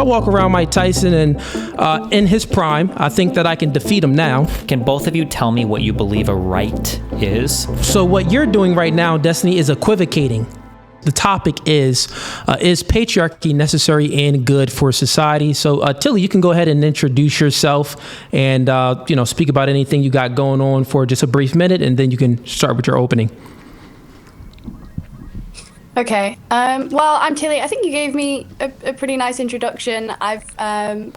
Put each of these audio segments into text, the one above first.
I walk around Mike Tyson, and in his prime, I think that I can defeat him now. Can both of you tell me what you believe a right is? So what you're doing right now, Destiny, is equivocating. The topic is patriarchy necessary and good for society? So Tilly, you can go ahead and introduce yourself and speak about anything you got going on for just a brief minute, and then you can start with your opening. Okay. Well, I'm Tilly. I think you gave me a pretty nice introduction. I've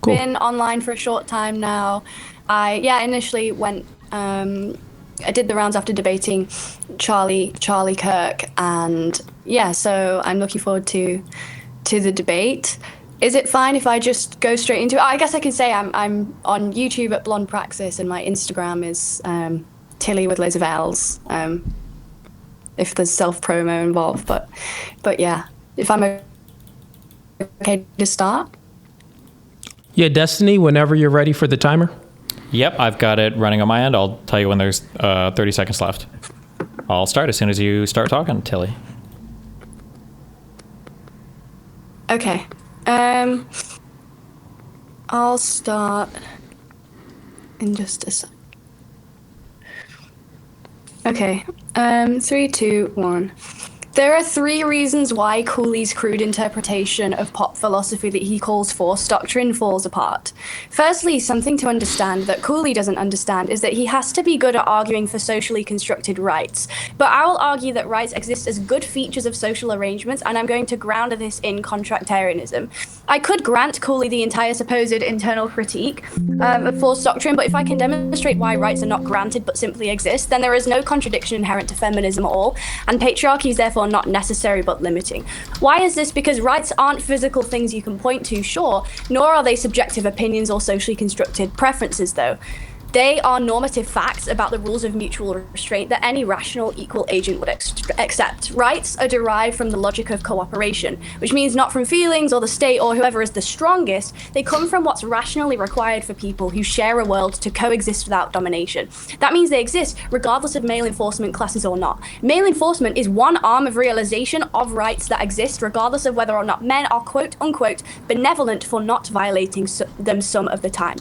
Cool. been online for a short time now. I initially went. I did the rounds after debating Charlie Kirk, and so I'm looking forward to the debate. Is it fine if I just go straight into it? I guess I can say I'm on YouTube at Blonde Praxis, and my Instagram is Tilly with loads of L's. If there's self-promo involved, but yeah, if I'm okay to start. Yeah, Destiny, whenever you're ready for the timer. Yep, I've got it running on my end. I'll tell you when there's 30 seconds left. I'll start as soon as you start talking, Tilly. Okay. I'll start in just a sec. Okay. 3, 2, 1. There are 3 reasons why Cooley's crude interpretation of pop philosophy that he calls force doctrine falls apart. Firstly, something to understand that Cooley doesn't understand is that he has to be good at arguing for socially constructed rights. But I will argue that rights exist as good features of social arrangements, and I'm going to ground this in contractarianism. I could grant Cooley the entire supposed internal critique of force doctrine, but if I can demonstrate why rights are not granted but simply exist, then there is no contradiction inherent to feminism at all, and patriarchy is therefore not necessary but limiting. Why is this? Because rights aren't physical things you can point to, sure, nor are they subjective opinions or socially constructed preferences, though. They are normative facts about the rules of mutual restraint that any rational equal agent would accept. Rights are derived from the logic of cooperation, which means not from feelings or the state or whoever is the strongest. They come from what's rationally required for people who share a world to coexist without domination. That means they exist regardless of male enforcement classes or not. Male enforcement is one arm of realization of rights that exist regardless of whether or not men are quote unquote benevolent for not violating them some of the time.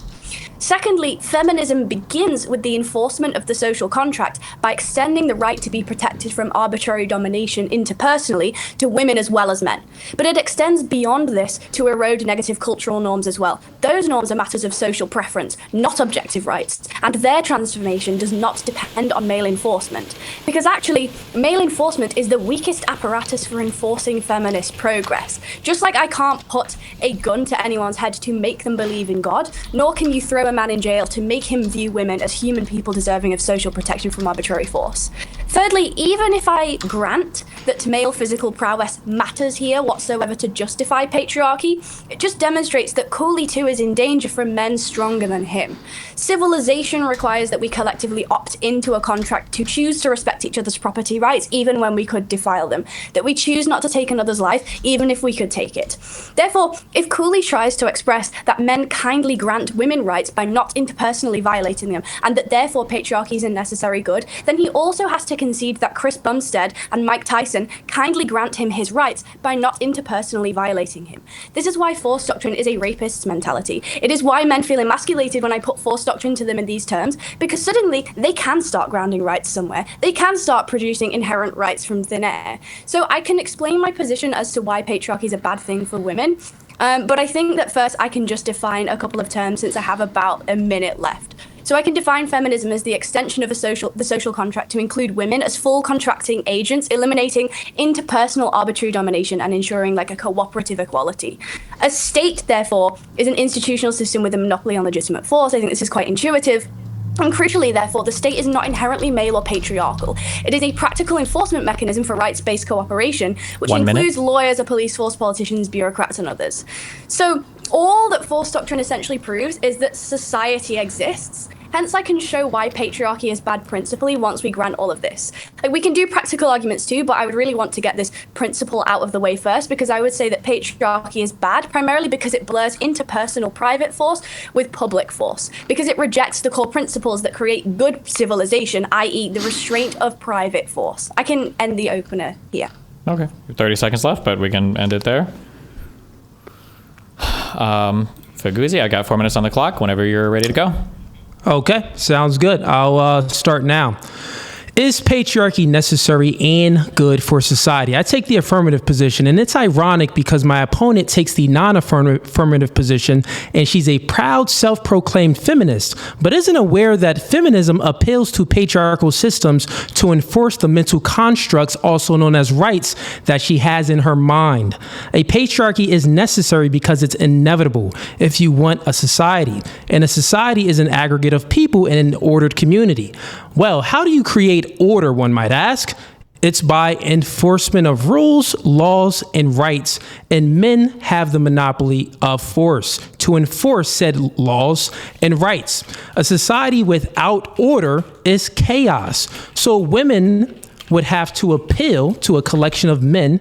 Secondly, feminism begins with the enforcement of the social contract by extending the right to be protected from arbitrary domination interpersonally to women as well as men. But it extends beyond this to erode negative cultural norms as well. Those norms are matters of social preference, not objective rights, and their transformation does not depend on male enforcement. Because actually, male enforcement is the weakest apparatus for enforcing feminist progress. Just like I can't put a gun to anyone's head to make them believe in God, nor can you throw a man in jail to make him view women as human people deserving of social protection from arbitrary force. Thirdly, even if I grant that male physical prowess matters here whatsoever to justify patriarchy, it just demonstrates that Cooley too is in danger from men stronger than him. Civilization requires that we collectively opt into a contract to choose to respect each other's property rights even when we could defile them, that we choose not to take another's life even if we could take it. Therefore, if Cooley tries to express that men kindly grant women rights by not interpersonally violating them, and that therefore patriarchy is a necessary good, then he also has to concede that Chris Bumstead and Mike Tyson kindly grant him his rights by not interpersonally violating him. This is why force doctrine is a rapist's mentality. It is why men feel emasculated when I put force doctrine to them in these terms, because suddenly they can start grounding rights somewhere. They can start producing inherent rights from thin air. So I can explain my position as to why patriarchy is a bad thing for women, but I think that first I can just define a couple of terms since I have about a minute left. So I can define feminism as the extension of the social contract to include women as full contracting agents, eliminating interpersonal arbitrary domination and ensuring like a cooperative equality. A state, therefore, is an institutional system with a monopoly on legitimate force. I think this is quite intuitive. And crucially, therefore, the state is not inherently male or patriarchal. It is a practical enforcement mechanism for rights-based cooperation, which includes lawyers, a police force, politicians, bureaucrats, and others. So all that force doctrine essentially proves is that society exists. Hence, I can show why patriarchy is bad principally once we grant all of this. Like, we can do practical arguments too, but I would really want to get this principle out of the way first, because I would say that patriarchy is bad primarily because it blurs interpersonal private force with public force, because it rejects the core principles that create good civilization, i.e. the restraint of private force. I can end the opener here. Okay, 30 seconds left, but we can end it there. Faguzi, I got 4 minutes on the clock whenever you're ready to go. Okay, sounds good. I'll start now. Is patriarchy necessary and good for society? I take the affirmative position, and it's ironic because my opponent takes the non-affirmative position, and she's a proud, self-proclaimed feminist, but isn't aware that feminism appeals to patriarchal systems to enforce the mental constructs, also known as rights, that she has in her mind. A patriarchy is necessary because it's inevitable if you want a society, and a society is an aggregate of people in an ordered community. Well, how do you create order, one might ask? It's by enforcement of rules, laws, and rights, and men have the monopoly of force to enforce said laws and rights. A society without order is chaos. So women would have to appeal to a collection of men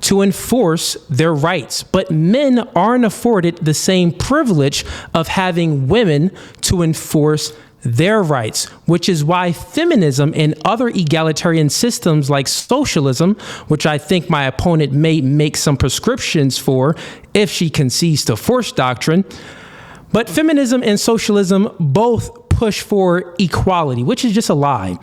to enforce their rights. But men aren't afforded the same privilege of having women to enforce their rights, which is why feminism and other egalitarian systems like socialism, which I think my opponent may make some prescriptions for if she concedes to force doctrine, but feminism and socialism both push for equality, which is just a lie,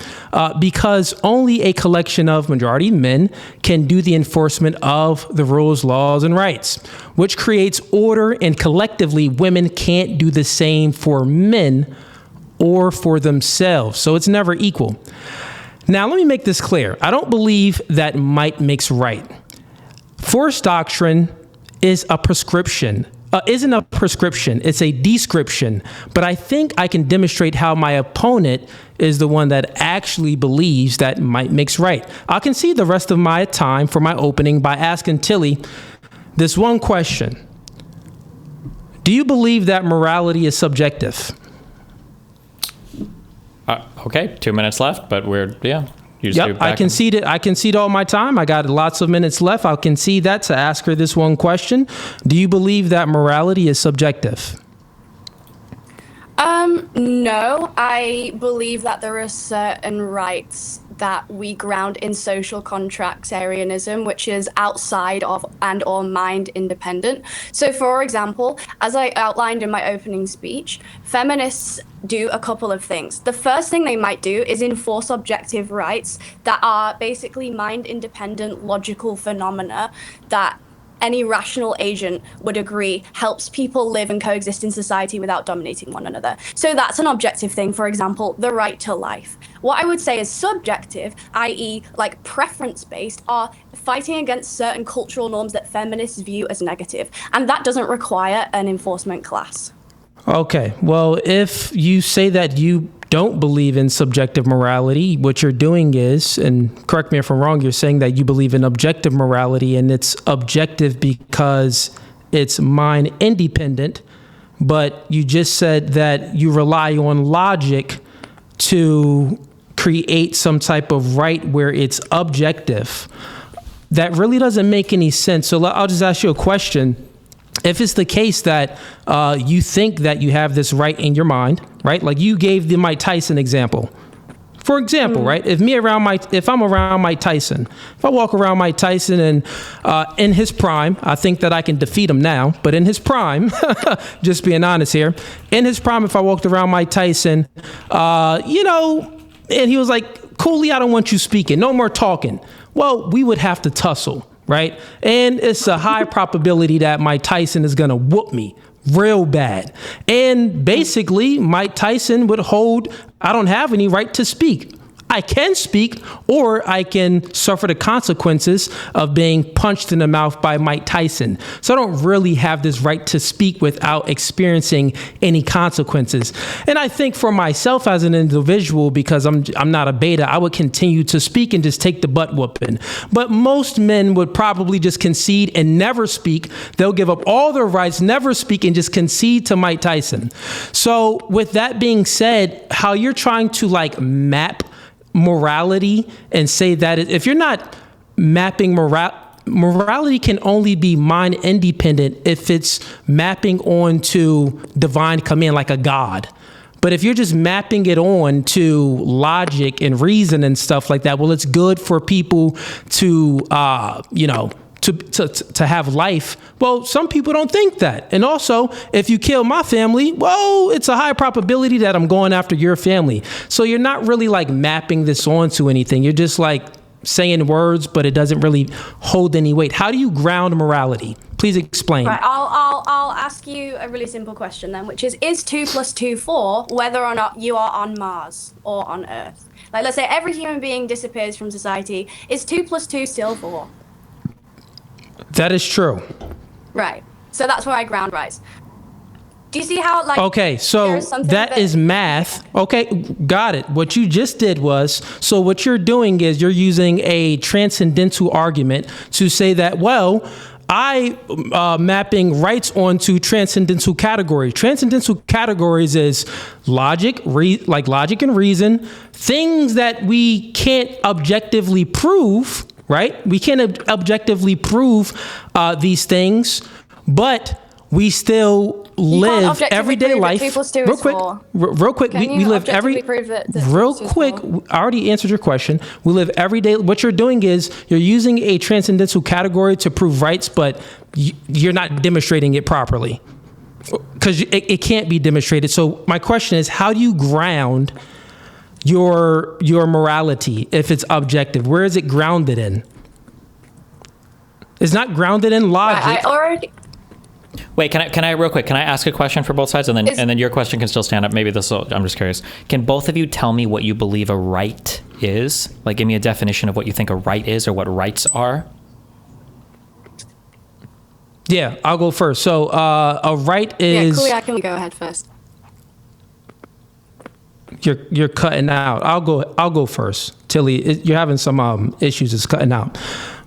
because only a collection of majority men can do the enforcement of the rules, laws, and rights, which creates order, and collectively women can't do the same for men or for themselves. So it's never equal. Now, let me make this clear. I don't believe that might makes right. Force doctrine is a prescription. Isn't a prescription, it's a description. But I think I can demonstrate how my opponent is the one that actually believes that might makes right. I'll concede the rest of my time for my opening by asking Tilly this one question. Do you believe that morality is subjective? Okay, 2 minutes left, but I concede all my time. I got lots of minutes left. I'll concede that to ask her this one question. Do you believe that morality is subjective? No, I believe that there are certain rights that we ground in social contractarianism, which is outside of and or mind independent. So for example, as I outlined in my opening speech, feminists do a couple of things. The first thing they might do is enforce objective rights that are basically mind independent logical phenomena that any rational agent would agree helps people live and coexist in society without dominating one another. So that's an objective thing, for example, the right to life. What I would say is subjective, i.e. like preference-based, are fighting against certain cultural norms that feminists view as negative, and that doesn't require an enforcement class. Okay, well, if you say that you don't believe in subjective morality, what you're doing is, and correct me if I'm wrong, you're saying that you believe in objective morality, and it's objective because it's mind independent, but you just said that you rely on logic to create some type of right where it's objective. That really doesn't make any sense. So I'll just ask you a question. If it's the case that you think that you have this right in your mind, right? Like you gave the Mike Tyson example. For example, right? If I'm around Mike Tyson, if I walk around Mike Tyson and in his prime, I think that I can defeat him now. But in his prime, just being honest here, in his prime, if I walked around Mike Tyson, and he was like, Cooley, I don't want you speaking. No more talking. Well, we would have to tussle. Right? And it's a high probability that Mike Tyson is going to whoop me real bad. And basically, Mike Tyson would hold, I don't have any right to speak. I can speak, or I can suffer the consequences of being punched in the mouth by Mike Tyson. So I don't really have this right to speak without experiencing any consequences. And I think for myself as an individual, because I'm not a beta, I would continue to speak and just take the butt whooping. But most men would probably just concede and never speak. They'll give up all their rights, never speak, and just concede to Mike Tyson. So with that being said, how you're trying to map morality and say that if you're not mapping morality can only be mind independent if it's mapping onto divine command like a god. But if you're just mapping it on to logic and reason and stuff like that, well, it's good for people to to have life. Well, some people don't think that. And also, if you kill my family, well, it's a high probability that I'm going after your family. So you're not really like mapping this onto anything. You're just like saying words, but it doesn't really hold any weight. How do you ground morality? Please explain. Right, I'll ask you a really simple question then, which is 2 + 2 4, whether or not you are on Mars or on Earth? Like, let's say every human being disappears from society. Is 2 + 2 still 4? That is true. Right. So that's where I ground rise. Do you see how, like... Okay, so that is math. Okay, got it. What you just did was, so what you're doing is you're using a transcendental argument to say that, well, mapping rights onto transcendental categories. Transcendental categories is logic, logic and reason, things that we can't objectively prove, right? We can't objectively prove these things, but we still live everyday life. Real quick. We live I already answered your question. We live every day. What you're doing is you're using a transcendental category to prove rights, but you're not demonstrating it properly because it can't be demonstrated. So my question is, how do you ground your morality if it's objective? Where is it grounded in? It's not grounded in logic. Wait, can I real quick? Can I ask a question for both sides, and then your question can still stand up? Maybe this will. I'm just curious. Can both of you tell me what you believe a right is? Like, give me a definition of what you think a right is, or what rights are. Yeah, I'll go first. So, a right is. Yeah, Cooley, I can go ahead first. You're cutting out. I'll go first. Tilly, you're having some issues. It's cutting out.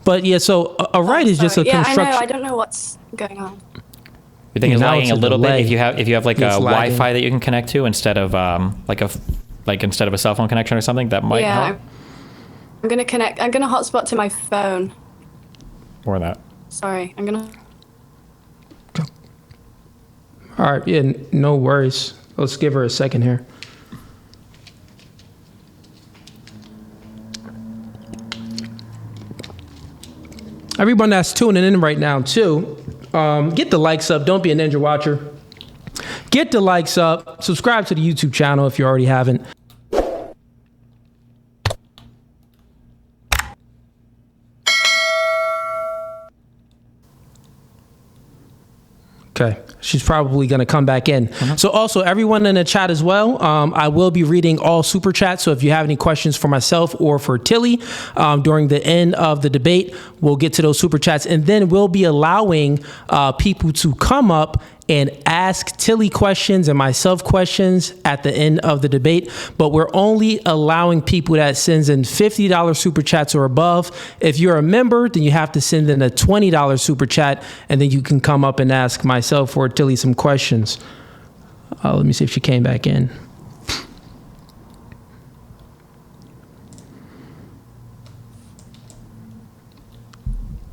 But yeah, so a right is just a construction. I know. I don't know what's going on. You think it's lagging a little bit if you have like a Wi-Fi that you can connect to instead of instead of a cell phone connection or something that might help. I'm gonna hotspot to my phone. Or that. Sorry, I'm gonna. Go. All right. Yeah. No worries. Let's give her a second here. Everyone that's tuning in right now too. Get the likes up. Don't be a ninja watcher. Get the likes up. Subscribe to the YouTube channel if you already haven't. Okay. She's probably going to come back in. Mm-hmm. So also everyone in the chat as well, I will be reading all super chats. So if you have any questions for myself or for Tilly during the end of the debate, we'll get to those super chats. And then we'll be allowing people to come up and ask Tilly questions and myself questions at the end of the debate. But we're only allowing people that sends in $50 super chats or above. If you're a member, then you have to send in a $20 super chat, and then you can come up and ask myself or Tilly some questions. Let me see if she came back in.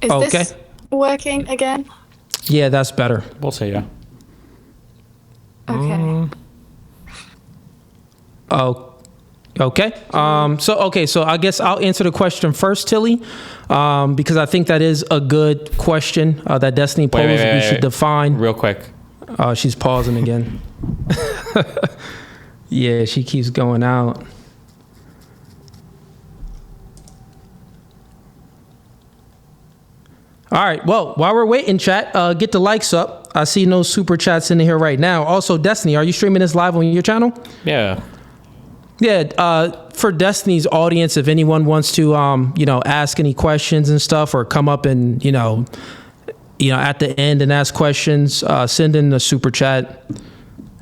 Is this working again? Yeah, that's better. We'll say yeah. Okay. Oh, okay. So I guess I'll answer the question first, Tilly, because I think that is a good question that Destiny posed. We should define real quick. She's pausing again. Yeah, she keeps going out. All right. Well, while we're waiting, chat, get the likes up. I see no super chats in here right now. Also, Destiny, are you streaming this live on your channel? Yeah. Yeah. For Destiny's audience, if anyone wants to, ask any questions and stuff, or come up and, at the end and ask questions, send in the super chat,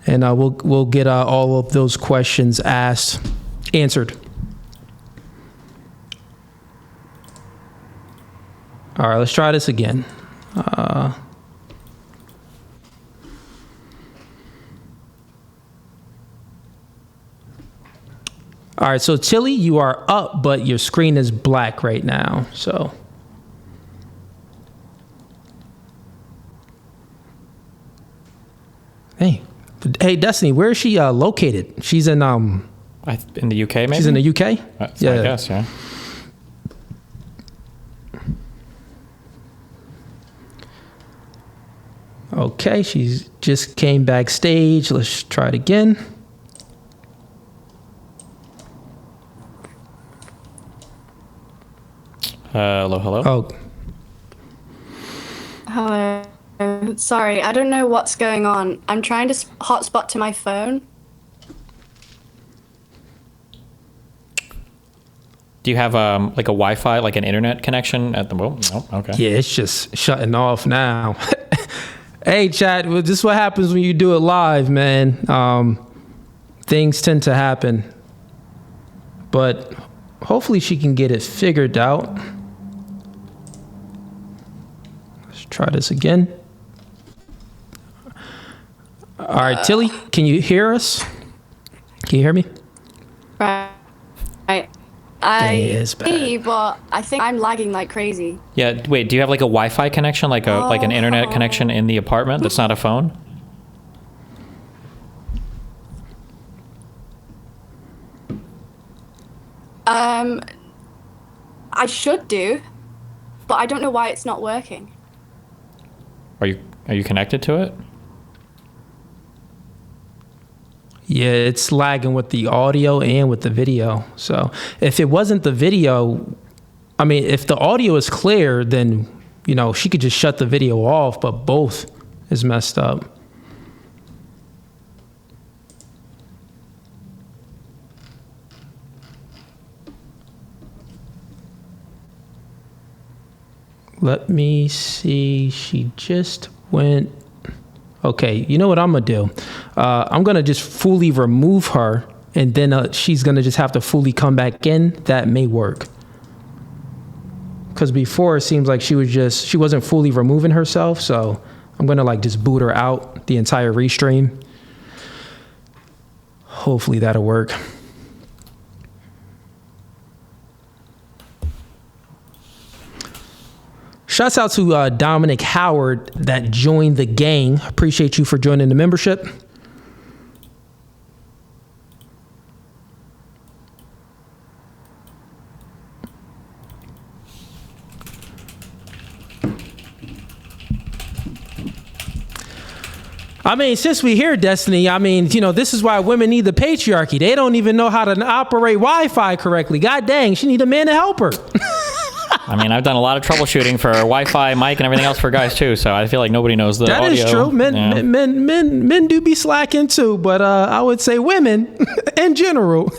and we'll get all of those questions answered. All right, let's try this again. All right, so Tilly, you are up, but your screen is black right now. So, hey, Destiny, where is she located? She's in in the UK, maybe. She's in the UK. Yeah, I guess, yeah. Okay, she's just came backstage. Let's try it again. Hello. Oh. Hello. Sorry, I don't know what's going on. I'm trying to hotspot to my phone. Do you have like a Wi-Fi, like an internet connection at the moment? No. Okay. Yeah, it's just shutting off now. Hey, chat. Well, this is what happens when you do it live, man. Things tend to happen. But hopefully she can get it figured out. Let's try this again. All right, Tilly, can you hear us? Can you hear me? Right. See, but I think I'm lagging like crazy. Yeah. Wait. Do you have like a Wi-Fi connection, like an internet connection in the apartment that's not a phone? I should do, but I don't know why it's not working. Are you connected to it? Yeah, it's lagging with the audio and with the video. So if it wasn't the video, I mean, if the audio is clear, then, you know, she could just shut the video off, but both is messed up. Let me see. She just went. Okay, you know what I'm going to do? I'm going to just fully remove her, and then she's going to just have to fully come back in. That may work. Because before, it seems like she wasn't fully removing herself, so I'm going to like just boot her out the entire restream. Hopefully that'll work. Shouts out to Dominic Howard that joined the gang. Appreciate you for joining the membership. I mean, since we hear Destiny, I mean, you know, this is why women need the patriarchy. They don't even know how to operate Wi-Fi correctly. God dang, she need a man to help her. I mean, I've done a lot of troubleshooting for Wi-Fi, mic, and everything else for guys too. So I feel like nobody knows the audio. That is true. Men do be slacking too, but I would say women in general.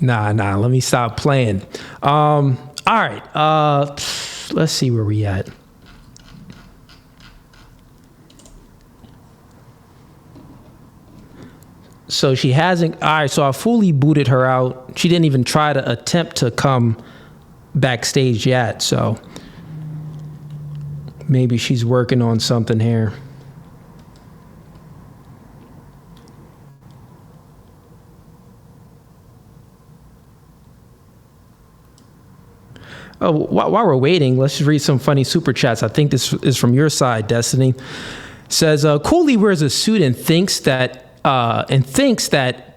Nah. Let me stop playing. All right. Let's see where we at. So she hasn't. All right. So I fully booted her out. She didn't even try to attempt to come backstage yet, so maybe she's working on something here. Oh, while we're waiting, let's just read some funny super chats. I think this is from your side, Destiny. It says Cooley wears a suit and thinks that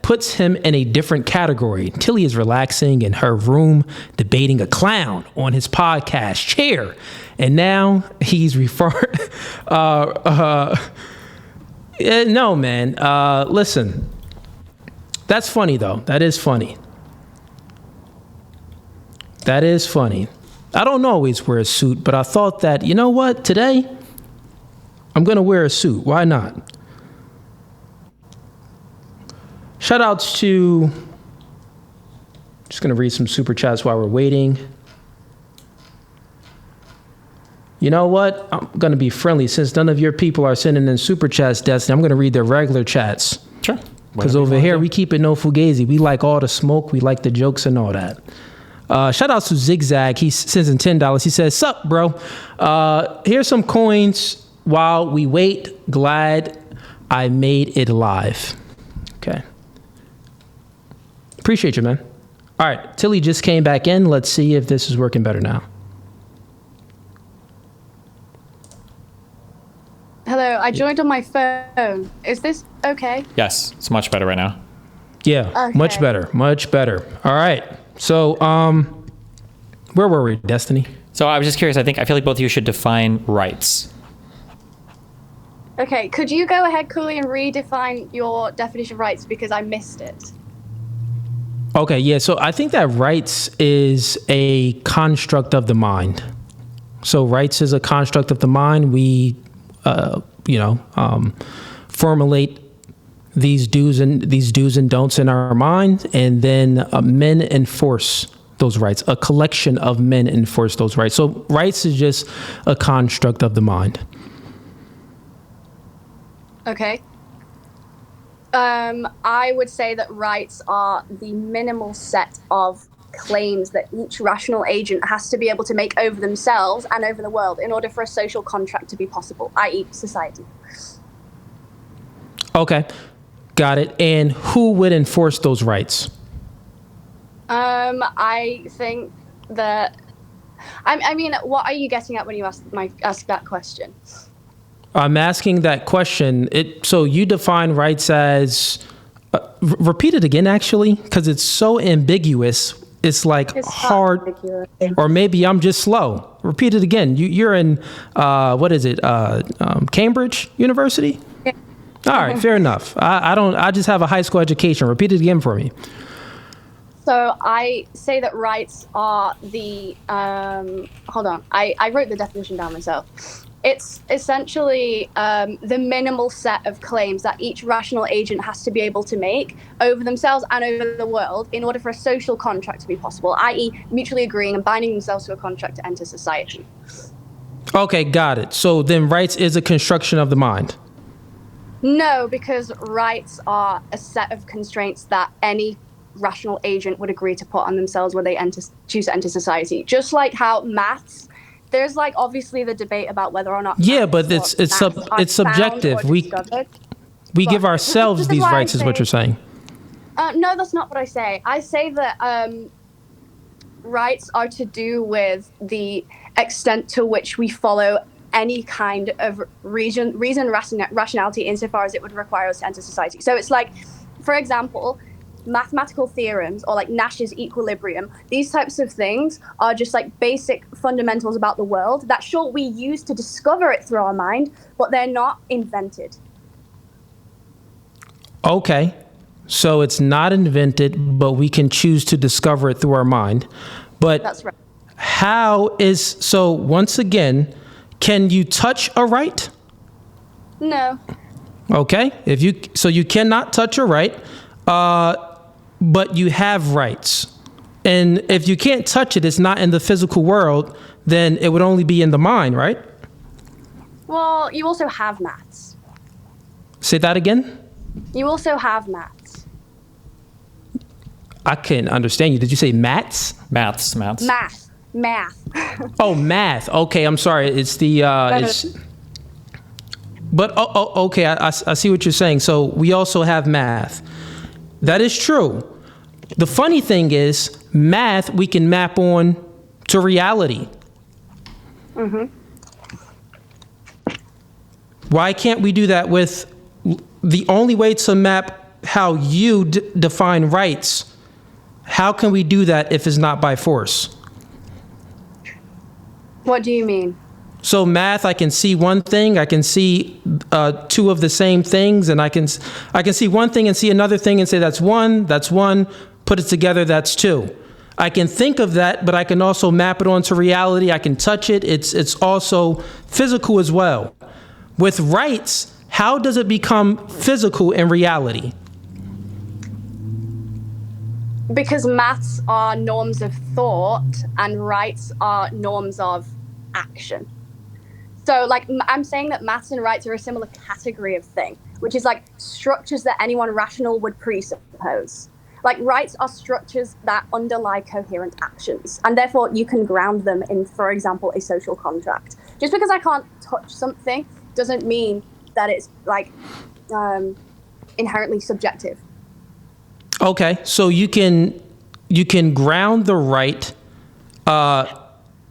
puts him in a different category. Tilly is relaxing in her room, debating a clown on his podcast chair. And now he's referring... no, man. Listen. That's funny, though. That is funny. That is funny. I don't always wear a suit, but I thought that, you know what? Today, I'm going to wear a suit. Why not? Shout outs to, just going to read some super chats while we're waiting. You know what? I'm going to be friendly. Since none of your people are sending in super chats, Destiny, I'm going to read their regular chats. Sure. Because over here, we keep it no fugazi. We like all the smoke. We like the jokes and all that. Shout outs to Zigzag. He sends in $10. He says, sup, bro? Here's some coins while we wait. Glad I made it live. Okay. Appreciate you, man. All right, Tilly just came back in. Let's see if this is working better now. Hello, I joined on my phone. Is this okay? Yes, it's much better right now. Yeah, okay. Much better. All right. So, where were we, Destiny? So I was just curious. I feel like both of you should define rights. Okay, could you go ahead, Cooley, and redefine your definition of rights because I missed it? Okay, yeah. So I think that rights is a construct of the mind. So rights is a construct of the mind. We, formulate these do's and don'ts in our mind, and then men enforce those rights. A collection of men enforce those rights. So rights is just a construct of the mind. Okay. I would say that rights are the minimal set of claims that each rational agent has to be able to make over themselves and over the world in order for a social contract to be possible, i.e. society. Okay, got it. And who would enforce those rights? I think that... I mean, what are you getting at when you ask that question? I'm asking that question. So you define rights as... repeat it again, actually, because it's so ambiguous. It's like it's hard, or maybe I'm just slow. Repeat it again. You're in, what is it, Cambridge University? Yeah. All right, fair enough. I just have a high school education. Repeat it again for me. So I say that rights are the, hold on, I wrote the definition down myself. It's essentially the minimal set of claims that each rational agent has to be able to make over themselves and over the world in order for a social contract to be possible, i.e. mutually agreeing and binding themselves to a contract to enter society. Okay, got it. So then rights is a construction of the mind. No, because rights are a set of constraints that any rational agent would agree to put on themselves when they choose to enter society. Just like how maths, there's like obviously the debate about whether or not. Yeah, but it's subjective. We give ourselves these rights, is what you're saying. No, that's not what I say. I say that rights are to do with the extent to which we follow any kind of reason, rationality insofar as it would require us to enter society. So it's like, for example, mathematical theorems or like Nash's equilibrium, these types of things are just like basic fundamentals about the world that sure we use to discover it through our mind, but they're not invented. Okay. So it's not invented, but we can choose to discover it through our mind. But that's right. So once again, can you touch a right? No. Okay. So you cannot touch a right, but you have rights. And if you can't touch it, it's not in the physical world, then it would only be in the mind, right? Well, you also have maths. Say that again? You also have maths. I can't understand you. Did you say maths? Maths. Math. Oh, math. Okay, I'm sorry. It's the... But, okay, I see what you're saying. So we also have math. That is true. The funny thing is, math we can map on to reality. Mm-hmm. Why can't we do that with the only way to map how you define rights? How can we do that if it's not by force? What do you mean? So math, I can see one thing, I can see two of the same things, and I can see one thing and see another thing and say that's one, put it together, that's two. I can think of that, but I can also map it onto reality. I can touch it. It's also physical as well. With rights, how does it become physical in reality? Because maths are norms of thought and rights are norms of action. So, like, I'm saying that maths and rights are a similar category of thing, which is like structures that anyone rational would presuppose. Like, rights are structures that underlie coherent actions, and therefore you can ground them in, for example, a social contract. Just because I can't touch something doesn't mean that it's like inherently subjective. Okay, so you can ground the right.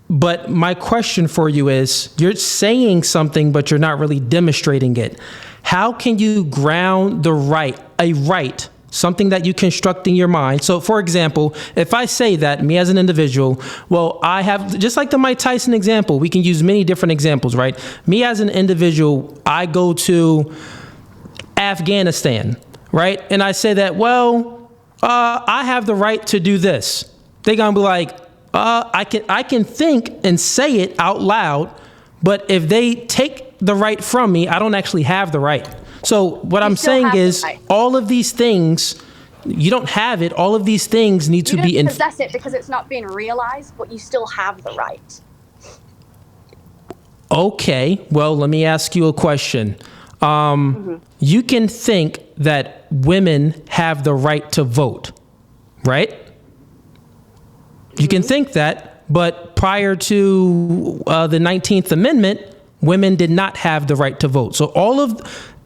But my question for you is, you're saying something, but you're not really demonstrating it. How can you ground a right something that you construct in your mind. So for example, if I say that me as an individual, well, I have, just like the Mike Tyson example, we can use many different examples, right? Me as an individual, I go to Afghanistan, right? And I say that, well, I have the right to do this. They're gonna be like, I can think and say it out loud, but if they take the right from me, I don't actually have the right. So what I'm saying is all of these things, you don't have it. All of these things need to be You don't possess it because it's not being realized, but you still have the right. Okay, well, let me ask you a question. You can think that women have the right to vote, right? You can think that, but prior to the 19th Amendment, women did not have the right to vote. So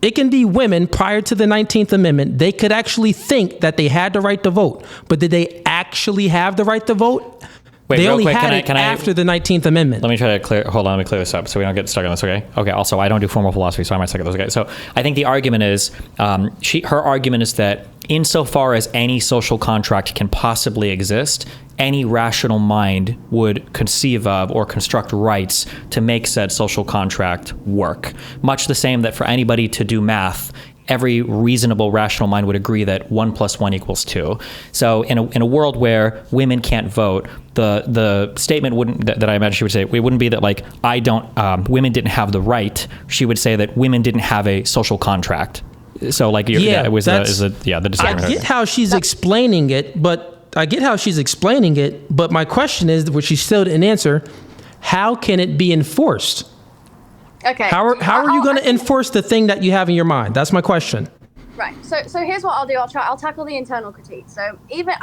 it can be women prior to the 19th Amendment. They could actually think that they had the right to vote, but did they actually have the right to vote? Wait, they real only quick, had it after the 19th Amendment. Let me try to let me clear this up so we don't get stuck on this, okay? Okay, also, I don't do formal philosophy, so I might suck at this, okay? So I think the argument is, her argument is that insofar as any social contract can possibly exist, any rational mind would conceive of or construct rights to make said social contract work. Much the same that for anybody to do math, every reasonable, rational mind would agree that 1 + 1 = 2. So in a world where women can't vote, the statement wouldn't, that I imagine she would say, it wouldn't be that like, women didn't have the right. She would say that women didn't have a social contract. So like, the disagreement. I get how she's explaining it, but my question is, which she still didn't answer, how can it be enforced? Okay. How are you going to enforce the thing that you have in your mind? That's my question. Right. So here's what I'll do. I'll tackle the internal critique. So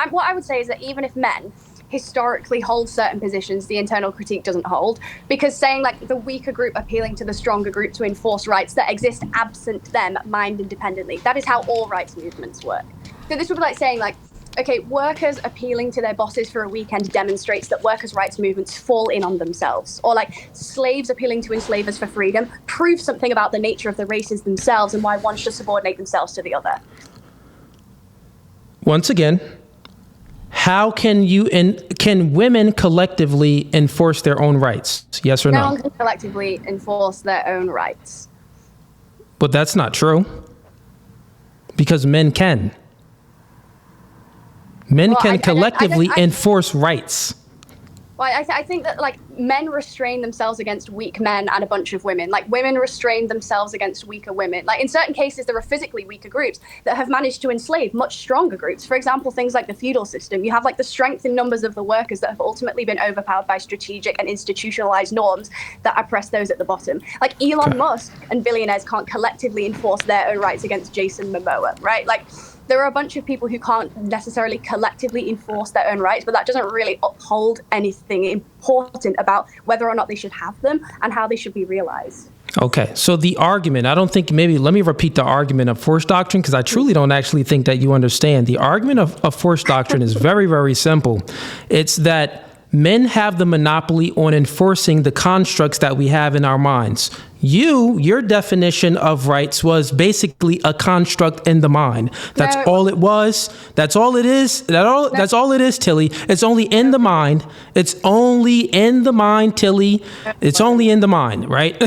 what I would say is that even if men historically hold certain positions, the internal critique doesn't hold, because saying like the weaker group appealing to the stronger group to enforce rights that exist absent them mind independently. That is how all rights movements work. So this would be like saying like, okay, workers appealing to their bosses for a weekend demonstrates that workers' rights movements fall in on themselves. Or like slaves appealing to enslavers for freedom proves something about the nature of the races themselves and why one should subordinate themselves to the other. Once again, how can women collectively enforce their own rights? Yes or no? No one can collectively enforce their own rights. But that's not true. Because men can. Men can collectively enforce rights. Well, I think that like men restrain themselves against weak men and a bunch of women. Like women restrain themselves against weaker women. Like in certain cases, there are physically weaker groups that have managed to enslave much stronger groups. For example, things like the feudal system. You have like the strength in numbers of the workers that have ultimately been overpowered by strategic and institutionalized norms that oppress those at the bottom. Like Elon Musk and billionaires can't collectively enforce their own rights against Jason Momoa, right? Like there are a bunch of people who can't necessarily collectively enforce their own rights, but that doesn't really uphold anything important about whether or not they should have them and how they should be realized. Okay, so the argument, let me repeat the argument of force doctrine, because I truly don't actually think that you understand. The argument of force doctrine is very, very simple. It's that men have the monopoly on enforcing the constructs that we have in our minds. Your definition of rights was basically a construct in the mind. That's all it was. That's all it is. That's all it is, Tilly. It's only in the mind. It's only in the mind, Tilly. It's only in the mind, right?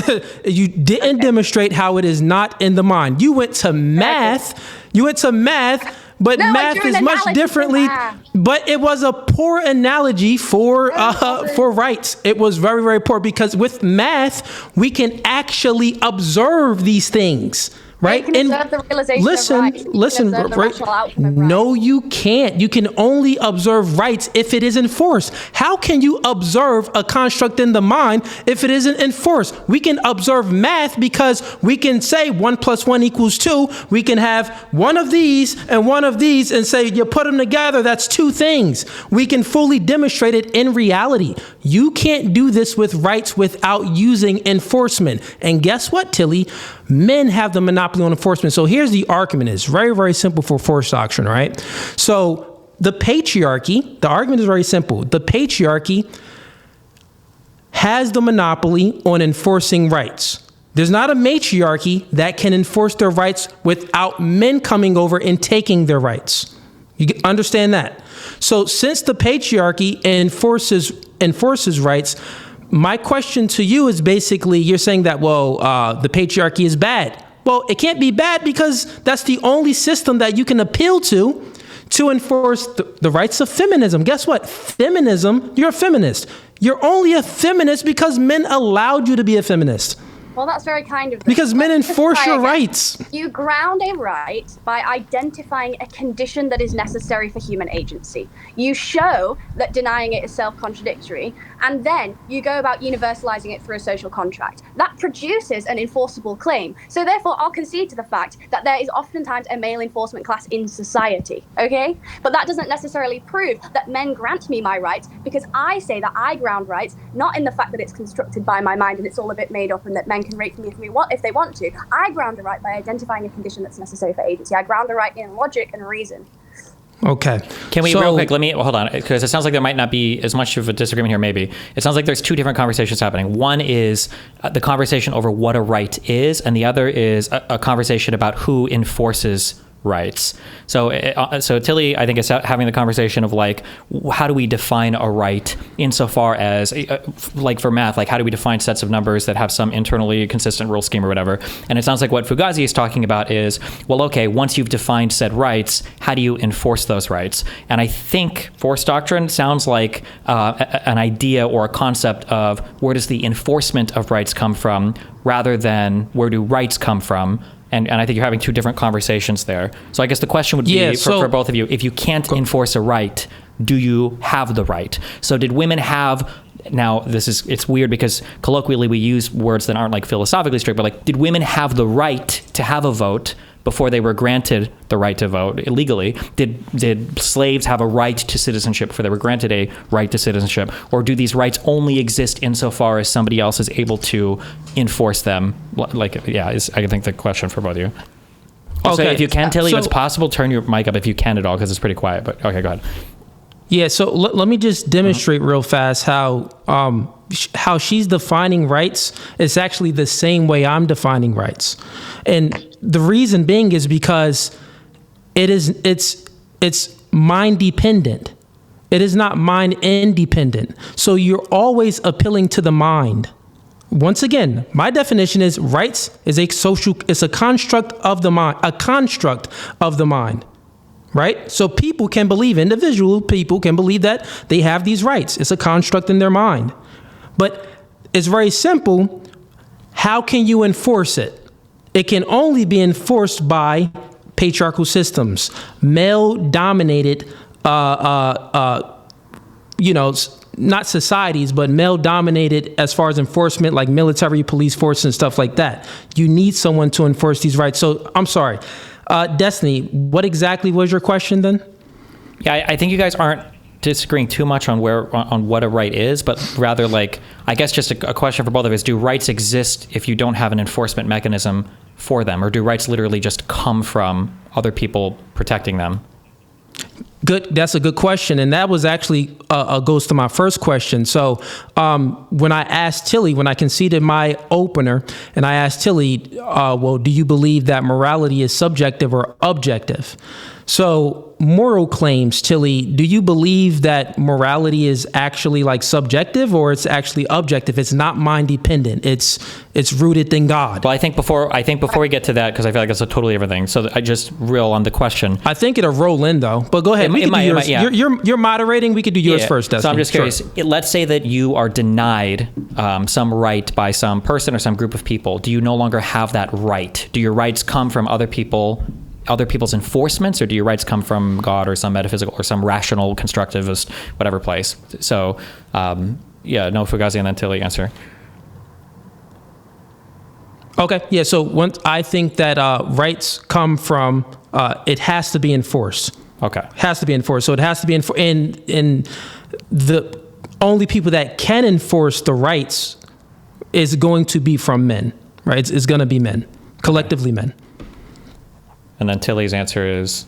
You didn't demonstrate how it is not in the mind. You went to math. But math is much differently. But it was a poor analogy for rights. It was very, very poor, because with math, we can actually observe these things. Right? You can observe the realization of rights. Listen, right? No, you can't. You can only observe rights if it is enforced. How can you observe a construct in the mind if it isn't enforced? We can observe math because we can say 1 + 1 = 2. We can have one of these and say, you put them together, that's two things. We can fully demonstrate it in reality. You can't do this with rights without using enforcement. And guess what, Tilly? Men have the monopoly on enforcement. So here's the argument. It's very, very simple for force doctrine, right? So the patriarchy, the argument is very simple. The patriarchy has the monopoly on enforcing rights. There's not a matriarchy that can enforce their rights without men coming over and taking their rights. You understand that? So since the patriarchy enforces rights, my question to you is basically, you're saying that, the patriarchy is bad. Well, it can't be bad because that's the only system that you can appeal to enforce the rights of feminism. Guess what? Feminism, you're a feminist. You're only a feminist because men allowed you to be a feminist. Well, that's very kind of them. Because men enforce your rights. You ground a right by identifying a condition that is necessary for human agency. You show that denying it is self-contradictory, and then you go about universalizing it through a social contract. That produces an enforceable claim. So therefore, I'll concede to the fact that there is oftentimes a male enforcement class in society, okay? But that doesn't necessarily prove that men grant me my rights, because I say that I ground rights, not in the fact that it's constructed by my mind and it's all a bit made up and that men can rape me if they want to. I ground a right by identifying a condition that's necessary for agency. I ground a right in logic and reason. Okay. Can we real quick, hold on, because it sounds like there might not be as much of a disagreement here, maybe. It sounds like there's two different conversations happening. One is the conversation over what a right is, and the other is a conversation about who enforces rights. So Tilly, I think, is having the conversation of like, how do we define a right insofar as, like for math, like how do we define sets of numbers that have some internally consistent rule scheme or whatever? And it sounds like what Fugazi is talking about is, well, okay, once you've defined said rights, how do you enforce those rights? And I think force doctrine sounds like an idea or a concept of where does the enforcement of rights come from rather than where do rights come from. And I think you're having two different conversations there. So I guess the question would be for both of you, if you can't enforce a right, do you have the right? So did women have, now it's weird because colloquially we use words that aren't like philosophically straight, but like, did women have the right to have a vote before they were granted the right to vote legally? Did slaves have a right to citizenship before they were granted a right to citizenship? Or do these rights only exist insofar as somebody else is able to enforce them? Is I think the question for both of you. Also, if you can, Tilly, it's possible, turn your mic up if you can at all, because it's pretty quiet, but okay, go ahead. Yeah, so let me just demonstrate real fast how she's defining rights is actually the same way I'm defining rights. And the reason being is because it's mind dependent. It is not mind independent. So you're always appealing to the mind. Once again, my definition is rights is it's a construct of the mind, right? So individual people can believe that they have these rights. It's a construct in their mind. But it's very simple. How can you enforce it? It can only be enforced by patriarchal systems, male-dominated, not societies, but male-dominated as far as enforcement, like military, police force, and stuff like that. You need someone to enforce these rights. So I'm sorry. Destiny, what exactly was your question then? Yeah, I think you guys aren't disagreeing too much on what a right is, but rather like, I guess just a question for both of us. Do rights exist if you don't have an enforcement mechanism for them? Or do rights literally just come from other people protecting them? Good. That's a good question. And that was actually goes to my first question. So when I asked Tilly, when I conceded my opener, and I asked Tilly, do you believe that morality is subjective or objective? So moral claims, Tilly, do you believe that morality is actually like subjective or it's actually objective? It's not mind dependent. It's rooted in God. Well, I think before we get to that, because I feel like that's a totally different thing. So I just reel on the question. I think it'll roll in though. But go ahead. You're moderating. We could do yours first. Destiny. So I'm just curious. Sure. Let's say that you are denied some right by some person or some group of people. Do you no longer have that right? Do your rights come from other people's enforcements, or do your rights come from God or some metaphysical or some rational constructivist whatever place? So Fugazi and then Tilly answer. Okay, yeah. So I think that rights come from it has to be enforced. Okay, has to be enforced. So it has to be enforced, and the only people that can enforce the rights is going to be from men, right? It's going to be men, collectively men. And then Tilly's answer is?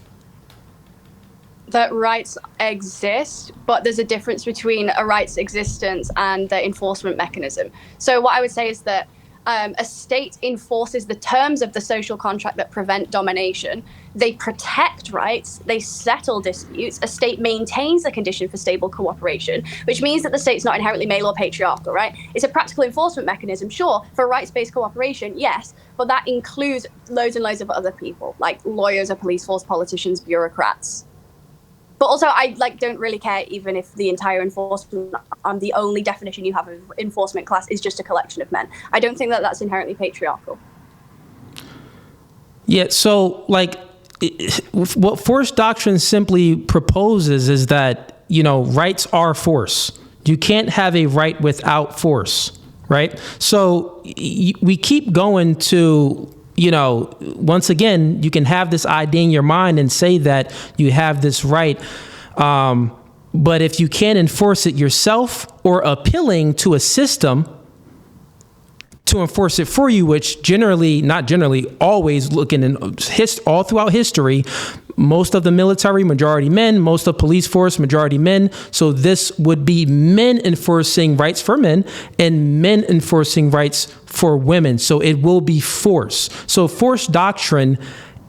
That rights exist, but there's a difference between a right's existence and the enforcement mechanism. So what I would say is that A state enforces the terms of the social contract that prevent domination. They protect rights. They settle disputes. A state maintains the condition for stable cooperation, which means that the state's not inherently male or patriarchal, right? It's a practical enforcement mechanism, sure, for rights-based cooperation, yes, but that includes loads and loads of other people, like lawyers, a police force, politicians, bureaucrats. But also, I don't really care even if the entire enforcement, the only definition you have of enforcement class is just a collection of men. I don't think that that's inherently patriarchal. Yeah, so what force doctrine simply proposes is that, rights are force. You can't have a right without force, right? So we keep going to, once again, you can have this idea in your mind and say that you have this right. But if you can't enforce it yourself or appealing to a system to enforce it for you, which always looking in all throughout history, most of the military, majority men, most of police force, majority men. So this would be men enforcing rights for men and men enforcing rights for women. So it will be force. So force doctrine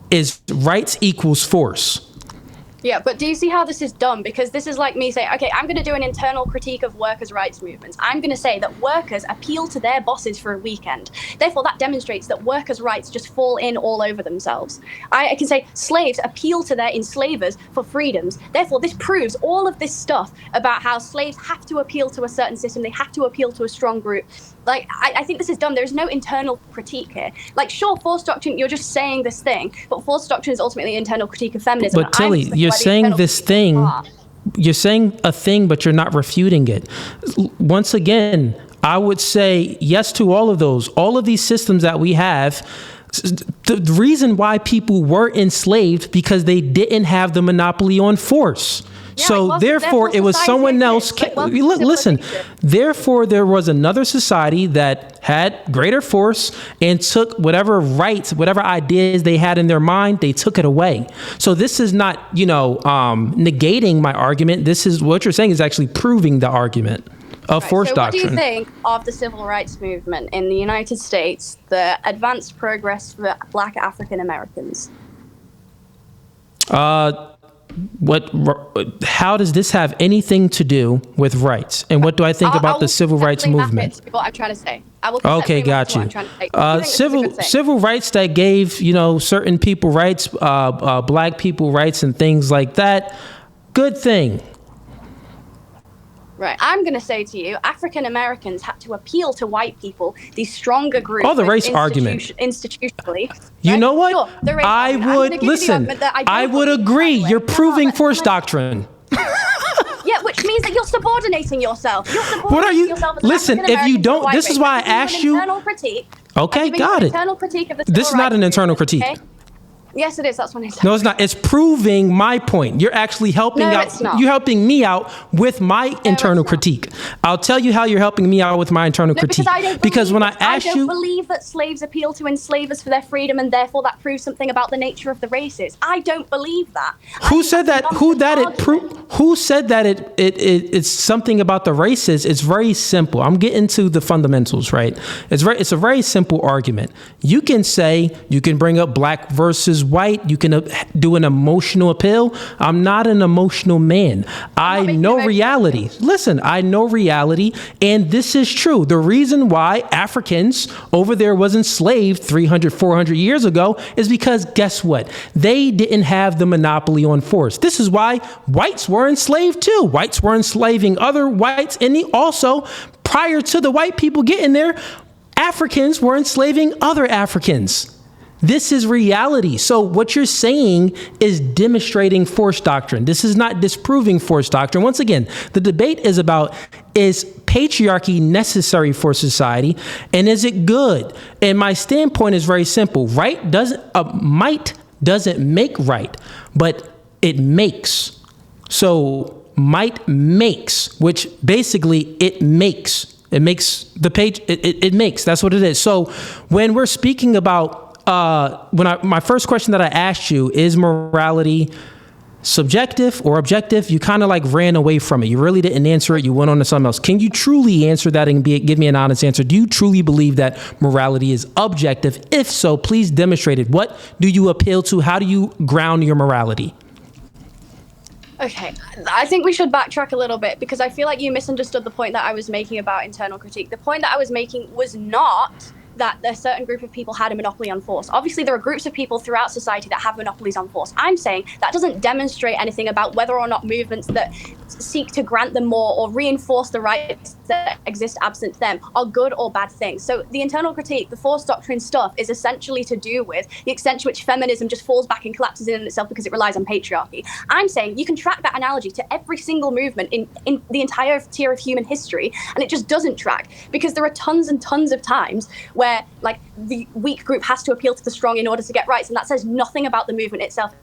is rights equals force. Yeah, but do you see how this is dumb? Because this is like me saying, okay, I'm going to do an internal critique of workers' rights movements. I'm going to say that workers appeal to their bosses for a weekend. Therefore, that demonstrates that workers' rights just fall in all over themselves. I can say slaves appeal to their enslavers for freedoms. Therefore, this proves all of this stuff about how slaves have to appeal to a certain system. They have to appeal to a strong group. I think this is dumb. There's no internal critique here. Sure, force doctrine, you're just saying this thing, but force doctrine is ultimately an internal critique of feminism. But Tilly, you're saying this thing, you're saying a thing, but you're not refuting it. Once again, I would say yes to all of those. All of these systems that we have, the reason why people were enslaved because they didn't have the monopoly on force. Yeah, so therefore it was someone else. Listen, therefore there was another society that had greater force and took whatever rights, whatever ideas they had in their mind, they took it away. So this is not, negating my argument. This is what you're saying is actually proving the argument of force doctrine. What do you think of the civil rights movement in the United States, the advanced progress for Black African Americans? How does this have anything to do with rights? And what do I think about the civil rights movement? What I'm trying to say. Okay, got you. Civil rights that gave, certain people rights, black people rights and things like that. Good thing. Right. I'm going to say to you, African Americans had to appeal to white people, these stronger groups. Oh, the race argument. Institutionally. You know what? Sure, I would agree. You're proving force doctrine. Yeah, which means that you're subordinating yourself. What are you? Listen, if you don't, this is why I asked you. Okay, got it. Internal critique of the this is not an internal critique. Okay? Yes, it is. That's what it's. No, it's not. It's proving my point. You're actually helping out. It's not. You're helping me out with my internal critique. I'll tell you how you're helping me out with my internal critique. Because when I asked you, I don't believe that slaves appeal to enslavers for their freedom, and therefore that proves something about the nature of the races. I don't believe that. Who said that? Who said that it's something about the races? It's very simple. I'm getting to the fundamentals, right? It's a very simple argument. You can bring up black versus white. You can do an emotional appeal. I'm not an emotional man. I know reality. Listen, I know reality, and this is true. The reason why Africans over there was enslaved 300, 400 years ago is because guess what? They didn't have the monopoly on force. This is why whites were enslaved too. Whites were enslaving other whites, and also prior to the white people getting there, Africans were enslaving other Africans. This is reality. So what you're saying is demonstrating force doctrine. This is not disproving force doctrine. Once again, the debate is about, is patriarchy necessary for society, and is it good? And my standpoint is very simple. Might doesn't make right, but it makes. So might makes, which basically it makes. It makes the page. It makes. That's what it is. So when we're speaking about my first question that I asked you is morality subjective or objective? You kind of like ran away from it. You really didn't answer it. You went on to something else. Can you truly answer that and give me an honest answer? Do you truly believe that morality is objective? If so, please demonstrate it. What do you appeal to? How do you ground your morality? Okay, I think we should backtrack a little bit because I feel like you misunderstood the point that I was making about internal critique. The point that I was making was not that a certain group of people had a monopoly on force. Obviously, there are groups of people throughout society that have monopolies on force. I'm saying that doesn't demonstrate anything about whether or not movements that seek to grant them more or reinforce the rights that exist absent them are good or bad things. So the internal critique, the force doctrine stuff, is essentially to do with the extent to which feminism just falls back and collapses in itself because it relies on patriarchy. I'm saying you can track that analogy to every single movement in the entire tier of human history, and it just doesn't track because there are tons and tons of times where like the weak group has to appeal to the strong in order to get rights, and that says nothing about the movement itself.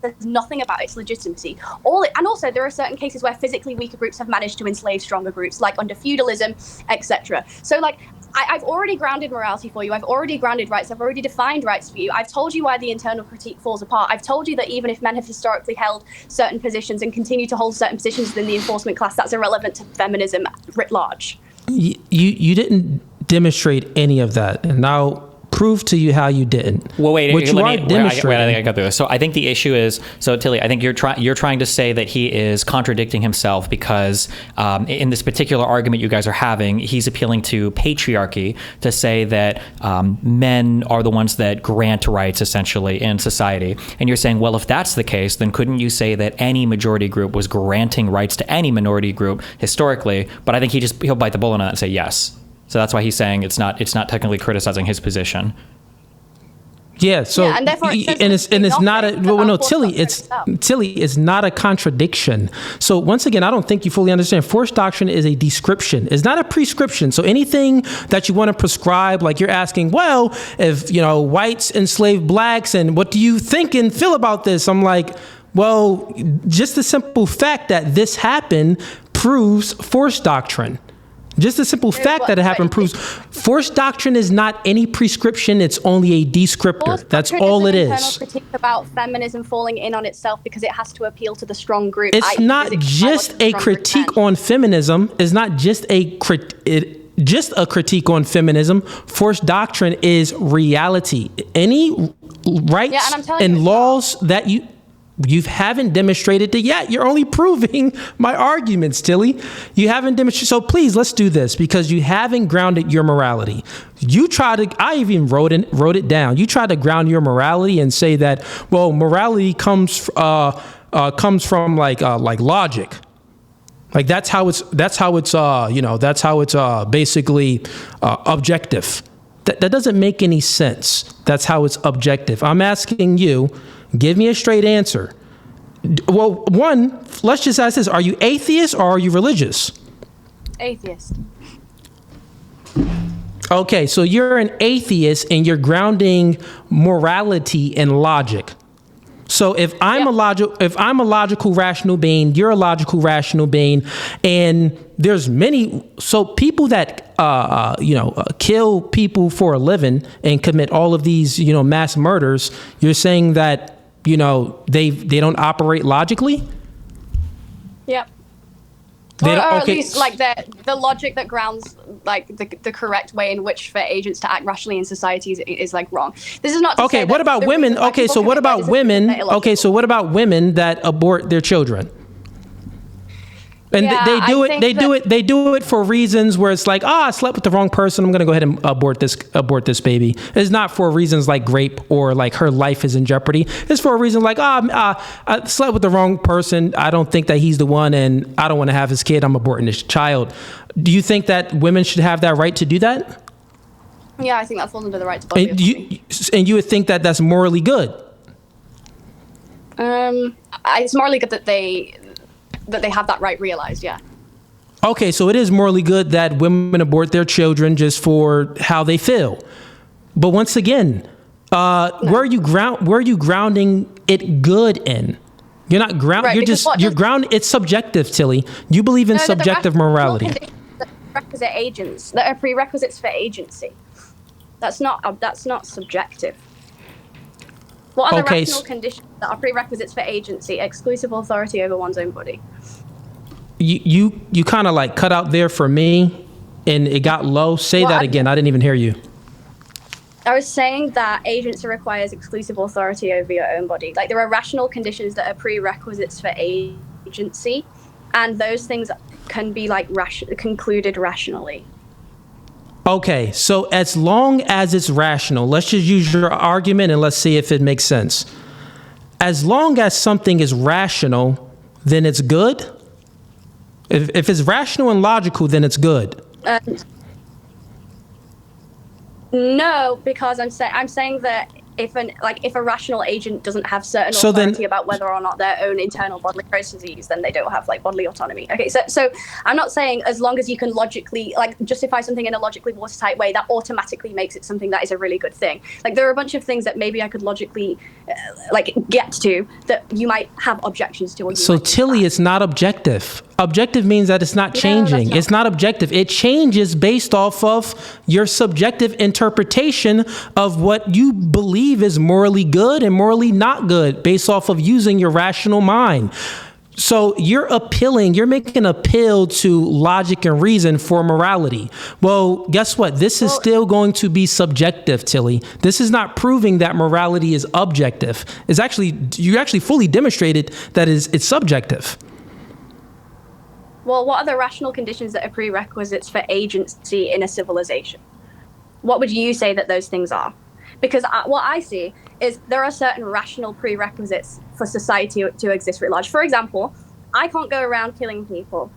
There's nothing about its legitimacy. And also there are certain cases where physically weaker groups have managed to enslave stronger groups, like under feudalism, etc. So like I've already grounded morality for you. I've already grounded rights. I've already defined rights for you. I've told you why the internal critique falls apart. I've told you that even if men have historically held certain positions and continue to hold certain positions within the enforcement class, that's irrelevant to feminism writ large. You didn't demonstrate any of that, and now prove to you how you didn't. Well, wait, I think I got through this. So I think the issue is, so Tilly, I think you're trying to say that he is contradicting himself because in this particular argument you guys are having, he's appealing to patriarchy to say that men are the ones that grant rights essentially in society. And you're saying, well, if that's the case, then couldn't you say that any majority group was granting rights to any minority group historically? But I think he'll bite the bullet on that and say yes. So that's why he's saying it's not technically criticizing his position. Yeah. So and therefore it's not a Tilly. It's not a contradiction. So once again, I don't think you fully understand. Force doctrine is a description. It's not a prescription. So anything that you want to prescribe, like you're asking, well, if whites enslaved blacks, and what do you think and feel about this? I'm like, well, just the simple fact that this happened proves force doctrine. Just the simple fact that it happened proves force doctrine is not any prescription. It's only a descriptor. That's all it is. Internal critique about feminism falling in on itself because it has to appeal to the strong group. It's not just a critique on feminism. It's not just a critique on feminism. Force doctrine is reality. Any rights and laws that you haven't demonstrated it yet. You're only proving my arguments, Tilly. You haven't demonstrated. So please, let's do this because you haven't grounded your morality. I even wrote it down. You tried to ground your morality and say that, well, morality comes from like logic. Like that's how it's basically objective. That doesn't make any sense. That's how it's objective. I'm asking you, give me a straight answer. Well, one, let's just ask this. Are you atheist or are you religious? Atheist. Okay, so you're an atheist and you're grounding morality in logic. So if I'm a logical rational being, you're a logical rational being, and there's people that kill people for a living and commit all of these mass murders. You're saying that they don't operate logically? Yep. Or at least like the logic that grounds like the correct way in which for agents to act rationally in society is like wrong. This is not to say what about women? Okay, so what about women? Okay, so what about women that abort their children? And they do it for reasons where it's like, I slept with the wrong person, I'm going to go ahead and abort this baby. It's not for reasons like rape or like her life is in jeopardy. It's for a reason like, I slept with the wrong person. I don't think that he's the one and I don't want to have his kid. I'm aborting this child. Do you think that women should have that right to do that? Yeah, I think that falls under the right to body autonomy. And you would think that that's morally good? It's morally good that they have that right realized, yeah. Okay, so it is morally good that women abort their children just for how they feel. But once again, where are you grounding it good in? You're not you're grounded. It's subjective, Tilly. You believe in subjective morality. Requisite agents that are prerequisites for agency. That's not subjective. What are the rational conditions that are prerequisites for agency, exclusive authority over one's own body. You kind of like cut out there for me, and it got low. Say that again. I didn't even hear you. I was saying that agency requires exclusive authority over your own body. Like, there are rational conditions that are prerequisites for agency, and those things can be like concluded rationally. Okay, so as long as it's rational, let's just use your argument and let's see if it makes sense. As long as something is rational, then it's good? If it's rational and logical, then it's good. No, because I'm saying that if a rational agent doesn't have certain authority about whether or not their own internal bodily processes, then they don't have like bodily autonomy. Okay, so I'm not saying as long as you can logically like justify something in a logically watertight way, that automatically makes it something that is a really good thing. Like, there are a bunch of things that maybe I could logically get to that you might have objections to. Or so Tilly, it's not objective. Objective means that it's not changing. It's not objective. It changes based off of your subjective interpretation of what you believe is morally good and morally not good based off of using your rational mind. So you're making an appeal to logic and reason for morality. Well, guess what? This is still going to be subjective, Tilly. This is not proving that morality is objective. You actually fully demonstrated that it's subjective. Well, what are the rational conditions that are prerequisites for agency in a civilization? What would you say that those things are? Because what I see is there are certain rational prerequisites for society to exist writ large. For example, I can't go around killing people.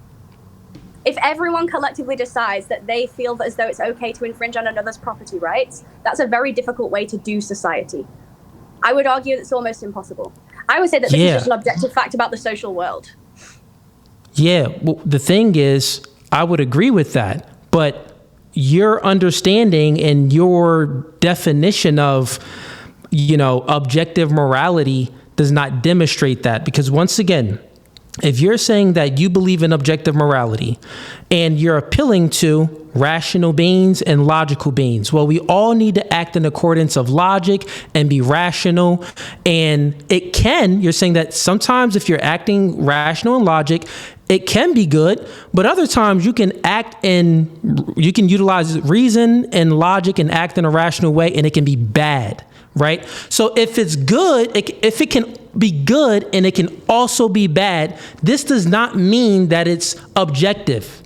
If everyone collectively decides that they feel as though it's okay to infringe on another's property rights, that's a very difficult way to do society. I would argue that it's almost impossible. I would say that this is just an objective fact about the social world. Yeah, well, the thing is, I would agree with that, but your understanding and your definition of, objective morality does not demonstrate that. Because once again, if you're saying that you believe in objective morality and you're appealing to rational beings and logical beings, well, we all need to act in accordance of logic and be rational. And you're saying that sometimes if you're acting rational and logic, it can be good, but other times you can you can utilize reason and logic and act in a rational way, and it can be bad, right? So if it's good, if it can be good and it can also be bad, this does not mean that it's objective.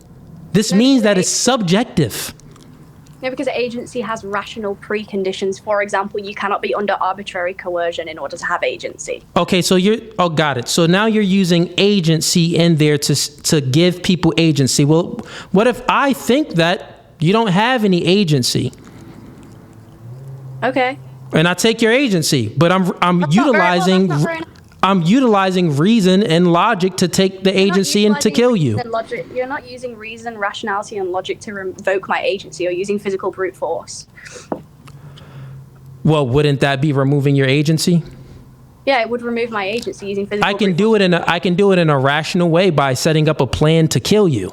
This means that it's subjective. No, because agency has rational preconditions. For example, you cannot be under arbitrary coercion in order to have agency. Okay, so got it. So now you're using agency in there to give people agency. Well, what if I think that you don't have any agency? Okay. And I take your agency, but I'm utilizing reason and logic to take the agency and to kill you. You're not using reason, rationality, and logic to revoke my agency. You're using physical brute force. Well, wouldn't that be removing your agency? Yeah, it would remove my agency using physical. I can do it in a rational way by setting up a plan to kill you.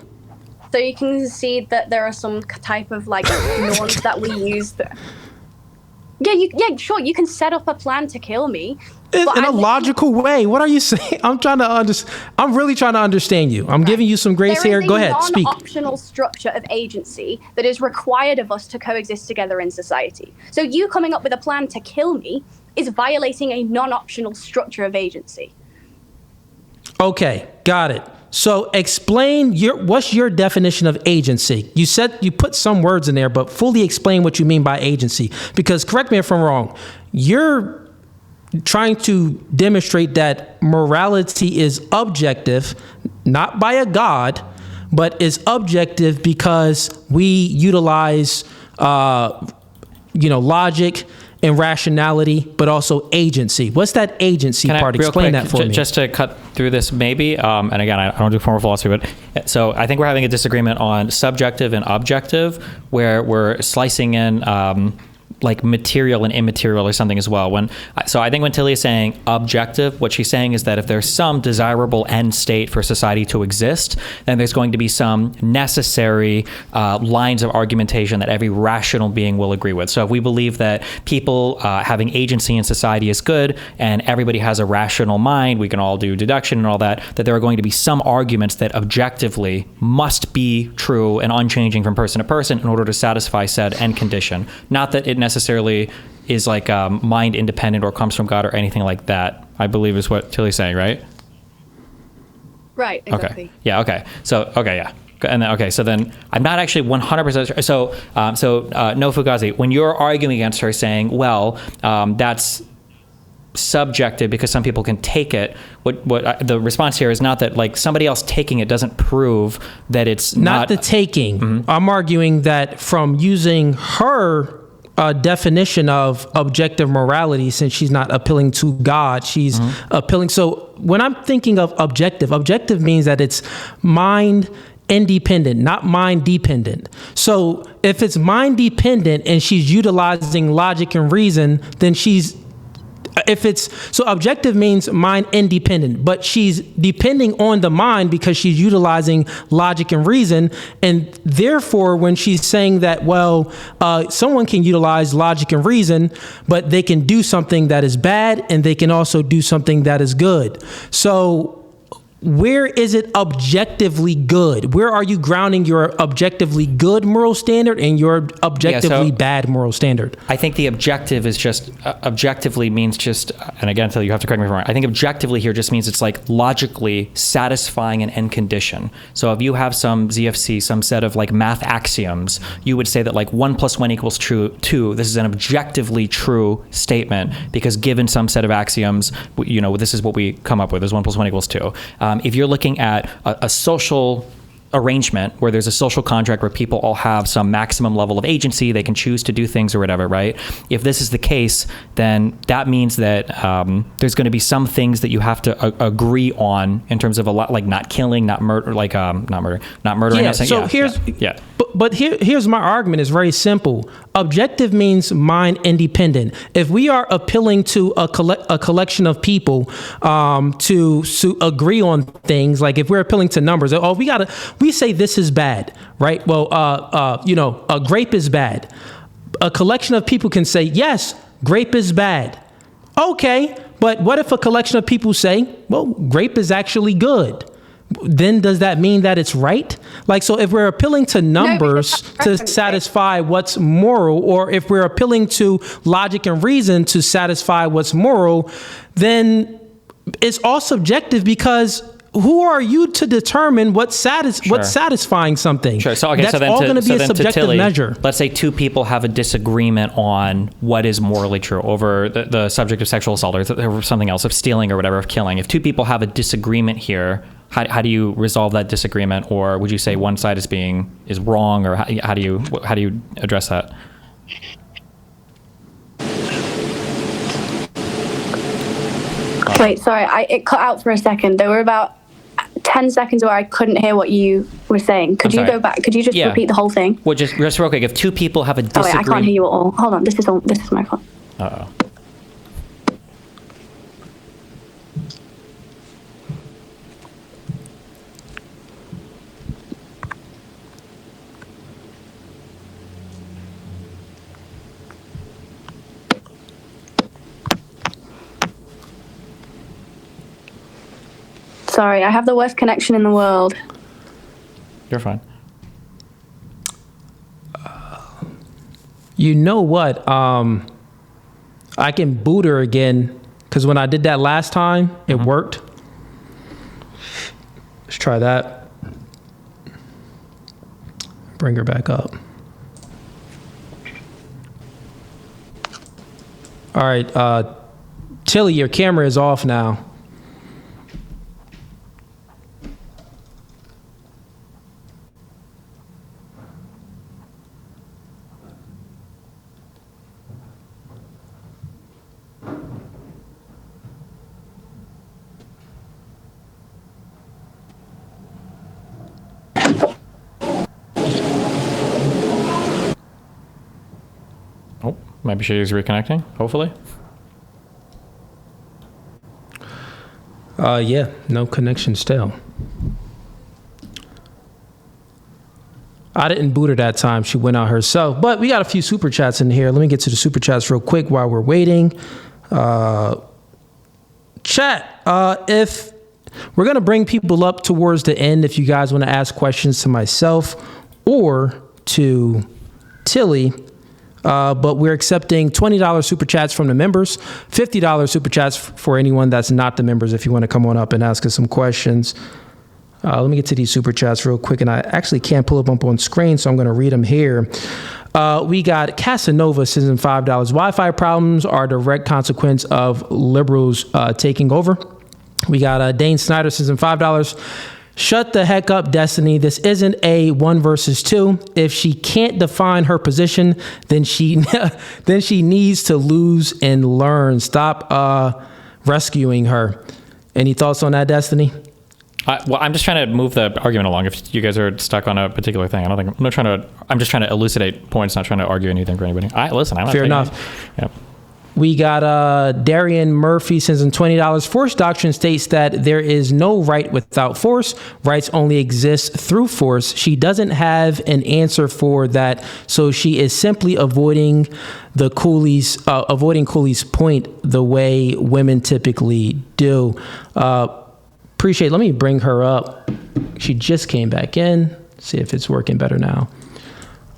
So you can see that there are some type of norms that we use. Yeah, sure. You can set up a plan to kill me. In a logical way. What are you saying? I'm really trying to understand you. I'm giving you some grace here. Go ahead, speak. There is a non-optional structure of agency that is required of us to coexist together in society. So you coming up with a plan to kill me is violating a non-optional structure of agency. Okay, got it. So explain what's your definition of agency? You said you put some words in there, but fully explain what you mean by agency. Because correct me if I'm wrong, you're trying to demonstrate that morality is objective, not by a God, but is objective because we utilize, logic and rationality, but also agency. What's that agency part? Explain that for me. Just to cut through this, maybe, and again, I don't do formal philosophy, but so I think we're having a disagreement on subjective and objective, where we're slicing in like material and immaterial or something as well. So I think when Tilly is saying objective, what she's saying is that if there's some desirable end state for society to exist, then there's going to be some necessary lines of argumentation that every rational being will agree with. So if we believe that people having agency in society is good and everybody has a rational mind, we can all do deduction and all that there are going to be some arguments that objectively must be true and unchanging from person to person in order to satisfy said end condition. Not that it necessarily is like mind independent or comes from God or anything like that, I believe is what Tilly's saying, right? Right, exactly. Okay. Yeah, okay. So, okay, yeah. And then, okay, so then I'm not actually 100% sure. So, no Fugazi, when you're arguing against her saying, well, that's subjective because some people can take it, the response here is not that like somebody else taking it doesn't prove that it's not the taking. Mm-hmm. I'm arguing that from using her definition of objective morality, since she's not appealing to God, she's appealing. So when I'm thinking of objective means that it's mind independent, not mind dependent. So if it's mind dependent and she's utilizing logic and reason, then so objective means mind independent, but she's depending on the mind because she's utilizing logic and reason. And therefore, when she's saying that, well, someone can utilize logic and reason, but they can do something that is bad and they can also do something that is good. So where is it objectively good? Where are you grounding your objectively good moral standard and your objectively bad moral standard? I think the objective is just, objectively means just, and again, Phil, you have to correct me if I'm wrong. I think objectively here just means it's like logically satisfying an end condition. So if you have some ZFC, some set of like math axioms, you would say that like 1 + 1 = 2. This is an objectively true statement because given some set of axioms, this is what we come up with, is 1 + 1 = 2. If you're looking at a social arrangement where there's a social contract where people all have some maximum level of agency, they can choose to do things or whatever, right? If this is the case, then that means that there's going to be some things that you have to agree on in terms of a lot, like not killing, not murder, like not murdering. Yeah. So here's my argument. It's very simple. Objective means mind independent. If we are appealing to a collection of people to agree on things, like if we're appealing to numbers, we say this is bad, right? Well, a grape is bad. A collection of people can say, yes, grape is bad. Okay, but what if a collection of people say, well, grape is actually good? Then does that mean that it's right? Like, so if we're appealing to numbers to satisfy what's moral, or if we're appealing to logic and reason to satisfy what's moral, then it's all subjective because who are you to determine what's satisfying something? Sure. So, okay, that's all going to be a subjective measure. Let's say two people have a disagreement on what is morally true over the subject of sexual assault or something else, of stealing or whatever, of killing. If two people have a disagreement here, how do you resolve that disagreement? Or would you say one side is wrong, or how do you address that? Wait, sorry, it cut out for a second. There were about 10 seconds where I couldn't hear what you were saying. Could you go back? Could you just repeat the whole thing? Well, just real quick. If two people have a disagreement, I can't hear you at all. Hold on, this is my phone. Uh-oh. Sorry, I have the worst connection in the world. You're fine. You know what? I can boot her again because when I did that last time, it worked. Let's try that. Bring her back up. All right, Tilly, your camera is off now. Maybe she's reconnecting, hopefully. Yeah, no connection still. I didn't boot her that time. She went out herself. But we got a few super chats in here. Let me get to the super chats real quick while we're waiting. Chat, if we're going to bring people up towards the end, if you guys want to ask questions to myself or to Tilly, but we're accepting $20 super chats from the members, $50 super chats for anyone that's not the members if you want to come on up and ask us some questions. Let me get to these super chats real quick, and I actually can't pull them up on screen, so I'm going to read them here. We got Casanova sends in $5. Wi-Fi problems are a direct consequence of liberals taking over. We got Dane Snyder sends in $5. Shut the heck up, Destiny. This isn't a 1 versus 2. If she can't define her position, then she needs to lose and learn. Stop rescuing her. Any thoughts on that, Destiny? Well, I'm just trying to move the argument along. If you guys are stuck on a particular thing, I'm just trying to elucidate points, not trying to argue anything for anybody. Listen, I'm not. Fair enough. Yep. We got Darian Murphy sends in $20. Force doctrine states that there is no right without force. Rights only exist through force. She doesn't have an answer for that, so she is simply avoiding Cooley's point the way women typically do. Appreciate. Let me bring her up. She just came back in. See if it's working better now.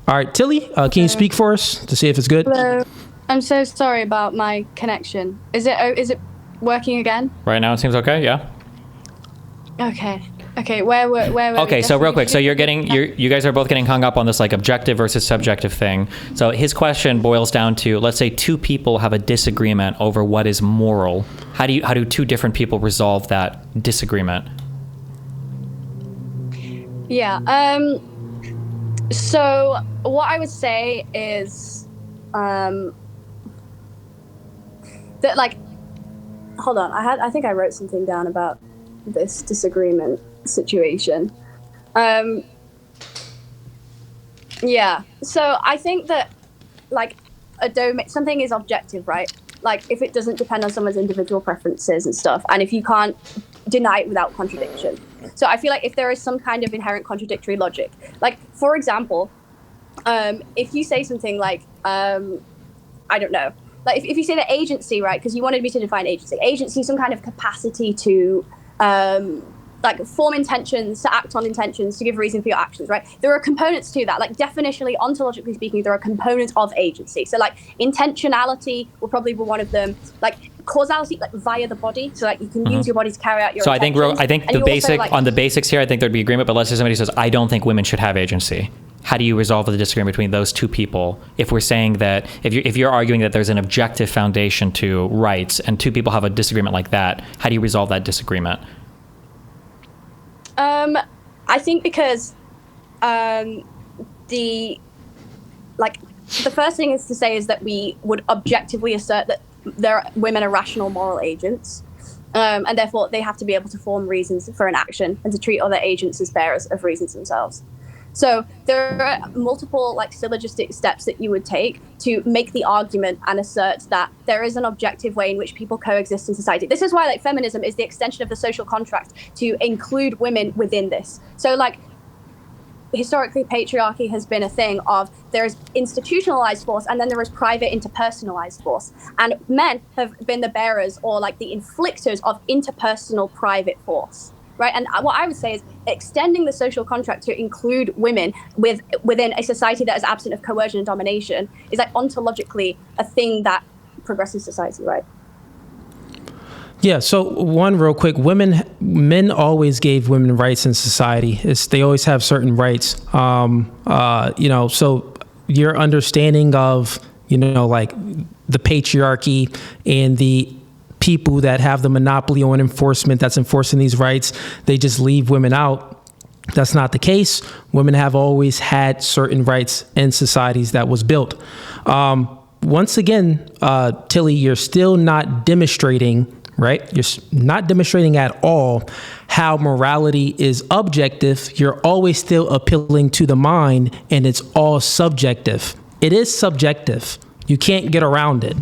All right, Tilly, can you speak for us to see if it's good? Hello. I'm so sorry about my connection. Is it working again? Right now it seems okay. Yeah. Okay. Where okay, so real quick, so you guys are both getting hung up on this like objective versus subjective thing. So his question boils down to, let's say two people have a disagreement over what is moral. How do two different people resolve that disagreement? Yeah. So what I would say is that, like, hold on, I think I wrote something down about this disagreement situation. Yeah, so I think that, like, something is objective, right? Like, if it doesn't depend on someone's individual preferences and stuff, and if you can't deny it without contradiction. So I feel like if there is some kind of inherent contradictory logic, like, for example, if you say something like, I don't know, like if you say the agency, right, because you wanted me to define agency, some kind of capacity to like form intentions, to act on intentions, to give reason for your actions, right? There are components to that, like definitionally, ontologically speaking, there are components of agency. So like intentionality will probably be one of them, like causality, like via the body, so like you can use your body to carry out your intentions. I think the basic, on the basics here, I think there'd be agreement, but let's say somebody says, I don't think women should have agency. How do you resolve the disagreement between those two people? If we're saying that, if you're arguing that there's an objective foundation to rights and two people have a disagreement like that, how do you resolve that disagreement? I think because the first thing is to say is that we would objectively assert that women are rational moral agents, and therefore they have to be able to form reasons for an action and to treat other agents as bearers of reasons themselves. So there are multiple like syllogistic steps that you would take to make the argument and assert that there is an objective way in which people coexist in society. This is why like feminism is the extension of the social contract to include women within this. So like historically patriarchy has been a thing of there is institutionalized force and then there is private interpersonalized force. And men have been the bearers or like the inflictors of interpersonal private force. Right, and what I would say is extending the social contract to include women within a society that is absent of coercion and domination is like ontologically a thing that progresses society, right? Yeah. So one real quick, men always gave women rights in society. They always have certain rights. So your understanding of like the patriarchy and the people that have the monopoly on enforcement that's enforcing these rights, they just leave women out. That's not the case. Women have always had certain rights in societies that was built. Once again, Tilly, you're still not demonstrating, right? You're not demonstrating at all how morality is objective. You're always still appealing to the mind, and it's all subjective. It is subjective. You can't get around it.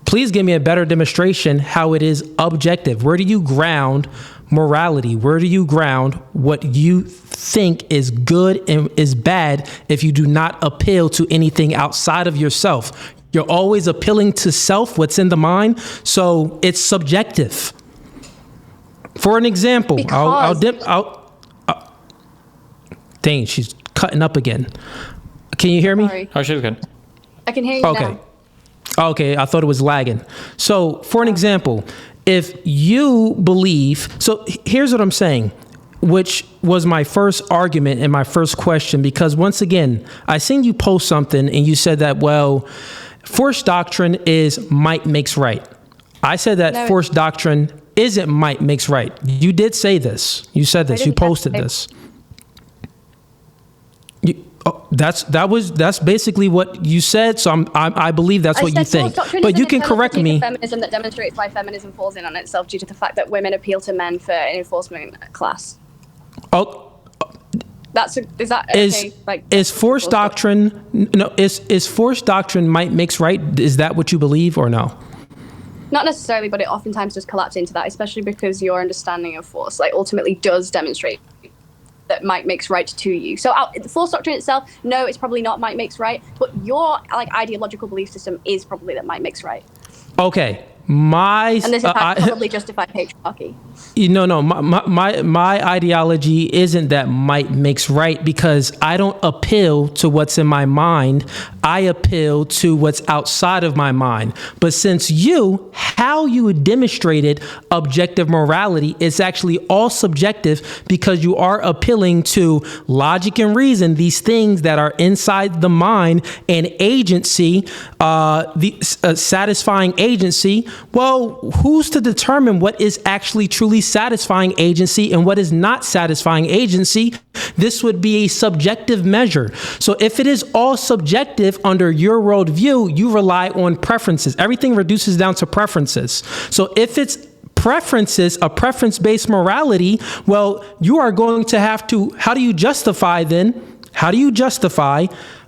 Please give me a better demonstration how it is objective. Where do you ground morality? Where do you ground what you think is good and is bad if you do not appeal to anything outside of yourself? You're always appealing to self, what's in the mind, so it's subjective. For an example, dang, she's cutting up again. Can you hear me? Sorry. Oh, she was good. I can hear you now. Okay, I thought it was lagging. So, for an example, if you believe, so here's what I'm saying, which was my first argument and my first question, because once again, I seen you post something and you said that, well, force doctrine is might makes right. I said that force doctrine isn't might makes right. You did say this. You said this. You posted this. That's basically what you said. So I believe that's what you think. But you can correct me. Feminism that demonstrates why feminism falls in on itself due to the fact that women appeal to men for an enforcement class. Is force doctrine? No, is force doctrine might makes right? Is that what you believe or no? Not necessarily, but it oftentimes does collapse into that, especially because your understanding of force, ultimately does demonstrate that might makes right to you. So the force doctrine itself, no, it's probably not might makes right, but your ideological belief system is probably that might makes right. Okay. And this is probably justify patriarchy. No, my ideology isn't that might makes right, because I don't appeal to what's in my mind. I appeal to what's outside of my mind. But since how you demonstrated objective morality is actually all subjective, because you are appealing to logic and reason, these things that are inside the mind and agency, satisfying agency. Well, who's to determine what is actually truly satisfying agency and what is not satisfying agency? This would be a subjective measure. So if it is all subjective under your worldview, you rely on preferences. Everything reduces down to preferences. So if it's preferences, a preference-based morality, well, you are going to have to, how do you justify then? How do you justify,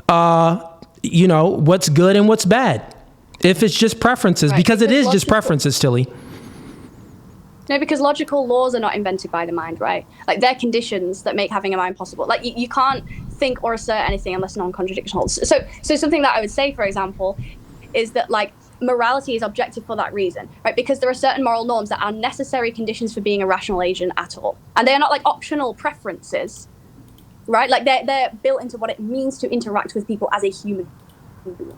what's good and what's bad? If it's just preferences, because it is just preferences, Tilly. No, because logical laws are not invented by the mind, right? They're conditions that make having a mind possible. You can't think or assert anything unless non-contradiction holds. So something that I would say, for example, is that morality is objective for that reason, right? Because there are certain moral norms that are necessary conditions for being a rational agent at all. And they are not optional preferences, right? They're built into what it means to interact with people as a human being.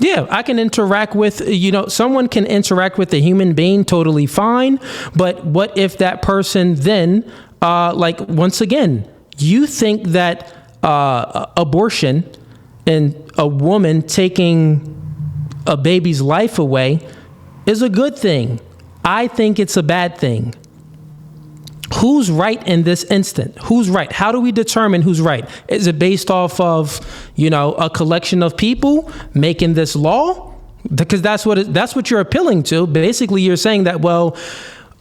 Yeah, I can interact with, someone can interact with a human being totally fine. But what if that person then, once again, you think that abortion and a woman taking a baby's life away is a good thing? I think it's a bad thing. Who's right in this instant? Who's right? How do we determine who's right? Is it based off of, a collection of people making this law? Because that's what you're appealing to. Basically, you're saying that, well,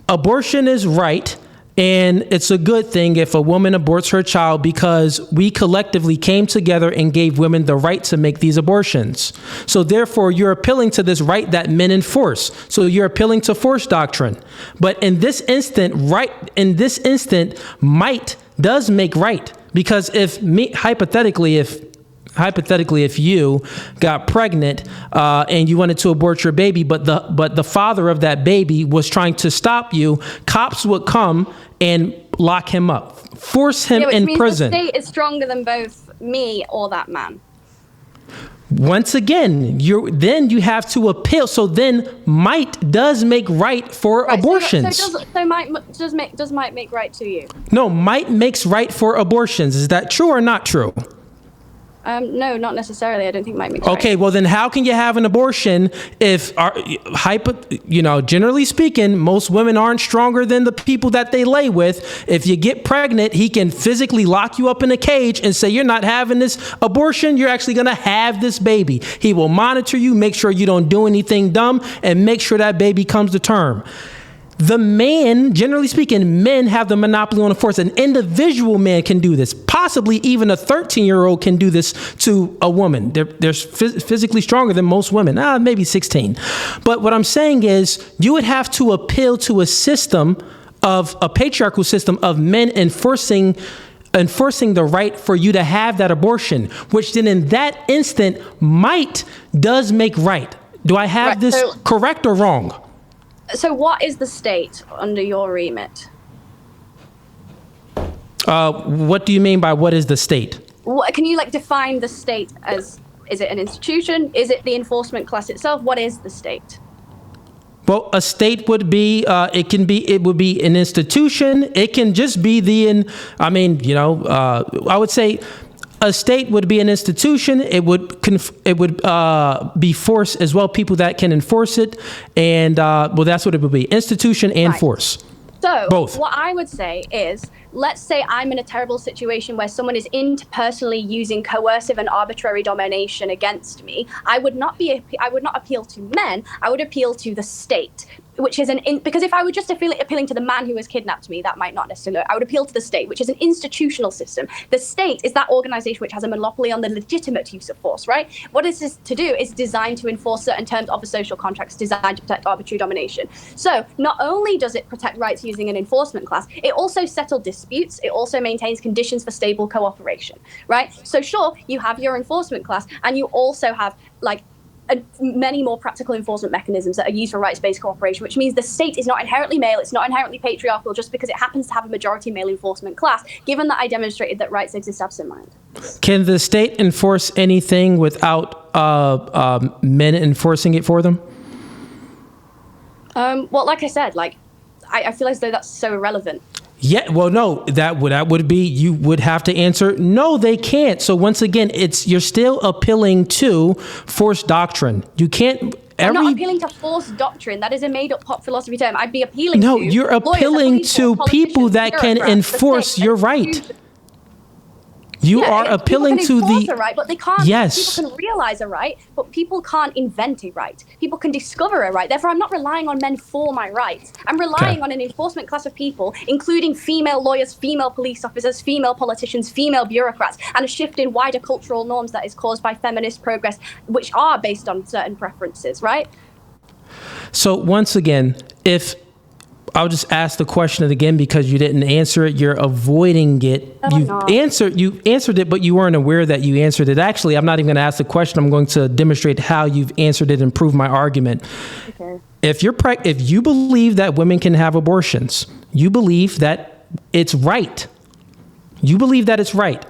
abortion is right, and it's a good thing if a woman aborts her child because we collectively came together and gave women the right to make these abortions. So therefore, you're appealing to this right that men enforce. So you're appealing to force doctrine. But in this instant, might does make right. Because hypothetically, if you got pregnant and you wanted to abort your baby, but the father of that baby was trying to stop you, cops would come and lock him up, force him in prison. The state is stronger than both me or that man. Once again, you have to appeal. So then might does make right for abortions. So might make right to you? No, might makes right for abortions. Is that true or not true? No, not necessarily. I don't think might make right. Okay, well then how can you have an abortion if, generally speaking, most women aren't stronger than the people that they lay with? If you get pregnant, he can physically lock you up in a cage and say, you're not having this abortion, you're actually going to have this baby. He will monitor you, make sure you don't do anything dumb, and make sure that baby comes to term. the man, generally speaking, men have the monopoly on the force. An individual man can do this. Possibly even a 13-year-old can do this to a woman. They're physically stronger than most women, maybe 16. But what I'm saying is you would have to appeal to a system of a patriarchal system of men enforcing the right for you to have that abortion, which then in that instant does make right. Do I have this correct or wrong? So what is the state under your remit? What do you mean by what is the state? Can you define the state as, is it an institution? Is it the enforcement class itself? What is the state? Well, a state would be, it would be an institution. It can just be I would say a state would be an institution. It would be force as well, people that can enforce it. And, that's what it would be, institution and force. So both. What I would say is, let's say I'm in a terrible situation where someone is interpersonally using coercive and arbitrary domination against me. I would not appeal to men. I would appeal to the state, which is because if I were just appealing to the man who has kidnapped me, that might not necessarily. I would appeal to the state, which is an institutional system. The state is that organization which has a monopoly on the legitimate use of force, right? What is this to do is designed to enforce certain terms of the social contracts designed to protect arbitrary domination. So not only does it protect rights using an enforcement class, it also settles disputes. It also maintains conditions for stable cooperation, right? So sure, you have your enforcement class, and you also have many more practical enforcement mechanisms that are used for rights-based cooperation, which means the state is not inherently male, it's not inherently patriarchal just because it happens to have a majority male enforcement class, given that I demonstrated that rights exist absent mind. Can the state enforce anything without men enforcing it for them? Well, like I said, I feel as though that's so irrelevant. Yeah, well, no, that would be, you would have to answer, no, they can't. So once again, you're still appealing to forced doctrine. You can't. I'm not appealing to forced doctrine. That is a made-up pop philosophy term. I'd be appealing to. No, you're appealing to people that can enforce your right. You are appealing to the right, but they can't. Yes. People can realize a right, but people can't invent a right. People can discover a right. Therefore, I'm not relying on men for my rights. I'm relying on an enforcement class of people, including female lawyers, female police officers, female politicians, female bureaucrats, and a shift in wider cultural norms that is caused by feminist progress, which are based on certain preferences, right? So once again, I'll just ask the question again because you didn't answer it. You're avoiding it. You answered it, but you weren't aware that you answered it. Actually, I'm not even going to ask the question. I'm going to demonstrate how you've answered it and prove my argument. Okay. If you believe that women can have abortions, you believe that it's right. You believe that it's right.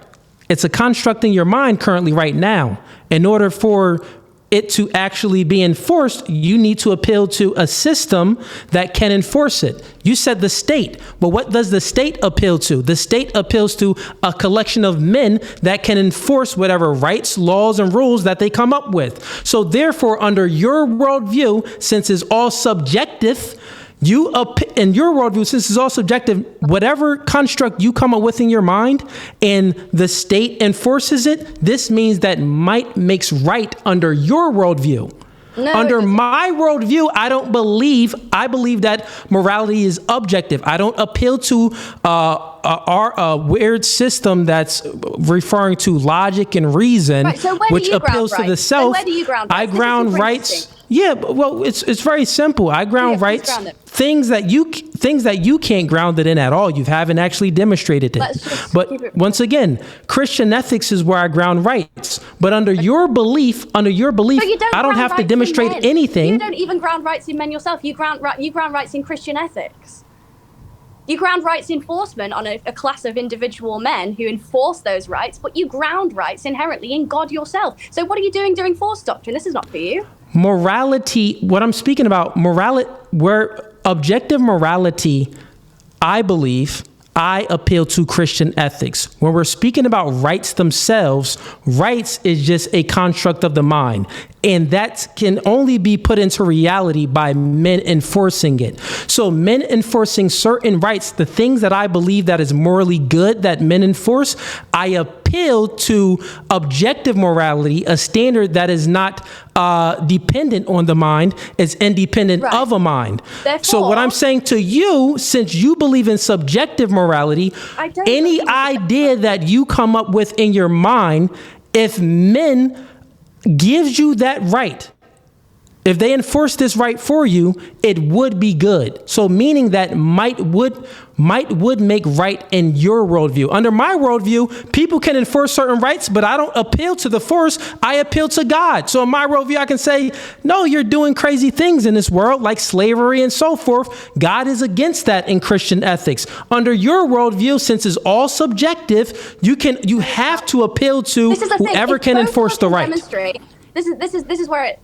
It's a construct in your mind currently right now. In order for it to actually be enforced, you need to appeal to a system that can enforce it. You said the state, but what does the state appeal to? The state appeals to a collection of men that can enforce whatever rights, laws, and rules that they come up with. So therefore, under your worldview, since it's all subjective, in your worldview, since it's all subjective, whatever construct you come up with in your mind and the state enforces it, this means that might makes right under your worldview. No, under my worldview, I believe that morality is objective. I don't appeal to our weird system that's referring to logic and reason, which appeals to the self. Where do you ground rights? I ground rights. Yeah, well, it's very simple. I ground rights, things that you can't ground it in at all. You haven't actually demonstrated it. But once again, Christian ethics is where I ground rights. But under your belief, I don't have to demonstrate anything. You don't even ground rights in men yourself. You ground rights in Christian ethics. You ground rights enforcement on a class of individual men who enforce those rights, but you ground rights inherently in God yourself. So what are you doing during force doctrine? This is not for you. Morality, what I'm speaking about, where objective morality, I believe, I appeal to Christian ethics. When we're speaking about rights themselves, rights is just a construct of the mind. And that can only be put into reality by men enforcing it. So men enforcing certain rights, the things that I believe that is morally good that men enforce, I appeal appeal to objective morality, a standard that is not dependent on the mind, is independent of a mind. Therefore, so what I'm saying to you, since you believe in subjective morality, any idea that you come up with in your mind, if men gives you that right, if they enforce this right for you, it would be good. So meaning that might would make right in your worldview. Under my worldview, people can enforce certain rights, but I don't appeal to the force. I appeal to God. So in my worldview, I can say, no, you're doing crazy things in this world, like slavery and so forth. God is against that in Christian ethics. Under your worldview, since it's all subjective, you have to appeal to whoever can enforce the right. This is where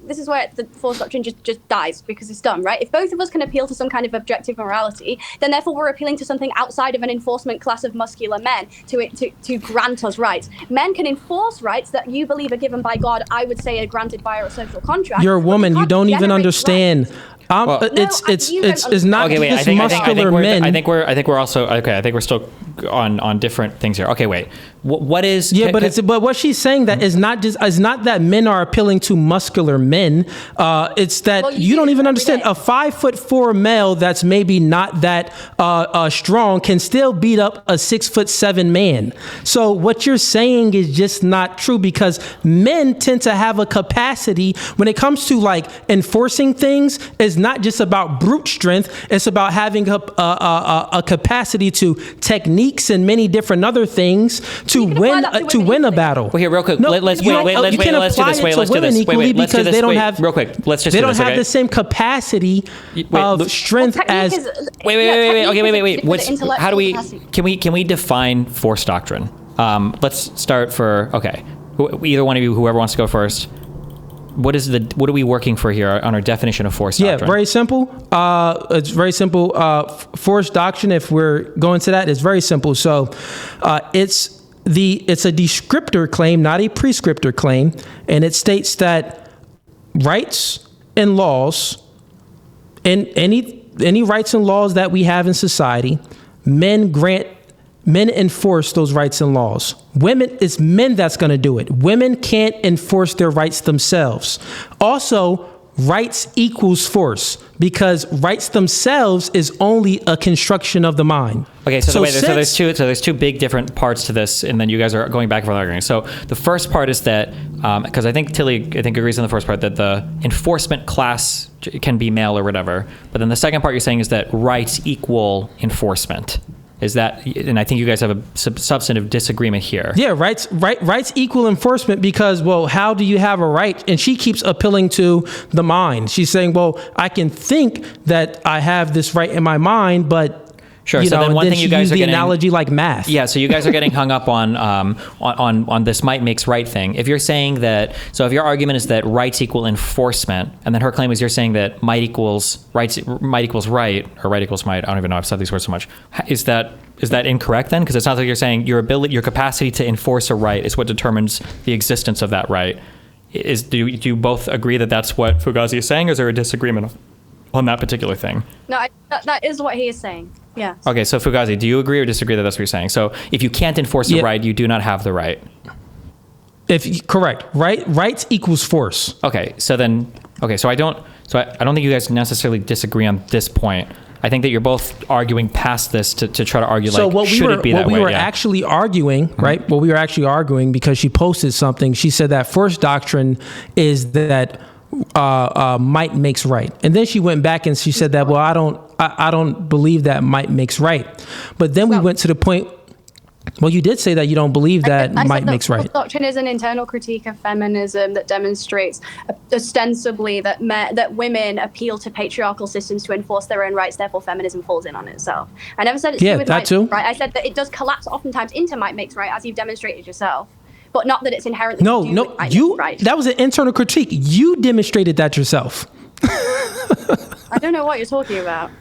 the force doctrine just dies, because it's done, right? If both of us can appeal to some kind of objective morality, then therefore we're appealing to something outside of an enforcement class of muscular men to grant us rights. Men can enforce rights that you believe are given by God, I would say are granted via a social contract. You're a woman. You don't even understand. It's not just muscular men. I think we're also okay. I think we're still on different things here. Okay, wait. What is? Yeah, but what she's saying that is not that men are appealing to muscular men. It's that you don't even understand. A 5'4" male that's maybe not that strong can still beat up a 6'7" man. So what you're saying is just not true, because men tend to have a capacity when it comes to like enforcing things. It's not just about brute strength. It's about having a capacity to techniques and many different other things to win a battle. Well, here, real quick. Let's do this. Because they don't have real quick. Let's just they do don't this, have okay? the same capacity of strength as. Wait. Okay, how do we? Can we define force doctrine? Let's start for either one of you, whoever wants to go first. What are we working for here on our definition of force doctrine? Yeah, very simple. It's very simple. Force doctrine, if we're going to that, is very simple. So it's a descriptor claim, not a prescriptor claim. And it states that rights and laws, and any rights and laws that we have in society, men enforce those rights and laws. It's men that's going to do it. Women can't enforce their rights themselves. Also, rights equals force, because rights themselves is only a construction of the mind. Okay, so there's two big different parts to this, and then you guys are going back and forth arguing. So the first part is that, because I think Tilly agrees on the first part, that the enforcement class can be male or whatever. But then the second part you're saying is that rights equal enforcement. Is that, and I think you guys have a substantive disagreement here. Yeah, rights equal enforcement, because, well, how do you have a right? And she keeps appealing to the mind. She's saying, well, I can think that I have this right in my mind, but sure. So then one thing you guys are getting, analogy like math. Yeah. So you guys are getting hung up on this might makes right thing. If you're saying that, so if your argument is that rights equal enforcement, and then her claim is you're saying that might equals right, or right equals might. I don't even know. I've said these words so much. Is that incorrect then? Because it sounds like you're saying your capacity to enforce a right is what determines the existence of that right. Do you both agree that that's what Fugazi is saying, or is there a disagreement on that particular thing? No, that is what he is saying. Yeah. Okay, so Fugazi, do you agree or disagree that that's what you're saying? So if you can't enforce a right, you do not have the right. Correct. Rights equals force. Okay, so I don't think you guys necessarily disagree on this point. I think that you're both arguing past this to try to argue should it be that way? What we were actually arguing, right? What we were actually arguing, because she posted something. She said that force doctrine is that might makes right, and then she went back and she said that, well, I don't believe that might makes right. But then we went to the point. Well, you did say that you don't believe that might makes right. Doctrine is an internal critique of feminism that demonstrates ostensibly that women appeal to patriarchal systems to enforce their own rights. Therefore, feminism falls in on itself. I never said it's with that too. Right? I said that it does collapse oftentimes into might makes right, as you've demonstrated yourself. But not that it's inherently right. That was an internal critique. You demonstrated that yourself. I don't know what you're talking about.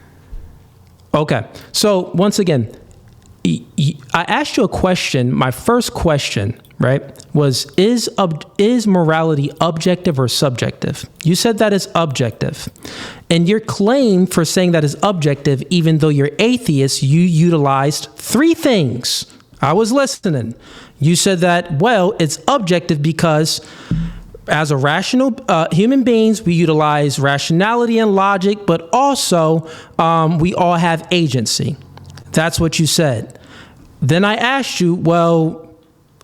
Okay. So once again, I asked you a question. My first question, right, was is morality objective or subjective? You said that is objective. And your claim for saying that is objective, even though you're atheist, you utilized three things. I was listening. You said that, well, it's objective because as a rational human beings, we utilize rationality and logic, but also we all have agency. That's what you said. Then I asked you, well,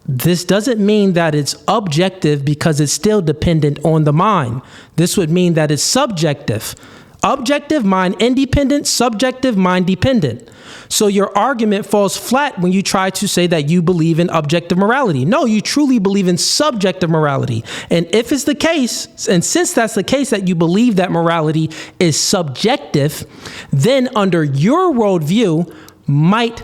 this doesn't mean that it's objective because it's still dependent on the mind. This would mean that it's subjective. Objective, mind independent, subjective, mind dependent. So your argument falls flat when you try to say that you believe in objective morality. No, you truly believe in subjective morality. And if it's the case, and since that's the case that you believe that morality is subjective, then under your worldview, might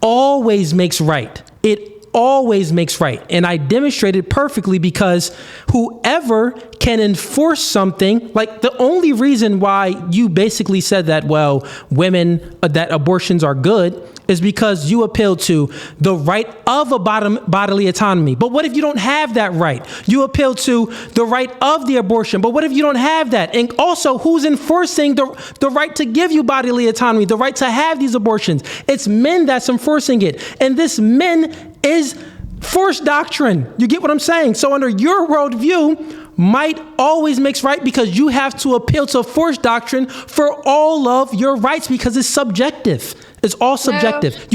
always makes right. It always makes right. And I demonstrated perfectly because whoever can enforce something, like the only reason why you basically said that, well, women, that abortions are good is because you appeal to the right of a bodily autonomy. But what if you don't have that right? You appeal to the right of the abortion. But what if you don't have that? And also, who's enforcing the right to give you bodily autonomy, the right to have these abortions? It's men that's enforcing it. And this men is forced doctrine. You get what I'm saying? So under your worldview, might always makes right because you have to appeal to forced doctrine for all of your rights because it's subjective. It's all subjective. No.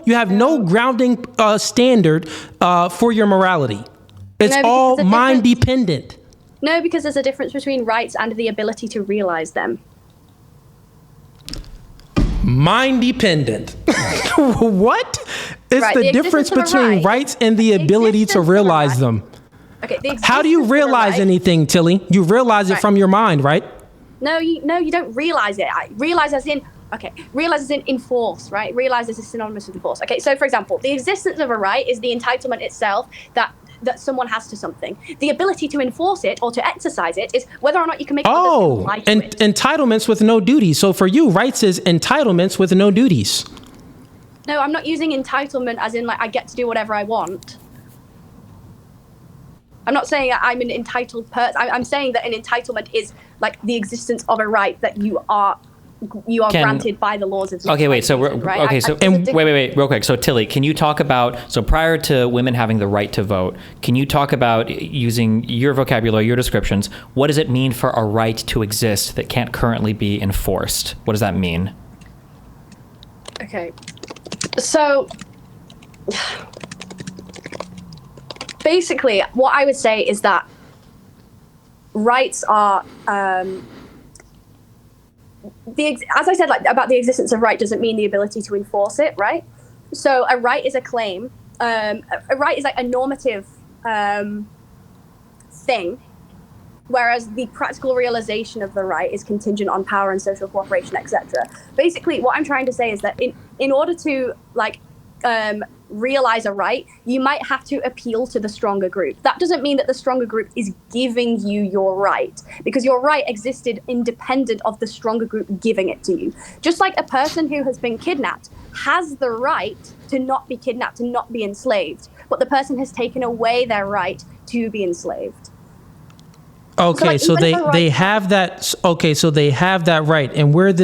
You have no grounding standard for your morality. It's all mind dependent. No, because there's a difference between rights and the ability to realize them. Mind dependent. What? It's right, the difference between rights and the ability to realize them. Okay, how do you realize anything, Tilly? You realize it from your mind, right? No, you don't realize it. Realize as in enforce, right? Realize is synonymous with enforce. Okay, so for example, the existence of a right is the entitlement itself that someone has to something. The ability to enforce it or to exercise it is whether or not you can make others lie to it. Entitlements with no duties. So for you, rights is entitlements with no duties. No, I'm not using entitlement as in like I get to do whatever I want. I'm not saying I'm an entitled person. I'm saying that an entitlement is like the existence of a right that you are granted by the laws of society. Okay, wait. So wait, real quick. So Tilly, can you talk about prior to women having the right to vote? Can you talk about using your vocabulary, your descriptions? What does it mean for a right to exist that can't currently be enforced? What does that mean? Okay, so basically, what I would say is that rights are. As I said, like about the existence of right doesn't mean the ability to enforce it, right? So a right is a claim. A right is like a normative thing, whereas the practical realization of the right is contingent on power and social cooperation, etc. Basically, what I'm trying to say is that in order to realize a right, you might have to appeal to the stronger group. That doesn't mean that the stronger group is giving you your right, because your right existed independent of the stronger group giving it to you. Just like a person who has been kidnapped has the right to not be kidnapped, to not be enslaved, but the person has taken away their right to be enslaved. Okay, so they have that. Okay, so they have that right. And where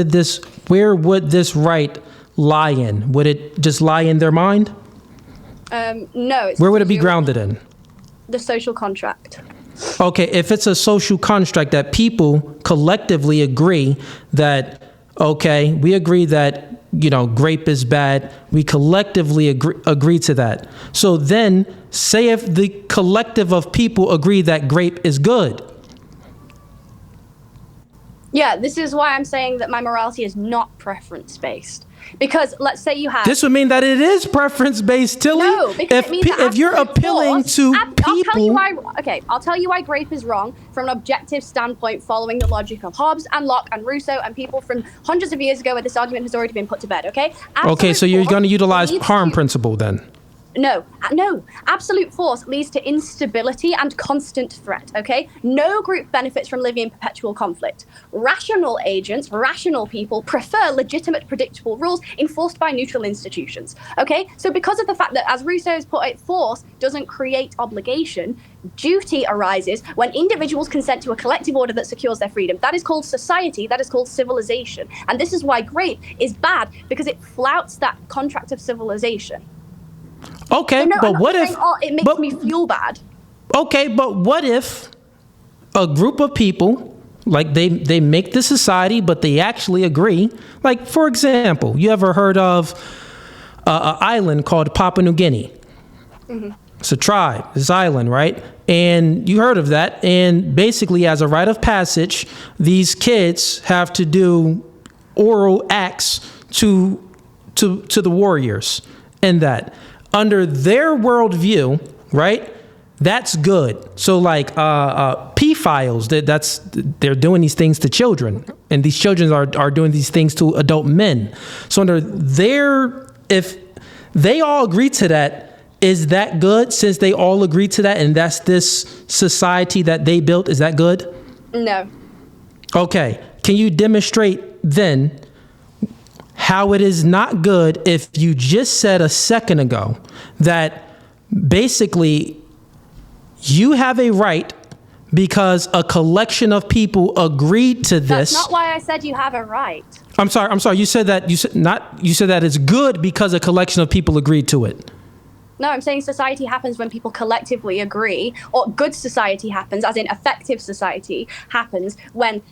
would this right lie in? Would it just lie in their mind? No. Where would it be grounded in? The social contract. Okay, if it's a social construct that people collectively agree that, okay, we agree that, grape is bad. We collectively agree to that. So then say if the collective of people agree that grape is good. Yeah, this is why I'm saying that my morality is not preference-based. Because let's say you have... This would mean that it is preference-based, Tilly. No, because it means if you're appealing to people... I'll tell you why grape is wrong from an objective standpoint following the logic of Hobbes and Locke and Rousseau and people from hundreds of years ago where this argument has already been put to bed, okay? Okay, so you're going to utilize harm principle then? No. Absolute force leads to instability and constant threat, okay? No group benefits from living in perpetual conflict. Rational agents, rational people, prefer legitimate, predictable rules enforced by neutral institutions, okay? So because of the fact that, as Rousseau has put it, force doesn't create obligation, duty arises when individuals consent to a collective order that secures their freedom. That is called society, that is called civilization. And this is why grape is bad, because it flouts that contract of civilization. Okay, no, but what if it makes me feel bad? Okay, but what if a group of people, like they make the society, but they actually agree? Like, for example, you ever heard of an island called Papua New Guinea? Mm-hmm. It's a tribe, this island, right? And you heard of that. And basically, as a rite of passage, these kids have to do oral acts to the warriors, and that under their worldview, right? That's good. So like pedophiles, they're doing these things to children, and these children are doing these things to adult men. So if they all agree to that, is that good? Since they all agree to that, and that's this society that they built, is that good? No. Okay. Can you demonstrate then how it is not good if you just said a second ago that basically you have a right because a collection of people agreed to this? That's not why I said you have a right. I'm sorry. You said that it's good because a collection of people agreed to it. No, I'm saying society happens when people collectively agree, or good society happens, as in effective society happens when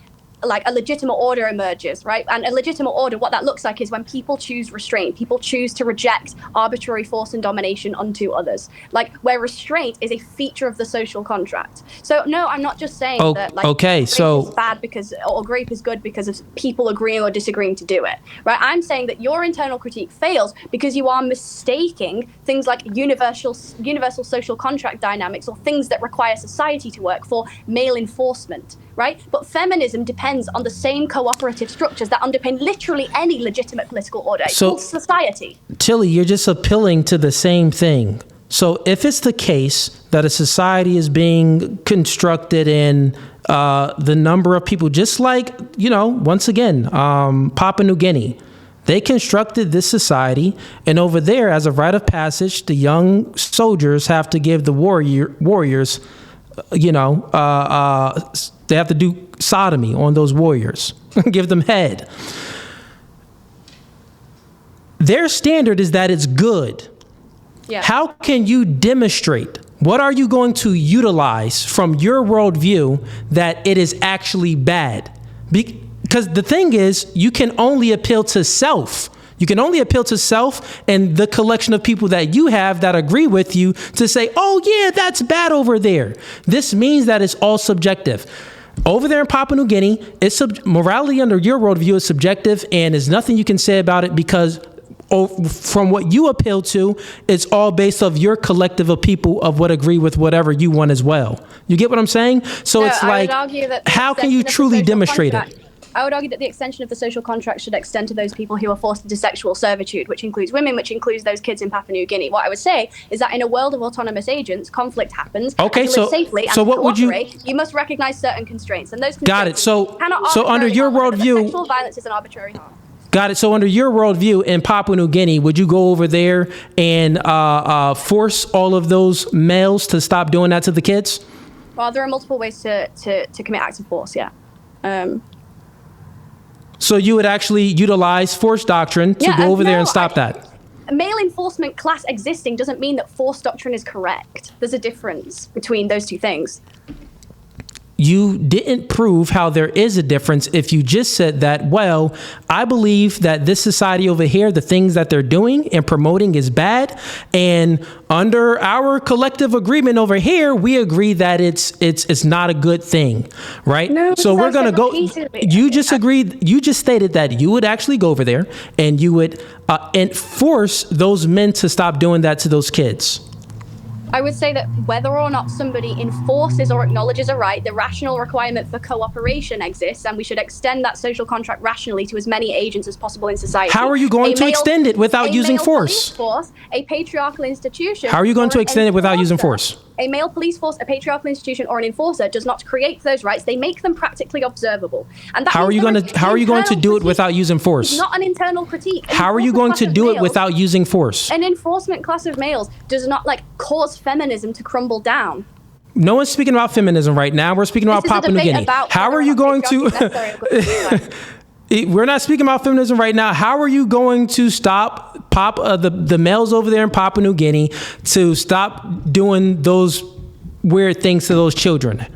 like a legitimate order emerges, right? And a legitimate order, what that looks like is when people choose restraint, people choose to reject arbitrary force and domination onto others, like where restraint is a feature of the social contract. So no, I'm not just saying that like grape is bad because, or grape is good because of people agreeing or disagreeing to do it, right? I'm saying that your internal critique fails because you are mistaking things like universal social contract dynamics or things that require society to work for male enforcement, right? But feminism depends on the same cooperative structures that underpin literally any legitimate political order. It's called society. Tilly, you're just appealing to the same thing. So if it's the case that a society is being constructed in the number of people, just like, once again, Papua New Guinea, they constructed this society, and over there, as a rite of passage, the young soldiers have to give the warriors, they have to do sodomy on those warriors, give them head. Their standard is that it's good. Yeah. How can you demonstrate? What are you going to utilize from your worldview that it is actually bad? Because the thing is, you can only appeal to self. You can only appeal to self and the collection of people that you have that agree with you to say, oh, yeah, that's bad over there. This means that it's all subjective. Over there in Papua New Guinea, morality under your worldview is subjective, and there's nothing you can say about it because from what you appeal to, it's all based off your collective of people of what agree with whatever you want as well. You get what I'm saying? So it's like, how can you truly demonstrate it? I would argue that the extension of the social contract should extend to those people who are forced into sexual servitude, which includes women, which includes those kids in Papua New Guinea. What I would say is that in a world of autonomous agents, conflict happens. Okay, and to live safely and so what would you must recognize certain constraints, and those constraints got it. So under your worldview, sexual violence is an arbitrary harm. Got it. So under your worldview in Papua New Guinea, would you go over there and force all of those males to stop doing that to the kids? Well, there are multiple ways to commit acts of force. Yeah. So you would actually utilize force doctrine to go over there and stop that? Male enforcement class existing doesn't mean that force doctrine is correct. There's a difference between those two things. You didn't prove how there is a difference if you just said that, well, I believe that this society over here, the things that they're doing and promoting is bad. And under our collective agreement over here, we agree that it's not a good thing, right? No, so we're going to go. You just agreed. You just stated that you would actually go over there and you would enforce those men to stop doing that to those kids. I would say that whether or not somebody enforces or acknowledges a right, the rational requirement for cooperation exists, and we should extend that social contract rationally to as many agents as possible in society. How are you going to extend it without using force? A patriarchal institution. How are you going to extend it without using force? A male police force, a patriarchal institution, or an enforcer does not create those rights. They make them practically observable. And that how are you going to do it without using force? It's not an internal critique. How are you going to do it without using force? An enforcement class of males does not cause feminism to crumble down. No one's speaking about feminism right now. We're speaking about Papua New Guinea. How are you going to? We're not speaking about feminism right now. How are you going to stop the males over there in Papua New Guinea to stop doing those weird things to those children.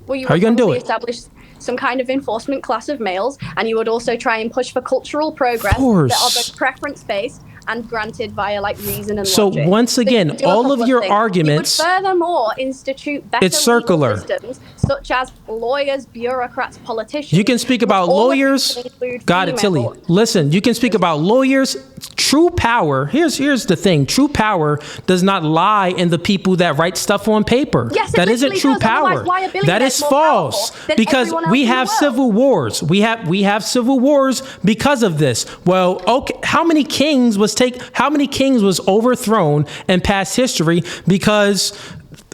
Well, you How are you going to do it? Establish some kind of enforcement class of males, and you would also try and push for cultural progress that are both preference-based and granted via like reason and logic. So once again, all of your arguments. You would furthermore institute better It's circular. legal systems, such as lawyers, bureaucrats, politicians. You can speak about lawyers. Got it, Tilly. Listen, you can speak about lawyers. True power. Here's the thing. True power does not lie in the people that write stuff on paper. Yes, that isn't true does. power. That is false. Because we have civil wars. We have civil wars because of this. Well, okay, how many kings was overthrown in past history because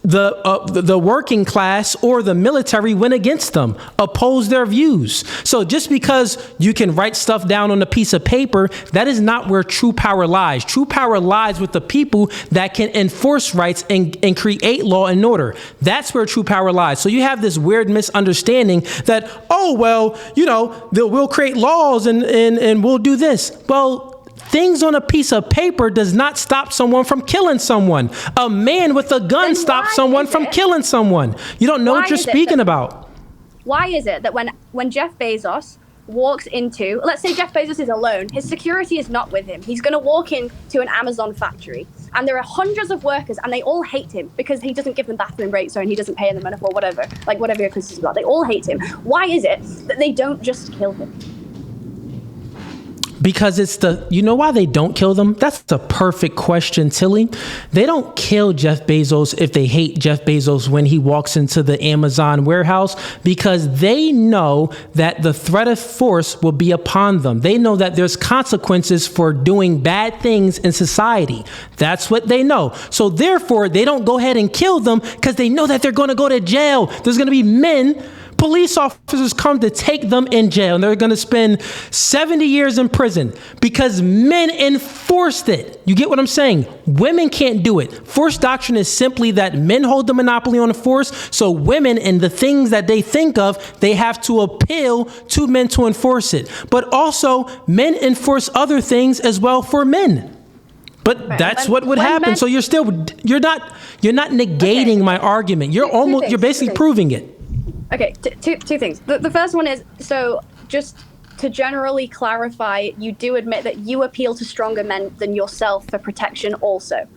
the working class or the military went against them, opposed their views. So just because you can write stuff down on a piece of paper, that is not where true power lies. True power lies with the people that can enforce rights and create law and order. That's where true power lies. So you have this weird misunderstanding that, we'll create laws and we'll do this. Well, things on a piece of paper does not stop someone from killing someone. A man with a gun stops someone from killing someone. You don't know what you're speaking about. Why is it that when Jeff Bezos walks into, let's say Jeff Bezos is alone, his security is not with him. He's going to walk into an Amazon factory and there are hundreds of workers and they all hate him because he doesn't give them bathroom breaks and he doesn't pay them enough or whatever your criticism about. They all hate him. Why is it that they don't just kill him? Because you know why they don't kill them? That's the perfect question, Tilly. They don't kill Jeff Bezos if they hate Jeff Bezos when he walks into the Amazon warehouse, because they know that the threat of force will be upon them. They know that there's consequences for doing bad things in society. That's what they know. So therefore, they don't go ahead and kill them because they know that they're going to go to jail. There's going to be police officers come to take them in jail, and they're going to spend 70 years in prison because men enforced it. You get what I'm saying? Women can't do it. Force doctrine is simply that men hold the monopoly on the force, so women and the things that they think of, they have to appeal to men to enforce it. But also, men enforce other things as well for men. But that's what would happen. So you're not negating my argument. You're basically proving it. Okay, two things. The first one is, so just to generally clarify, you do admit that you appeal to stronger men than yourself for protection also.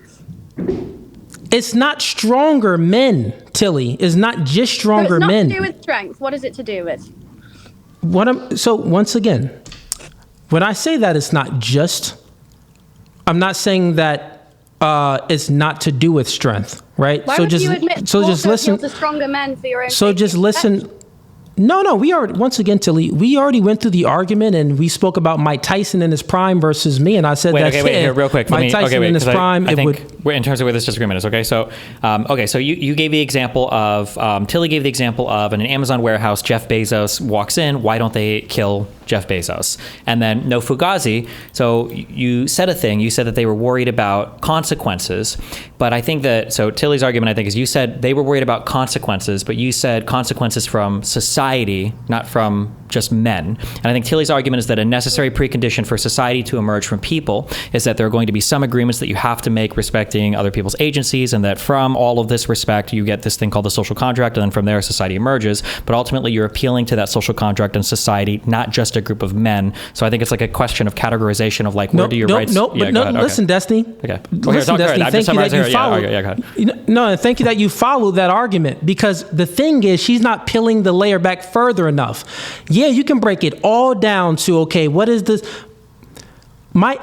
It's not stronger men, Tilly. It's not just stronger men. It's not to do with strength. What is it to do with? So once again, when I say that it's not just, I'm not saying that it's not to do with strength, right? Why would you admit just listen to stronger men for your own so just listen. No, we already, once again, Tilly, we already went through the argument and we spoke about Mike Tyson in his prime versus me, and I said here, real quick. Mike Tyson in his prime. I think in terms of where this disagreement is, okay? So, so you gave the example of, Tilly gave the example of in an Amazon warehouse, Jeff Bezos walks in, why don't they kill Jeff Bezos? And then No Fugazi, so you said that they were worried about consequences, but I think that, so Tilly's argument, I think, is you said they were worried about consequences, but you said consequences from society, not from just men. And I think Tilly's argument is that a necessary precondition for society to emerge from people is that there are going to be some agreements that you have to make respecting other people's agencies, and that from all of this respect, you get this thing called the social contract, and then from there, society emerges. But ultimately, you're appealing to that social contract and society, not just a group of men. So I think it's like a question of categorization of like, where do your rights... Listen, Destiny. Okay. Listen, Destiny, thank you that you followed... go ahead. No, thank you that you followed that argument, because the thing is, she's not peeling the layer back further enough. Yeah, you can break it all down to, okay, what is this?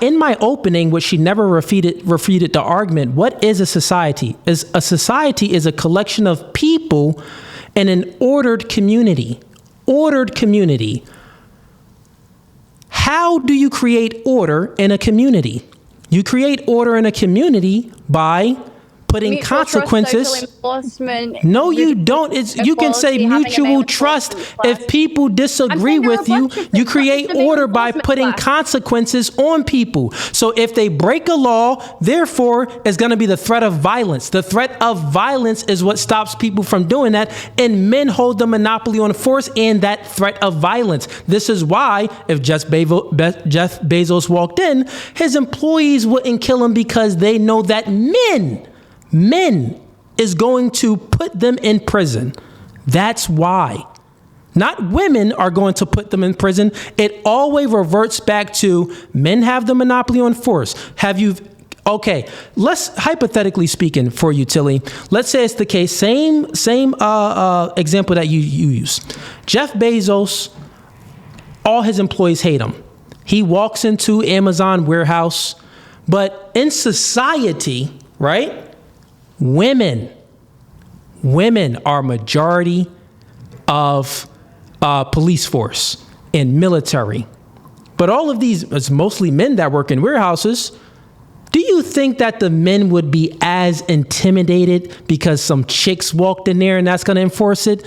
In my opening, which she never refuted the argument, what is a society? A society is a collection of people in an ordered community. Ordered community. How do you create order in a community? You create order in a community by putting mutual consequences. Trust, social enforcement. No, you don't. You can say mutual trust. If people disagree with you, you create order by putting consequences on people. So if they break a law, therefore, it's going to be the threat of violence. The threat of violence is what stops people from doing that. And men hold the monopoly on force and that threat of violence. This is why if Jeff Bezos walked in, his employees wouldn't kill him, because they know that men is going to put them in prison. That's why. Not women are going to put them in prison. It always reverts back to men have the monopoly on force. Okay, let's hypothetically speaking for you, Tilly. Let's say it's the case. Same example that you used. Jeff Bezos, all his employees hate him. He walks into Amazon warehouse, but in society, right? Women are majority of police force and military. But all of these, it's mostly men that work in warehouses. Do you think that the men would be as intimidated because some chicks walked in there and that's going to enforce it?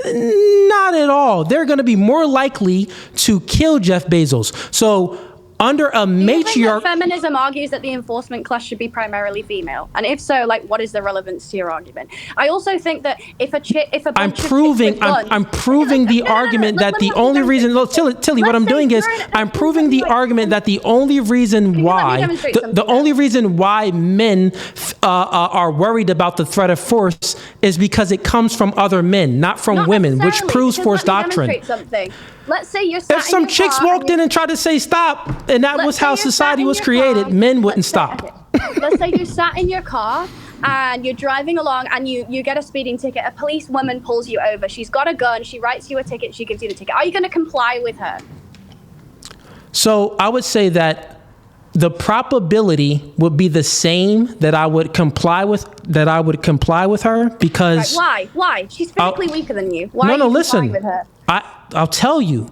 Not at all. They're going to be more likely to kill Jeff Bezos. So under a matriarch, feminism argues that the enforcement class should be primarily female, and if so, like, what is the relevance to your argument? I also think that if I'm proving the argument that the only reason. Tilly, what I'm doing is I'm proving the argument that the only reason why men are worried about the threat of force is because it comes from other men, not from women, which proves force doctrine. Let's say you're sat if some chicks walked in and tried to say stop, and that was how society was created, men wouldn't stop. Let's say you sat in your car and you're driving along and you get a speeding ticket. A police woman pulls you over. She's got a gun. She writes you a ticket. She gives you the ticket. Are you going to comply with her? So I would say that the probability would be the same that I would comply with her, because why? She's physically weaker than you. Why are you listen. With her? I'll tell you,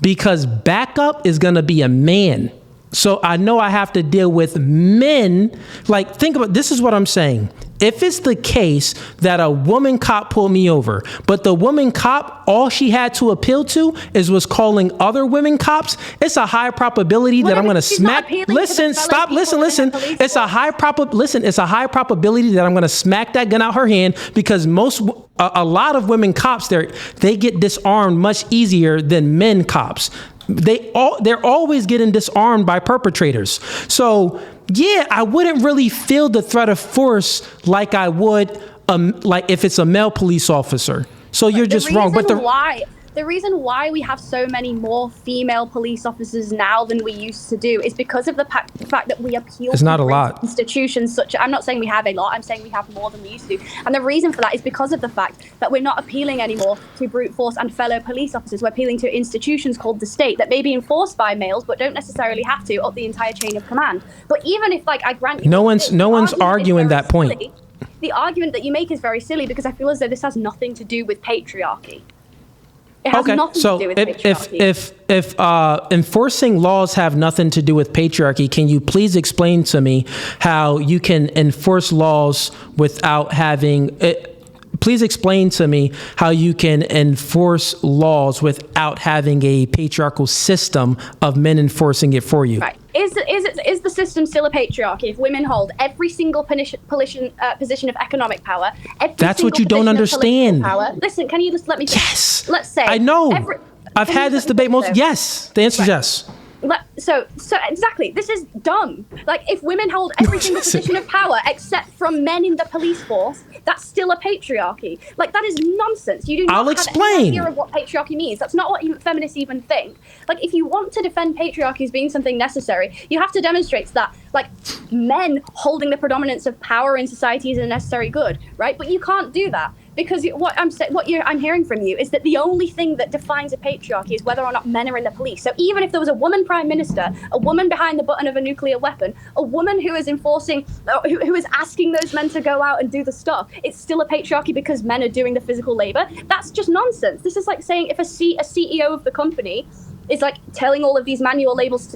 because backup is going to be a man. So I know I have to deal with men. Like, think about, this is what I'm saying. If it's the case that a woman cop pulled me over, but the woman cop, all she had to appeal to was calling other women cops, it's a high probability that I'm going to smack. Listen. It's a high probability that I'm going to smack that gun out her hand, because a lot of women cops, they get disarmed much easier than men cops. They're always getting disarmed by perpetrators. So yeah, I wouldn't really feel the threat of force like I would, like if it's a male police officer. So you're just wrong. But the reason why we have so many more female police officers now than we used to do is because of the fact that we appeal to institutions I'm not saying we have a lot, I'm saying we have more than we used to. And the reason for that is because of the fact that we're not appealing anymore to brute force and fellow police officers. We're appealing to institutions called the state that may be enforced by males, but don't necessarily have to up the entire chain of command. But even if, like, I grant you, no one's arguing that point. The argument that you make is very silly, because I feel as though this has nothing to do with patriarchy. It has nothing to do with patriarchy. If enforcing laws have nothing to do with patriarchy, can you please explain to me how you can enforce laws without having? Please explain to me how you can enforce laws without having a patriarchal system of men enforcing it for you. Right. Is the system still a patriarchy if women hold every single position of economic power? That's what you don't understand. Listen, can you just let me finish? Yes. Let's say I know. I've had this debate yes. The answer is yes. So exactly, this is dumb. Like, if women hold every single position of power except from men in the police force, that's still a patriarchy. Like, that is nonsense. You do not have any idea of what patriarchy means. That's not what feminists even think. Like, if you want to defend patriarchy as being something necessary, you have to demonstrate that, like, men holding the predominance of power in society is a necessary good, right? But you can't do that. Because what I'm hearing from you is that the only thing that defines a patriarchy is whether or not men are in the police. So even if there was a woman prime minister, a woman behind the button of a nuclear weapon, a woman who is enforcing, who is asking those men to go out and do the stuff, it's still a patriarchy because men are doing the physical labor. That's just nonsense. This is like saying if a CEO of the company is like telling all of these manual laborers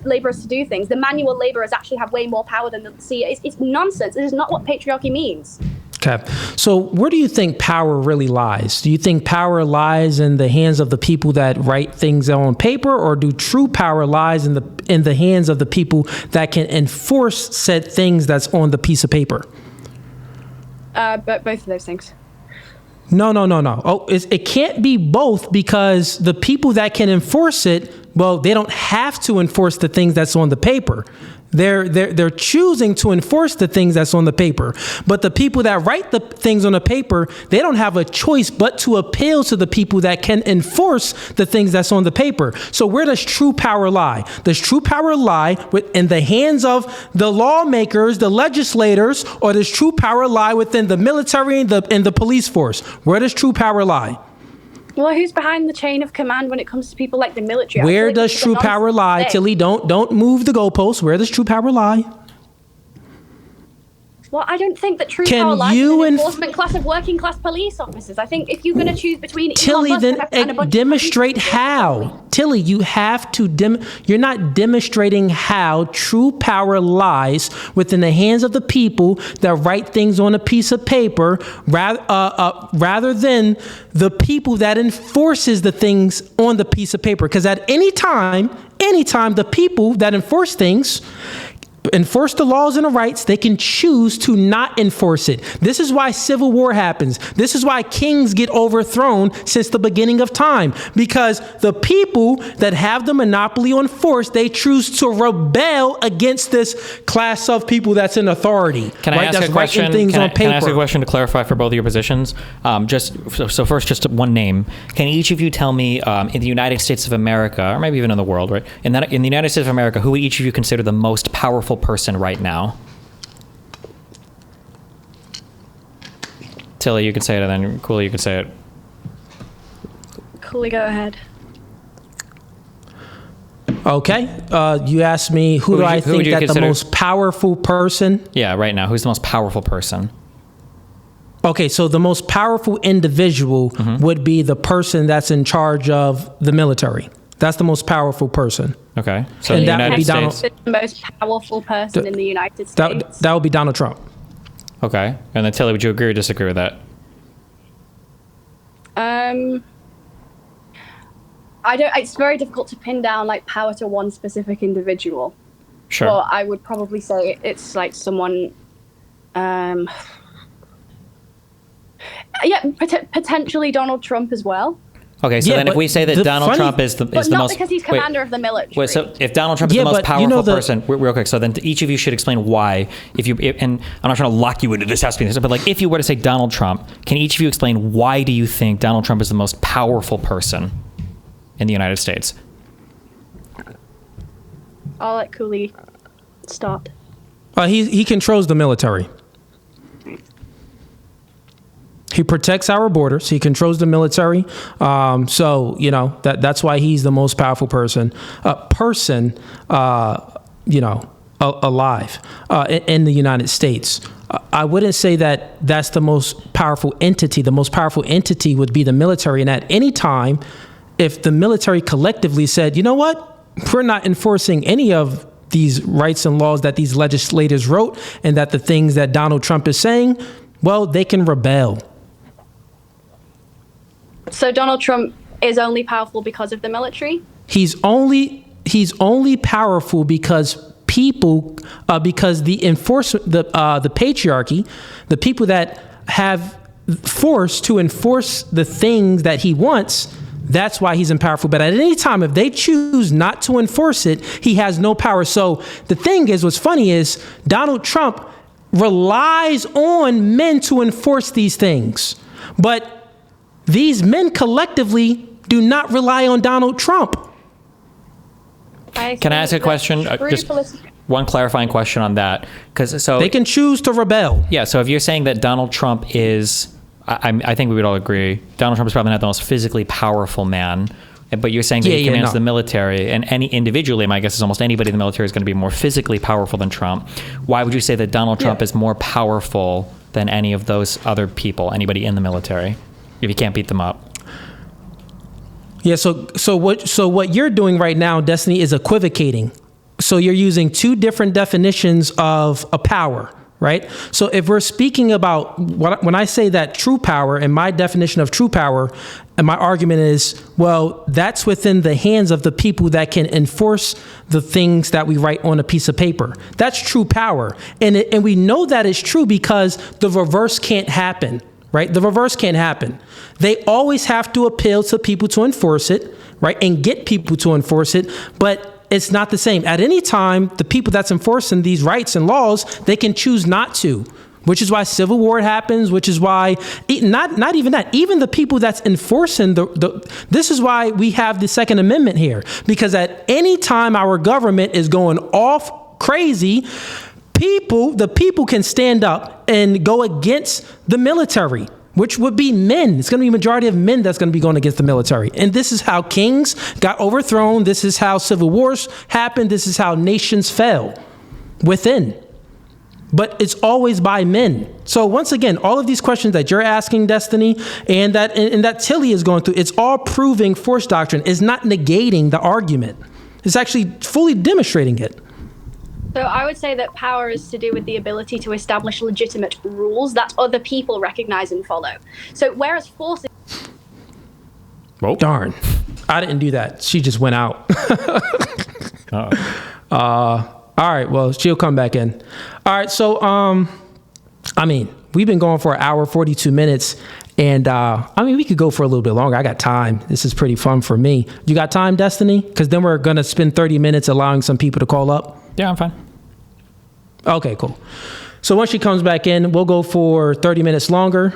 to do things. The manual laborers actually have way more power than the CEO. It's nonsense. It is not what patriarchy means. Okay. So where do you think power really lies? Do you think power lies in the hands of the people that write things on paper, or do true power lies in the hands of the people that can enforce said things that's on the piece of paper? But both of those things. No. Oh, it can't be both, because the people that can enforce it, well, they don't have to enforce the things that's on the paper. They're choosing to enforce the things that's on the paper. But the people that write the things on the paper, they don't have a choice but to appeal to the people that can enforce the things that's on the paper. So where does true power lie? Does true power lie in the hands of the lawmakers, the legislators, or does true power lie within the military and the police force? Where does true power lie? Well, who's behind the chain of command when it comes to people like the military? Where does true power lie? Tilly, don't move the goalposts. Where does true power lie? Well, I don't think that true power lies in an enforcement class of working class police officers. I think if you're going to choose between Tilly, then demonstrate how. Tilly, you have to you're not demonstrating how true power lies within the hands of the people that write things on a piece of paper, rather than the people that enforces the things on the piece of paper. Because at any time, the people that enforce the laws and the rights, they can choose to not enforce it. This is why civil war happens. This is why kings get overthrown since the beginning of time, because the people that have the monopoly on force, they choose to rebel against this class of people that's in authority. Can I ask a question? Can I ask a question to clarify for both of your positions? So first, just one name. Can each of you tell me, in the United States of America, or maybe even in the world, right? In the United States of America, who would each of you consider the most powerful person right now? Tilly, you can say it, and then Cooley, you can say it. Cooley, go ahead. Okay. You asked me who do I think that the most powerful person? Yeah, right now. Who's the most powerful person? Okay, so the most powerful individual would be the person that's in charge of the military. That's the most powerful person. Okay. So and that would be Donald. The most powerful person in the United States. That would be Donald Trump. Okay. And then Tilly, would you agree or disagree with that? It's very difficult to pin down like power to one specific individual. Sure. Well, I would probably say it's like someone, potentially Donald Trump as well. Okay, so then if we say that Donald Trump is the but most... not because he's commander of the military. Wait, so if Donald Trump is the most powerful person... Real quick, so then each of you should explain why. And I'm not trying to lock you into this, has to be this, but like if you were to say Donald Trump, can each of you explain why do you think Donald Trump is the most powerful person in the United States? I'll let Cooley start. He controls the military. He protects our borders. He controls the military. So, that's why he's the most powerful person alive in the United States. I wouldn't say that that's the most powerful entity. The most powerful entity would be the military. And at any time, if the military collectively said, you know what, we're not enforcing any of these rights and laws that these legislators wrote, and that the things that Donald Trump is saying, well, they can rebel. So Donald Trump is only powerful because of the military? He's only powerful because because the patriarchy, the people that have force to enforce the things that he wants, that's why he's powerful. But at any time, if they choose not to enforce it, he has no power. So the thing is, what's funny is Donald Trump relies on men to enforce these things. But these men collectively do not rely on Donald Trump. Can I ask a question? Just one clarifying question on that. So they can choose to rebel. Yeah, so if you're saying that Donald Trump is, I think we would all agree, Donald Trump is probably not the most physically powerful man, but you're saying that he commands the military, and any individually, my guess is almost anybody in the military is going to be more physically powerful than Trump. Why would you say that Donald Trump is more powerful than any of those other people, anybody in the military, if you can't beat them up? Yeah. So what you're doing right now, Destiny, is equivocating. So you're using two different definitions of a power, right? So if we're speaking about when I say that true power, and my definition of true power, and my argument is, well, that's within the hands of the people that can enforce the things that we write on a piece of paper. That's true power. And we know that is true because the reverse can't happen, right? The reverse can't happen. They always have to appeal to people to enforce it, right? And get people to enforce it. But it's not the same. At any time, the people that's enforcing these rights and laws, they can choose not to, which is why civil war happens, which is why not even that, even the people that's enforcing this is why we have the Second Amendment here, because at any time our government is going off crazy, the people can stand up and go against the military, which would be men. It's going to be a majority of men that's going to be going against the military. And this is how kings got overthrown. This is how civil wars happened. This is how nations fell within. But it's always by men. So once again, all of these questions that you're asking, Destiny, and that Tilly is going through, it's all proving force doctrine. It's not negating the argument. It's actually fully demonstrating it. So I would say that power is to do with the ability to establish legitimate rules that other people recognize and follow. So whereas force is... Oh, darn. I didn't do that. She just went out. All right. Well, she'll come back in. All right. So, we've been going for an hour, 42 minutes. And, we could go for a little bit longer. I got time. This is pretty fun for me. You got time, Destiny? Because then we're going to spend 30 minutes allowing some people to call up. Yeah, I'm fine. Okay, cool. So once she comes back in, we'll go for 30 minutes longer.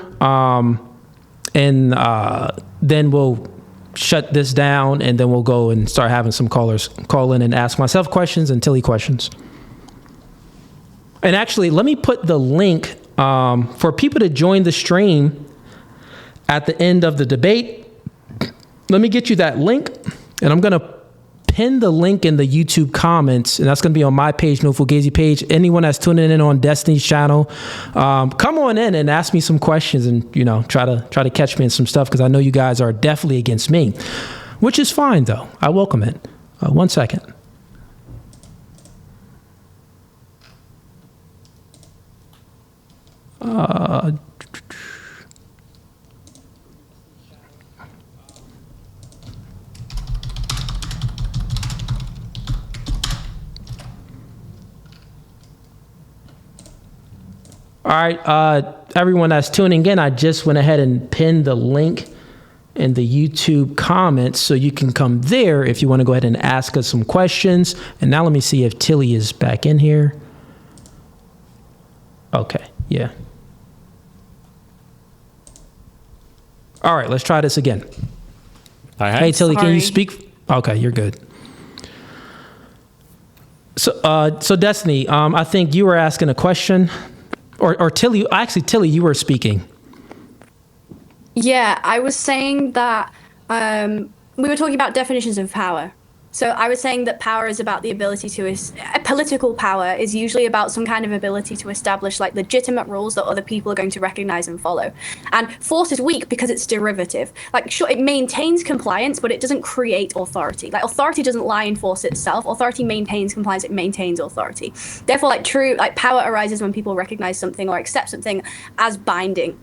Then we'll shut this down, and then we'll go and start having some callers call in and ask myself questions and Tilly questions. And actually, let me put the link for people to join the stream at the end of the debate. Let me get you that link, and I'm going to pin the link in the YouTube comments, and that's going to be on my page, No Fugazi page. Anyone that's tuning in on Destiny's channel, come on in and ask me some questions, and try to catch me in some stuff, because I know you guys are definitely against me, which is fine though. I welcome it. 1 second. All right, everyone that's tuning in, I just went ahead and pinned the link in the YouTube comments, so you can come there if you want to go ahead and ask us some questions. And now let me see if Tilly is back in here. Okay, yeah. All right, let's try this again. Hey, Tilly, Can you speak? Okay, you're good. So Destiny, I think you were asking a question. Or Tilly, Tilly, you were speaking. Yeah, I was saying that we were talking about definitions of power. So I was saying that power is about the ability to, political power is usually about some kind of ability to establish like legitimate rules that other people are going to recognize and follow. And force is weak because it's derivative. Like, sure, it maintains compliance, but it doesn't create authority. Like, authority doesn't lie in force itself. Authority maintains compliance, it maintains authority. Therefore, power arises when people recognize something or accept something as binding.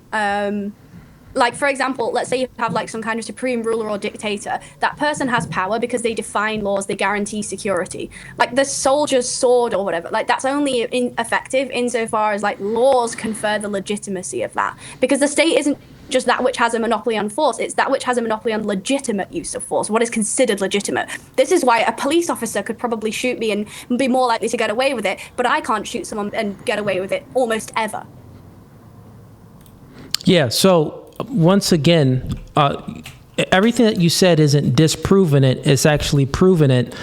Like, for example, let's say you have like some kind of supreme ruler or dictator. That person has power because they define laws, they guarantee security. Like the soldier's sword or whatever, like that's only effective insofar as like laws confer the legitimacy of that. Because the state isn't just that which has a monopoly on force, it's that which has a monopoly on legitimate use of force, what is considered legitimate. This is why a police officer could probably shoot me and be more likely to get away with it, but I can't shoot someone and get away with it almost ever. Yeah, so once again, everything that you said isn't disproving it, it's actually proving it,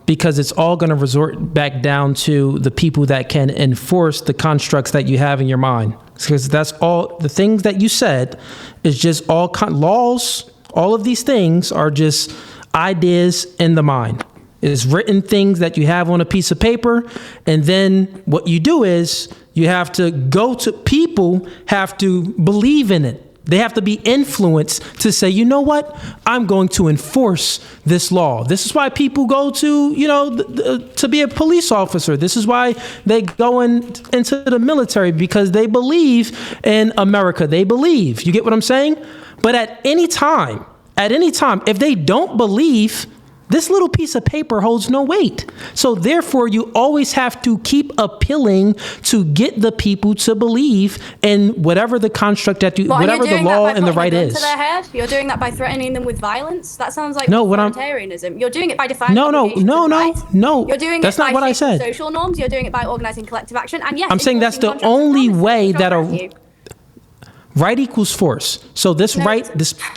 because it's all going to resort back down to the people that can enforce the constructs that you have in your mind. Because that's all the things that you said is just all laws. All of these things are just ideas in the mind. It's written things that you have on a piece of paper. And then what you do is you have to go to people have to believe in it. They have to be influenced to say, you know what? I'm going to enforce this law. This is why people go to, to be a police officer. This is why they go into the military, because they believe in America. They believe. You get what I'm saying? But at any time, if they don't believe, this little piece of paper holds no weight. So therefore, you always have to keep appealing to get the people to believe in whatever the construct whatever the law and the right is. To their head? You're doing that by threatening them with violence? That sounds like authoritarianism. You're doing it by defining No. You're doing that's it not by what I said. Social norms. You're doing it by organizing collective action. And yes, I'm saying that's the only way that right equals force. So this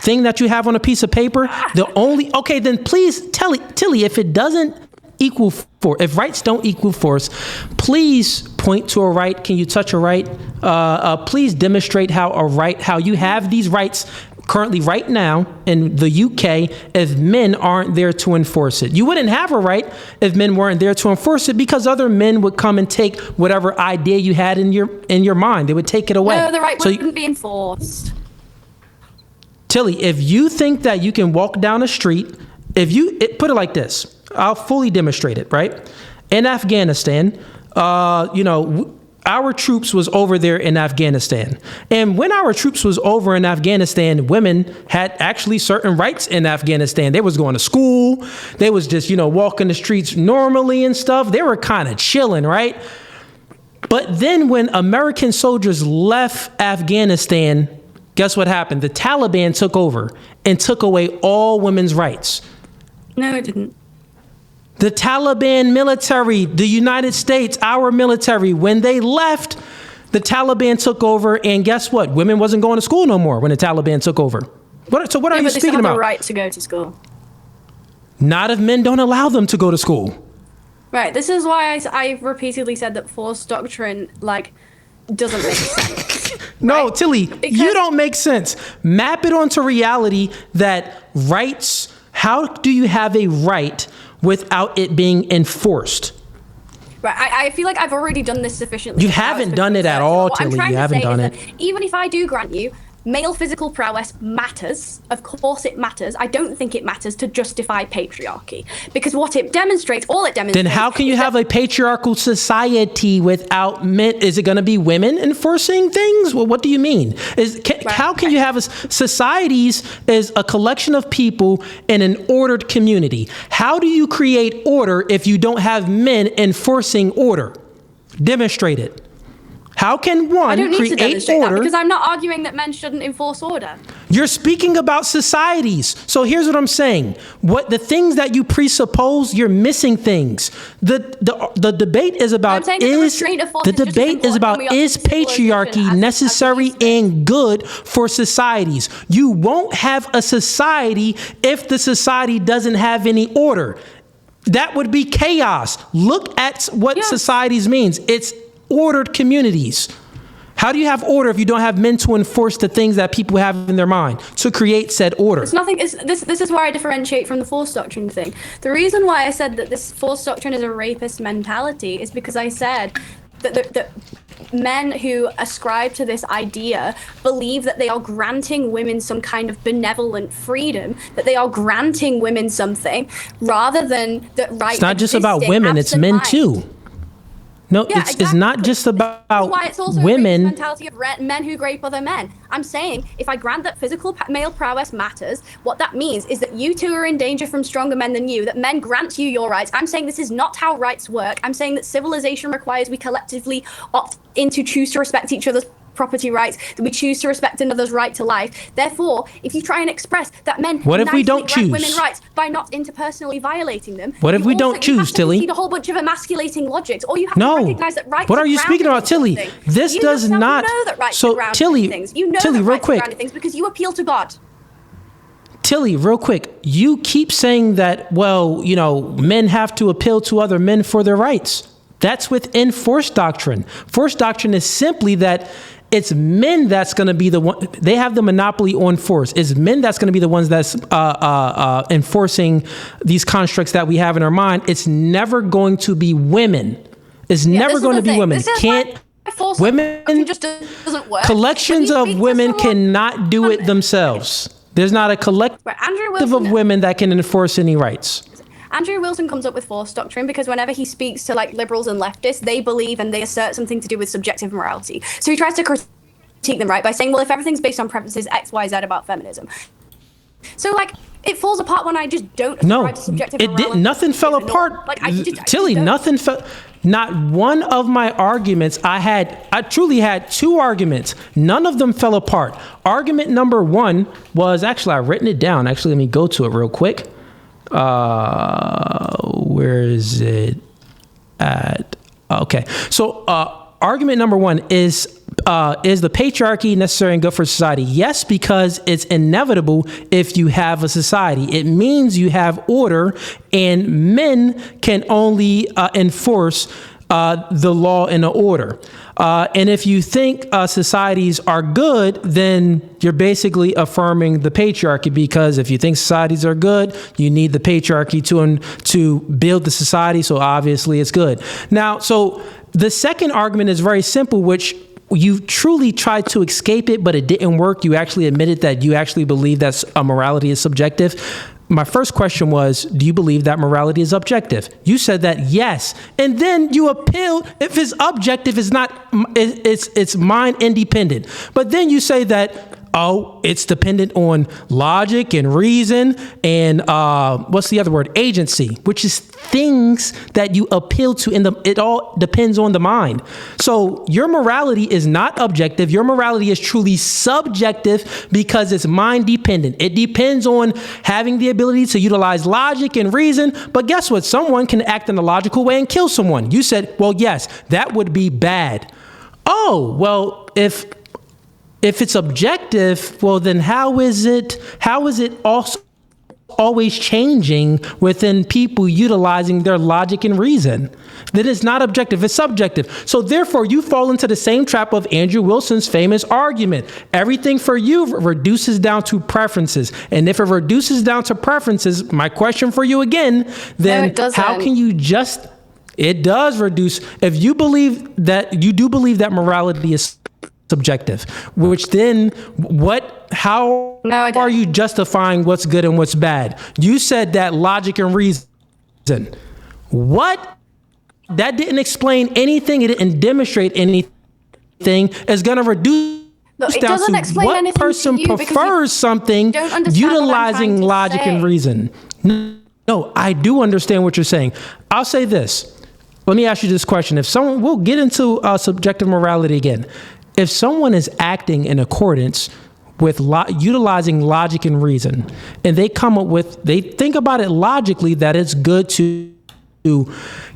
thing that you have on a piece of paper, then please, Tilly, if it doesn't equal force, if rights don't equal force, please point to a right. Can you touch a right? Please demonstrate how you have these rights currently right now in the UK if men aren't there to enforce it. You wouldn't have a right if men weren't there to enforce it, because other men would come and take whatever idea you had in your mind. They would take it away. No, the right wouldn't be enforced. Tilly, if you think that you can walk down a street, put it like this, I'll fully demonstrate it, right? In Afghanistan, our troops was over there in Afghanistan. And when our troops was over in Afghanistan, women had actually certain rights in Afghanistan. They was going to school. They was just, walking the streets normally and stuff. They were kind of chilling, right? But then when American soldiers left Afghanistan, guess what happened? The Taliban took over and took away all women's rights. No, it didn't. The Taliban military, the United States, our military, when they left, the Taliban took over, and guess what? Women wasn't going to school no more when the Taliban took over. What are you speaking about? They still have the right to go to school. Not if men don't allow them to go to school. Right. This is why I've repeatedly said that force doctrine, doesn't make sense. No, right? Tilly, you don't make sense. Map it onto reality that rights, how do you have a right without it being enforced? Right, I feel like I've already done this sufficiently. You haven't done it at all, Tilly. You haven't done it. Even if I do grant you, male physical prowess matters. Of course it matters. I don't think it matters to justify patriarchy. Because all it demonstrates... Then how can you have a patriarchal society without men? Is it going to be women enforcing things? Well, what do you mean? How can you have societies as a collection of people in an ordered community? How do you create order if you don't have men enforcing order? Demonstrate it. How can one create order? Because I'm not arguing that men shouldn't enforce order. You're speaking about societies. So here's what I'm saying. What the things that you presuppose, you're missing things. The debate is about is patriarchy necessary and good for societies? You won't have a society if the society doesn't have any order. That would be chaos. Look at what societies means. It's ordered communities. How do you have order if you don't have men to enforce the things that people have in their mind to create said order? This is where I differentiate from the force doctrine thing. The reason why I said that this force doctrine is a rapist mentality is because I said that men who ascribe to this idea believe that they are granting women some kind of benevolent freedom, that they are granting women something rather than that right. It's not just about women, it's men too. No, it's not just about why it's also women. A mentality of men who rape other men. I'm saying if I grant that physical male prowess matters, what that means is that you two are in danger from stronger men than you, that men grant you your rights. I'm saying this is not how rights work. I'm saying that civilization requires we collectively opt in to choose to respect each other's property rights, that we choose to respect another's right to life. Therefore, if you try and express that men what if we don't choose women's rights by not interpersonally violating them, what if we don't choose, Tilly? You have to a whole bunch of emasculating logics, or you have to recognize that rights. What are you speaking about, Tilly? This does not. You know that rights so, are Tilly, things. You know Tilly, that real rights quick. are things because you appeal to God. Tilly, real quick. You keep saying that, men have to appeal to other men for their rights. That's within force doctrine. Force doctrine is simply that it's men that's going to be the one. They have the monopoly on force. It's men that's going to be the ones that's enforcing these constructs that we have in our mind. It's never going to be women. It's never going to be women. force Women, just doesn't work. collections of women cannot do it themselves. There's not a collective of women that can enforce any rights. Andrew Wilson comes up with force doctrine because whenever he speaks to like liberals and leftists, they believe and they assert something to do with subjective morality. So he tries to critique them, right, by saying, well, if everything's based on preferences X, Y, Z about feminism. So like it falls apart when I just don't ascribe to subjective morality. It didn't. Nothing fell apart. Like, Tilly, nothing fell. Not one of my arguments I truly had two arguments. None of them fell apart. Argument number one was, actually, I've written it down. Actually, let me go to it real quick. Where is it at? Okay. So, argument number one is the patriarchy necessary and good for society? Yes, because it's inevitable if you have a society. It means you have order, and men can only enforce the law and the order. And if you think societies are good, then you're basically affirming the patriarchy, because if you think societies are good, you need the patriarchy to build the society. So obviously it's good. Now, so the second argument is very simple, which you truly tried to escape it, but it didn't work. You actually admitted that you actually believe that morality is subjective. My first question was, do you believe that morality is objective? You said that yes. And then you appealed if it's objective, it's mind independent. But then you say that, oh, it's dependent on logic and reason and what's the other word? Agency, which is things that you appeal to. It all depends on the mind. So your morality is not objective. Your morality is truly subjective because it's mind dependent. It depends on having the ability to utilize logic and reason. But guess what? Someone can act in a logical way and kill someone. You said, well, yes, that would be bad. Oh, well, if it's objective, well, then how is it also always changing within people utilizing their logic and reason? That is not objective, it's subjective. So therefore, you fall into the same trap of Andrew Wilson's famous argument. Everything for you reduces down to preferences. And if it reduces down to preferences, my question for you again, then how can you just... It does reduce. If you believe that, you do believe that morality is subjective, which then how are you justifying what's good and what's bad? You said that logic and reason. What? That didn't explain anything. It didn't demonstrate anything. It's going to reduce down to what person prefers something utilizing logic and reason. No, I do understand what you're saying. I'll say this. Let me ask you this question. We'll get into subjective morality again. If someone is acting in accordance with utilizing logic and reason, and they think about it logically that it's good to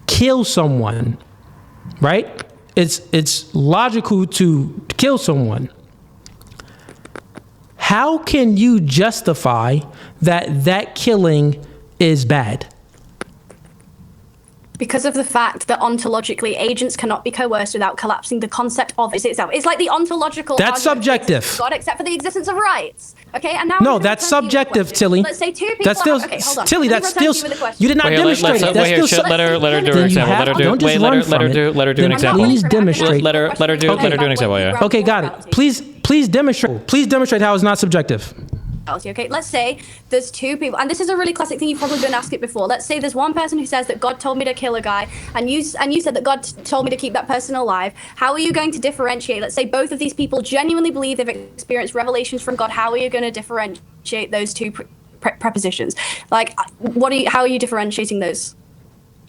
kill someone, right? It's logical to kill someone. How can you justify that killing is bad? Because of the fact that ontologically agents cannot be coerced without collapsing the concept of it itself. It's like the ontological... That's subjective. God, except for the existence of rights. Okay, and now... No, that's subjective, Tilly. Let's say two people... That's still... Okay, hold on. Tilly, that's still... You did not demonstrate it. That's still... Let her do her example. Let her do an example. Please demonstrate. Let her do an example, yeah. Okay, got it. Please demonstrate. Please demonstrate how it's not subjective. Okay, let's say there's two people, and this is a really classic thing, you've probably been asked it before. Let's say there's one person who says that God told me to kill a guy, and you said that God told me to keep that person alive. How are you going to differentiate? Let's say both of these people genuinely believe they've experienced revelations from God. How are you going to differentiate those two prepositions? Like, how are you differentiating those?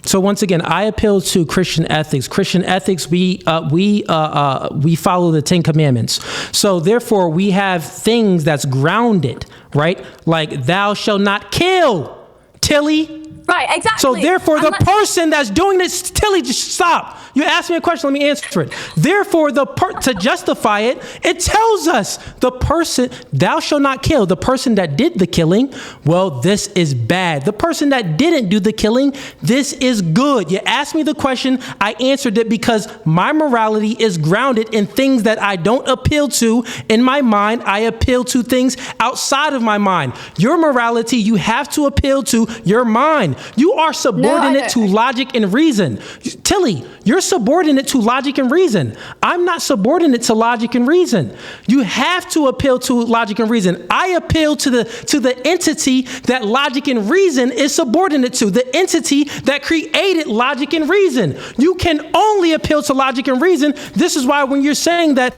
So once again, I appeal to Christian ethics. Christian ethics, we follow the 10 Commandments. So therefore, we have things that's grounded, right? Like, thou shalt not kill, Tilly. Right, exactly. So therefore, the person that's doing this, Tilly, just stop. You asked me a question, let me answer it. Therefore, to justify it, it tells us the person, thou shalt not kill, the person that did the killing, well, this is bad. The person that didn't do the killing, this is good. You asked me the question, I answered it because my morality is grounded in things that I don't appeal to in my mind. I appeal to things outside of my mind. Your morality, you have to appeal to your mind. You are subordinate to logic and reason. Tilly, you're subordinate to logic and reason. I'm not subordinate to logic and reason. You have to appeal to logic and reason. I appeal to the entity that logic and reason is subordinate to, the entity that created logic and reason. You can only appeal to logic and reason. This is why when you're saying that,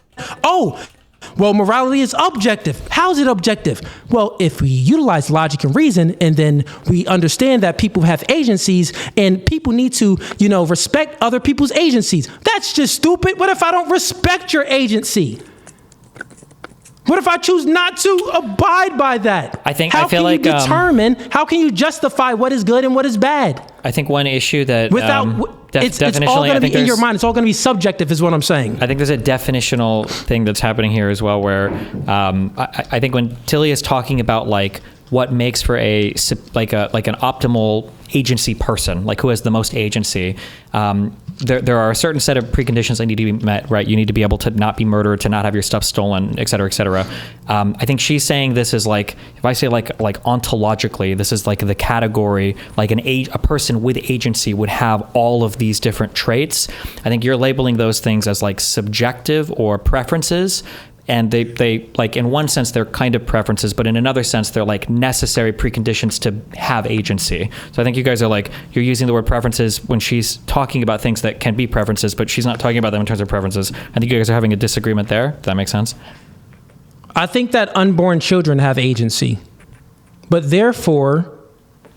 well, morality is objective. How is it objective? Well, if we utilize logic and reason, and then we understand that people have agencies and people need to, respect other people's agencies. That's just stupid. What if I don't respect your agency? What if I choose not to abide by that? How can you justify what is good and what is bad? I think one issue that it's all going to be in your mind. It's all going to be subjective, is what I'm saying. I think there's a definitional thing that's happening here as well, where I think when Tilly is talking about like what makes for an optimal agency person, like who has the most agency, there are a certain set of preconditions that need to be met, right? You need to be able to not be murdered, to not have your stuff stolen, et cetera, et cetera. I think she's saying this is like, if I say like ontologically, this is like the category, like a person with agency would have all of these different traits. I think you're labeling those things as like subjective or preferences. And they like, in one sense, they're kind of preferences, but in another sense, they're like necessary preconditions to have agency. So I think you guys are like, you're using the word preferences when she's talking about things that can be preferences, but she's not talking about them in terms of preferences. I think you guys are having a disagreement there. Does that make sense? I think that unborn children have agency, but therefore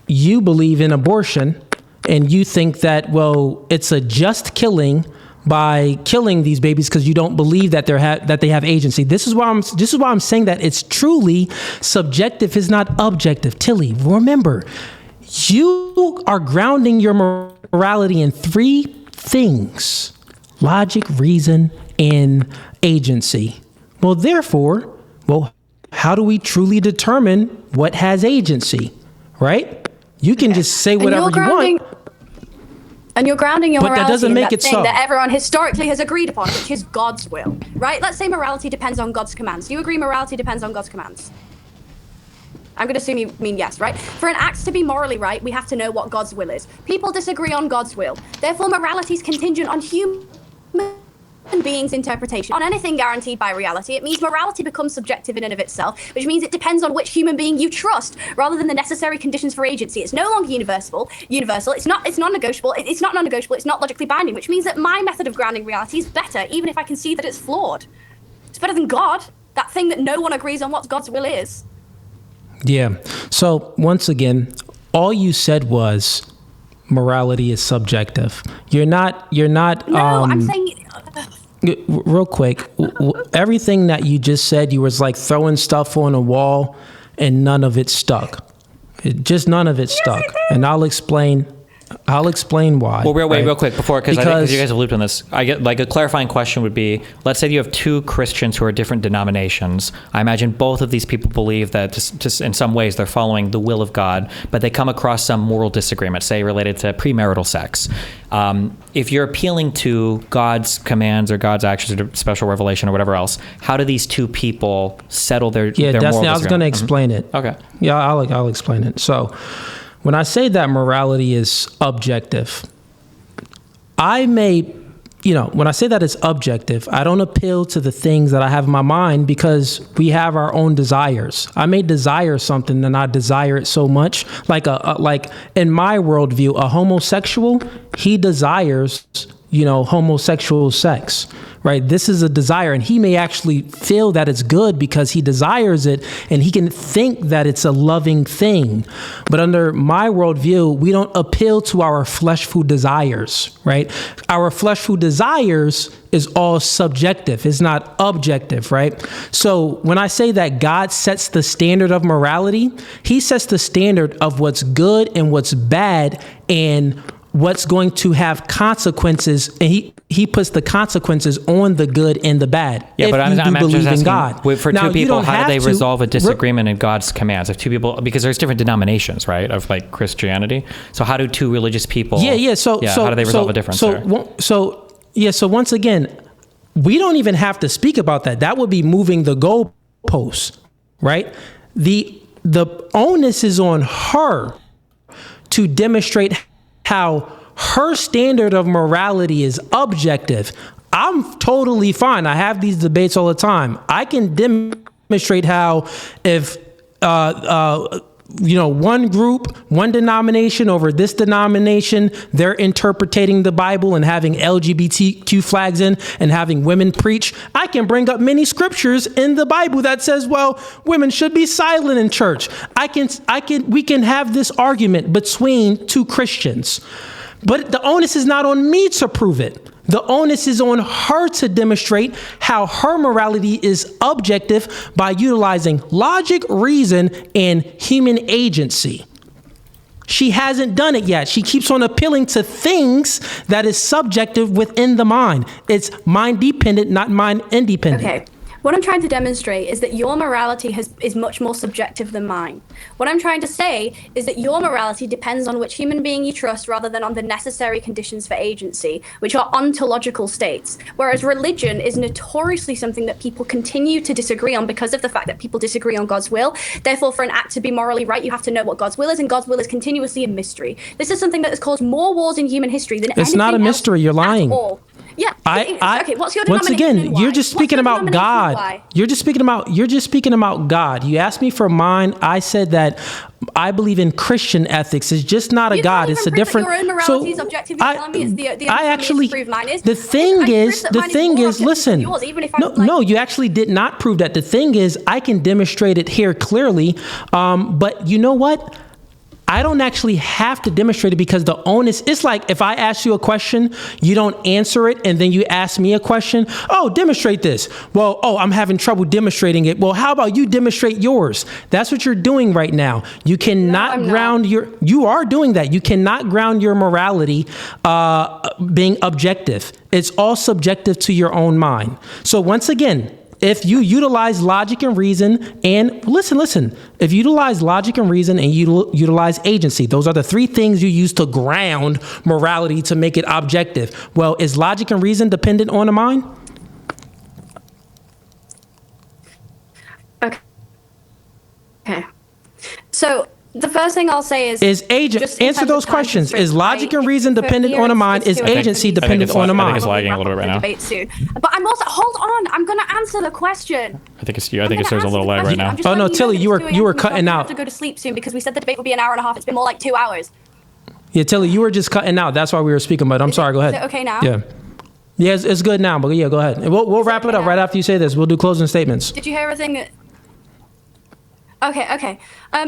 you believe in abortion and you think that, well, it's a just killing by killing these babies because you don't believe that they have agency. This is why I'm saying that it's truly subjective, is not objective. Tilly, remember, you are grounding your morality in three things: logic, reason, and agency. Well, therefore, how do we truly determine what has agency, right? You can just say whatever you want. And you're grounding your morality that doesn't make in that it thing so. that everyone historically has agreed upon, which is God's will, right? Let's say morality depends on God's commands. Do you agree morality depends on God's commands? I'm going to assume you mean yes, right? For an act to be morally right, we have to know what God's will is. People disagree on God's will. Therefore, morality is contingent on human beings' interpretation. On anything guaranteed by reality, it means morality becomes subjective in and of itself, which means it depends on which human being you trust, rather than the necessary conditions for agency. It's no longer universal. It's non-negotiable. It's not non-negotiable. It's not logically binding, which means that my method of grounding reality is better, even if I can see that it's flawed. It's better than God, that thing that no one agrees on what God's will is. Yeah. So once again, all you said was morality is subjective. You're not. No, I'm saying. Real quick, everything that you just said, you was like throwing stuff on a wall, and none of it stuck. None of it stuck, and I'll explain why. Well, real quick before, because I think you guys have looped on this. I get like a clarifying question would be: let's say you have two Christians who are different denominations. I imagine both of these people believe that just in some ways they're following the will of God, but they come across some moral disagreement, say related to premarital sex. If you're appealing to God's commands or God's actions or special revelation or whatever else, how do these two people settle their moral disagreement? I was going to explain it. Okay. Yeah, I'll explain it. So, when I say that morality is objective, when I say that it's objective, I don't appeal to the things that I have in my mind because we have our own desires. I may desire something and I desire it so much. Like in my worldview, a homosexual, he desires, homosexual sex, right? This is a desire, and he may actually feel that it's good because he desires it, and he can think that it's a loving thing. But under my worldview, we don't appeal to our flesh food desires, right? Our flesh food desires is all subjective. It's not objective, right? So when I say that God sets the standard of morality, he sets the standard of what's good and what's bad and what's going to have consequences, and he puts the consequences on the good and the bad. Yeah, but I'm just asking, God. For two people, how do they resolve a disagreement in God's commands? If two people, because there's different denominations, right, of like Christianity. So how do two religious people? So how do they resolve a difference there? So once again, we don't even have to speak about that. That would be moving the goalposts, right? The onus is on her to demonstrate how her standard of morality is objective, I'm totally fine. I have these debates all the time. I can demonstrate how if one group, one denomination over this denomination, they're interpreting the Bible and having LGBTQ flags in and having women preach. I can bring up many scriptures in the Bible that says, well, women should be silent in church. We can have this argument between two Christians, but the onus is not on me to prove it. The onus is on her to demonstrate how her morality is objective by utilizing logic, reason, and human agency. She hasn't done it yet. She keeps on appealing to things that is subjective within the mind. It's mind dependent, not mind independent. Okay. What I'm trying to demonstrate is that your morality is much more subjective than mine. What I'm trying to say is that your morality depends on which human being you trust rather than on the necessary conditions for agency, which are ontological states. Whereas religion is notoriously something that people continue to disagree on because of the fact that people disagree on God's will. Therefore, for an act to be morally right, you have to know what God's will is, and God's will is continuously a mystery. This is something that has caused more wars in human history than anything else. It's not a mystery. You're lying. At all. Yeah. Okay. What's your once denomination? again, you're just speaking about God. You're just speaking about God. You asked me for mine. I said that I believe in Christian ethics. It's just not a God. It's a different. Your own morality is objective. The thing is, listen. No, you actually did not prove that. The thing is, I can demonstrate it here clearly. But you know what? I don't actually have to demonstrate it because the onus, it's like if I ask you a question, you don't answer it, and then you ask me a question. Oh, demonstrate this. Well, I'm having trouble demonstrating it. Well, how about you demonstrate yours? That's what you're doing right now. You cannot you are doing that. You cannot ground your morality being objective. It's all subjective to your own mind. So once again, if you utilize logic and reason and listen, if you utilize logic and reason and you utilize agency, those are the three things you use to ground morality to make it objective. Well, is logic and reason dependent on the mind? Okay. So the first thing I'll say is answer those questions. Is logic and reason dependent on the mind? Is agency dependent on the mind? I think it's lagging a little bit right now. Soon. But I'm also, hold on, I'm going to answer the question. I think there's a little lag right now. Oh no, Tilly, you were cutting out. I have to go to sleep soon because we said the debate would be an hour and a half. It's been more like 2 hours. Yeah, Tilly, you were just cutting out. That's why we were speaking, but I'm sorry, go ahead. Is it okay now? Yeah. Yeah, it's good now, but yeah, go ahead. We'll wrap it up right after you say this. We'll do closing statements. Did you hear everything? Okay.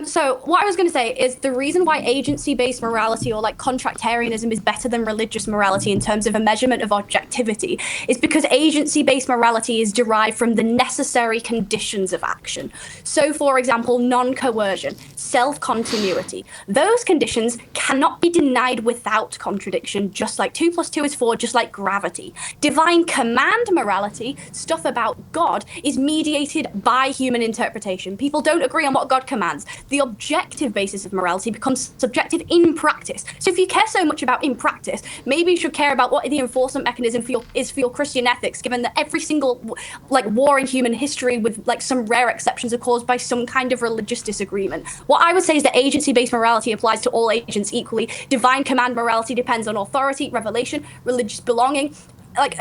So what I was going to say is the reason why agency-based morality or like contractarianism is better than religious morality in terms of a measurement of objectivity is because agency-based morality is derived from the necessary conditions of action. So, for example, non-coercion, self-continuity. Those conditions cannot be denied without contradiction, just like 2 + 2 is 4, just like gravity. Divine command morality, stuff about God, is mediated by human interpretation. People don't agree on what God commands. The objective basis of morality becomes subjective in practice. So if you care so much about in practice, maybe you should care about what the enforcement mechanism for your Christian ethics, given that every single war in human history, with some rare exceptions, are caused by some kind of religious disagreement. What I would say is that agency-based morality applies to all agents equally. Divine command morality depends on authority, revelation, religious belonging,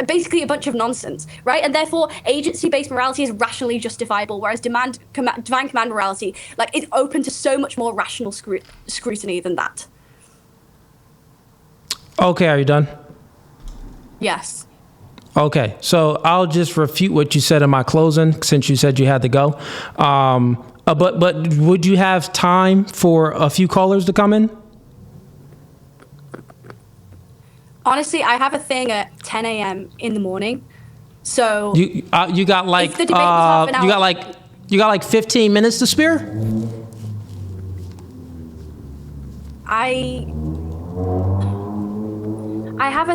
basically a bunch of nonsense, right? And therefore, agency-based morality is rationally justifiable, whereas divine command morality, is open to so much more rational scrutiny than that. Okay, are you done? Yes. Okay, so I'll just refute what you said in my closing, since you said you had to go. But would you have time for a few callers to come in? Honestly, I have a thing at 10 a.m. in the morning, so you got like if the debate was half an hour, you got like 15 minutes to spare. I have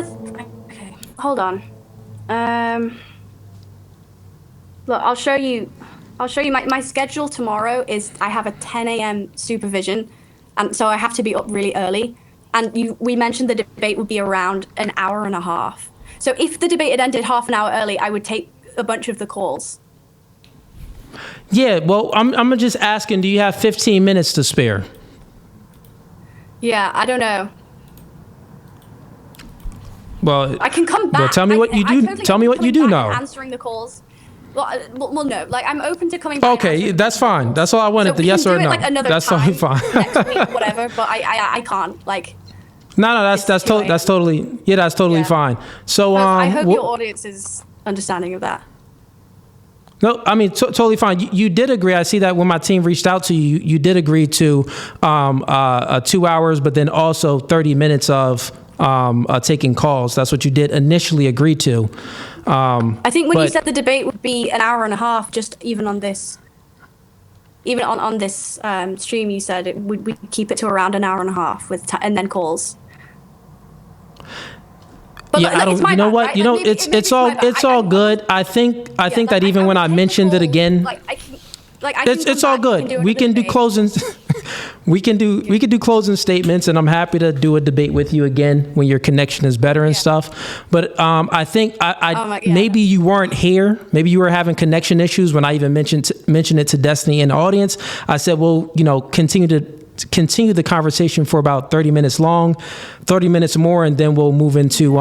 okay. Hold on. Look, I'll show you. My schedule tomorrow is I have a 10 a.m. supervision, and so I have to be up really early. And we mentioned the debate would be around an hour and a half. So if the debate had ended half an hour early, I would take a bunch of the calls. Yeah, well, I'm just asking, do you have 15 minutes to spare? Yeah, I don't know. Well, I can come back. Well, tell me what you do. Tell me what you do know. Answering the calls. Well, no. Like, I'm open to coming back. Okay, that's fine. That's all I wanted. So the yes or no. Like that's totally fine. Next week, whatever. But I can't. Like. No, that's totally fine. So I hope your audience is understanding of that. No, I mean totally fine. You did agree. I see that when my team reached out to you, you did agree to 2 hours, but then also 30 minutes of taking calls. That's what you did initially agree to. I think when you said the debate would be an hour and a half, just even on this stream, you said we'd keep it to around an hour and a half and then calls. But yeah, I don't. You know what? Right? You know, it's all good. I think that even when I mentioned it again, it's all good. We can do closing. We can do closing statements, and I'm happy to do a debate with you again when your connection is better and stuff. But I think maybe you weren't here. Maybe you were having connection issues when I even mentioned it to Destiny in the audience. I said, well, continue the conversation for about 30 minutes long, 30 minutes more, and then we'll move into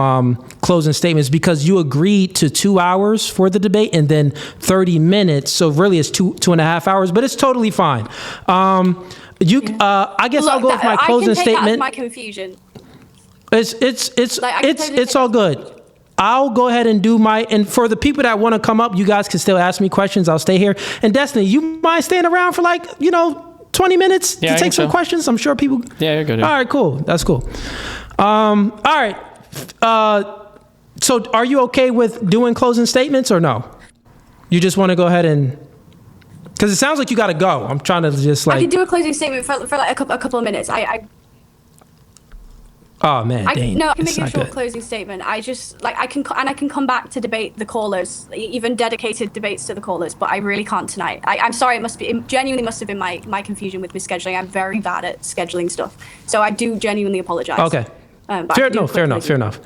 closing statements, because you agreed to 2 hours for the debate and then 30 minutes. So really it's two and a half hours, but it's totally fine. I guess I'll go with my closing statement. My confusion. It's all good. I'll go ahead and do and for the people that want to come up, you guys can still ask me questions. I'll stay here. And Destiny, you mind staying around for 20 minutes to take some questions? I'm sure people. Yeah, you're good. All right, cool. That's cool. All right. So are you okay with doing closing statements or no? You just want to go ahead and, because it sounds like you got to go. I'm trying to just I can do a closing statement for like a couple of minutes. Oh man, I can make a short closing statement. I just I can come back to debate the callers, even dedicated debates to the callers. But I really can't tonight. I'm sorry. It genuinely must have been my confusion with misscheduling. I'm very bad at scheduling stuff, so I do genuinely apologize. Okay. Fair enough.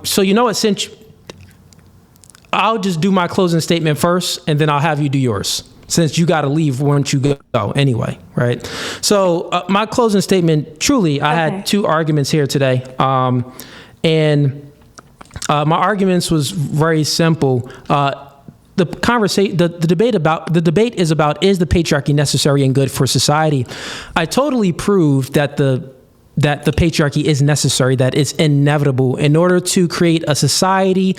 So since I'll just do my closing statement first, and then I'll have you do yours, since you got to leave once you go anyway, right? So my closing statement, truly, I had two arguments here today. And my arguments was very simple. The debate is about, is the patriarchy necessary and good for society? I totally proved that the patriarchy is necessary, that it's inevitable. In order to create a society,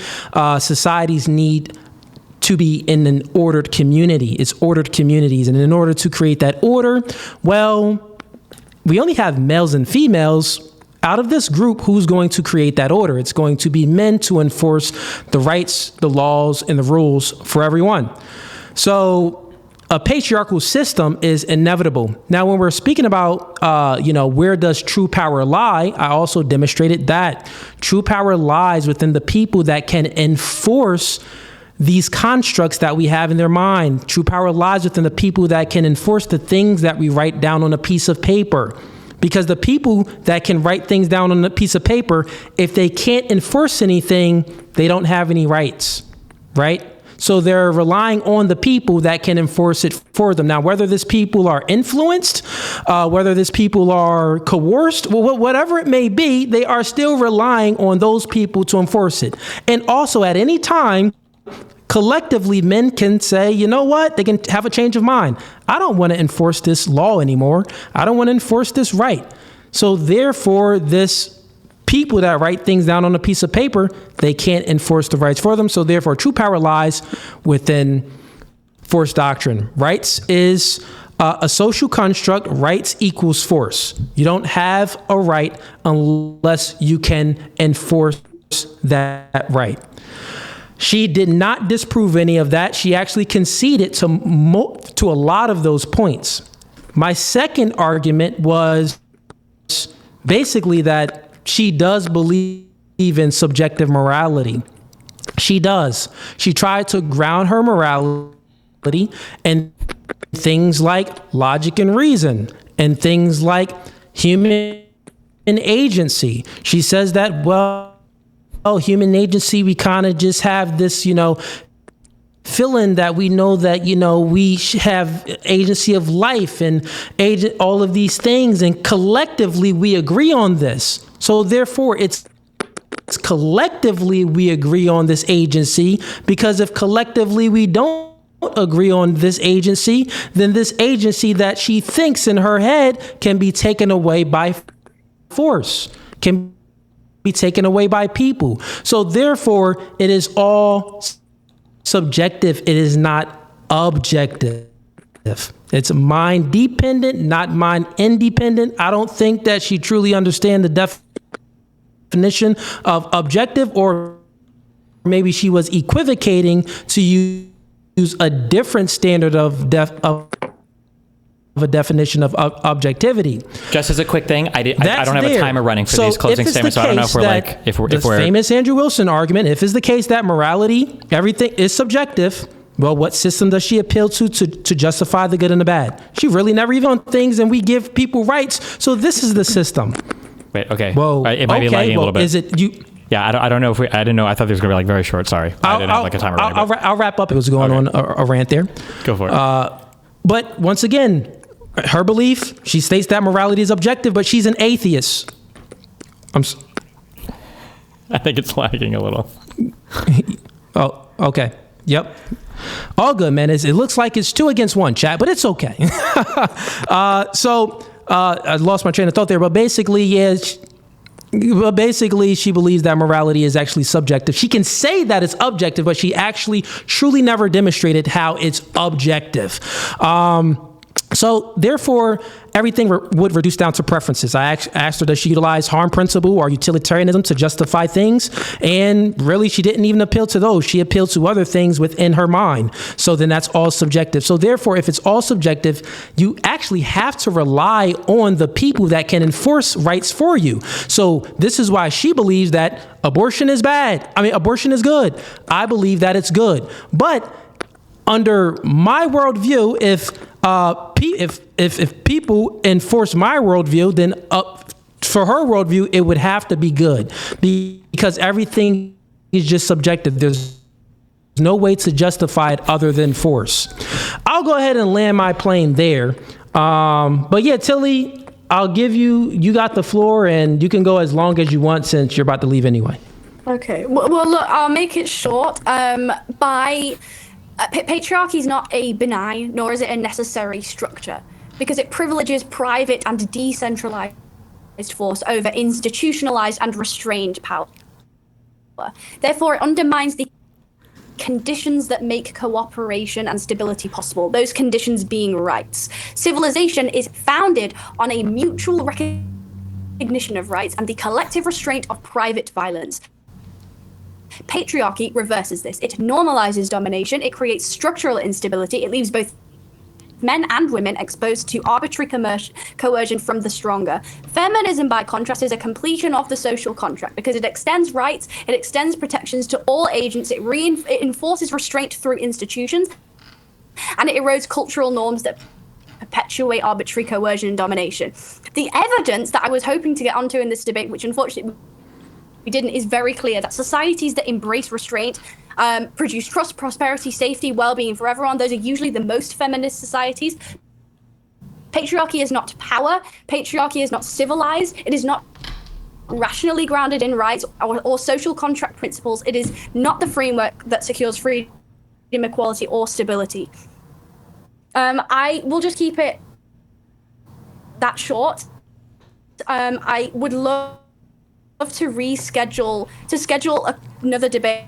societies need to be in an ordered community. It's ordered communities. And in order to create that order, well, we only have males and females out of this group. Who's going to create that order? It's going to be men to enforce the rights, the laws, and the rules for everyone. So a patriarchal system is inevitable. Now, when we're speaking about, where does true power lie? I also demonstrated that true power lies within the people that can enforce these constructs that we have in their mind. True power lies within the people that can enforce the things that we write down on a piece of paper. Because the people that can write things down on a piece of paper, if they can't enforce anything, they don't have any rights, right? So they're relying on the people that can enforce it for them. Now, whether these people are influenced, whether these people are coerced, whatever it may be, they are still relying on those people to enforce it. And also at any time, collectively, men can say, you know what? They can have a change of mind. I don't want to enforce this law anymore. I don't want to enforce this right. So therefore, this people that write things down on a piece of paper, they can't enforce the rights for them. So therefore, true power lies within force doctrine. Rights is a social construct. Rights equals force. You don't have a right unless you can enforce that right. She did not disprove any of that. She actually conceded to a lot of those points. My second argument was basically that she does believe in subjective morality. She does. She tried to ground her morality in things like logic and reason and things like human agency. She says that, human agency, we kind of just have this, feeling that we know that, we have agency of life and all of these things, and collectively we agree on this. So therefore it's collectively we agree on this agency, because if collectively we don't agree on this agency, then this agency that she thinks in her head can be taken away by force, can be taken away by people. So therefore, it is all subjective. It is not objective. It's mind dependent, not mind independent. I don't think that she truly understands the definition of objective, or maybe she was equivocating to use a different standard of a definition of objectivity. Just as a quick thing, I don't have a timer running for these closing statements, so I don't know if we're the famous Andrew Wilson argument. If it's the case that morality, everything is subjective, well, what system does she appeal to justify the good and the bad? She really never even on things, and we give people rights. So this is the system. Wait, okay. Well, it might be lagging a little bit. Is it you? Yeah, I don't know if I didn't know. I thought this was gonna be very short. Sorry, I didn't have a timer running. I'll wrap up. It was going on a rant there. Go for it. But once again, her belief, she states that morality is objective, but she's an atheist. I think it's lagging a little. Oh, okay. Yep. All good, man. It looks like it's 2 against 1, chat, but it's okay. I lost my train of thought there, but basically, she believes that morality is actually subjective. She can say that it's objective, but she actually truly never demonstrated how it's objective. So therefore, everything would reduce down to preferences. I asked her, does she utilize harm principle or utilitarianism to justify things? And really, she didn't even appeal to those. She appealed to other things within her mind. So then that's all subjective. So therefore, if it's all subjective, you actually have to rely on the people that can enforce rights for you. So this is why she believes that abortion is bad. Abortion is good. I believe that it's good. But under my worldview, if people enforce my worldview, then for her worldview, it would have to be good, because everything is just subjective. There's no way to justify it other than force. I'll go ahead and land my plane there. But yeah, Tilly, I'll give you got the floor, and you can go as long as you want since you're about to leave anyway. Okay. Well, look, I'll make it short. Patriarchy is not a benign, nor is it a necessary structure, because it privileges private and decentralized force over institutionalized and restrained power. Therefore, it undermines the conditions that make cooperation and stability possible, those conditions being rights. Civilization is founded on a mutual recognition of rights and the collective restraint of private violence. Patriarchy reverses this. It normalizes domination. It creates structural instability. It leaves both men and women exposed to arbitrary coercion from the stronger. Feminism, by contrast, is a completion of the social contract because it extends rights, it extends protections to all agents, it enforces restraint through institutions, and it erodes cultural norms that perpetuate arbitrary coercion and domination. The evidence that I was hoping to get onto in this debate, which unfortunately we didn't, is very clear that societies that embrace restraint produce trust, prosperity, safety, well-being for everyone. Those are usually the most feminist societies. Patriarchy is not power. Patriarchy is not civilized. It is not rationally grounded in rights or social contract principles. It is not the framework that secures freedom, equality, or stability. I will just keep it that short. I would love to schedule another debate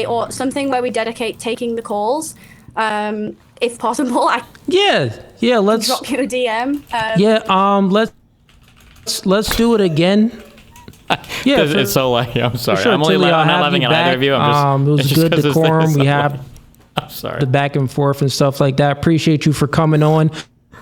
or something where we dedicate taking the calls, if possible. Let's drop you a DM. Let's do it again. Yeah, it's so like, I'm sorry. Sure, I'm only I'm not laughing at either of you. It was good decorum. We have I'm sorry. the back and forth and stuff like that. Appreciate you for coming on.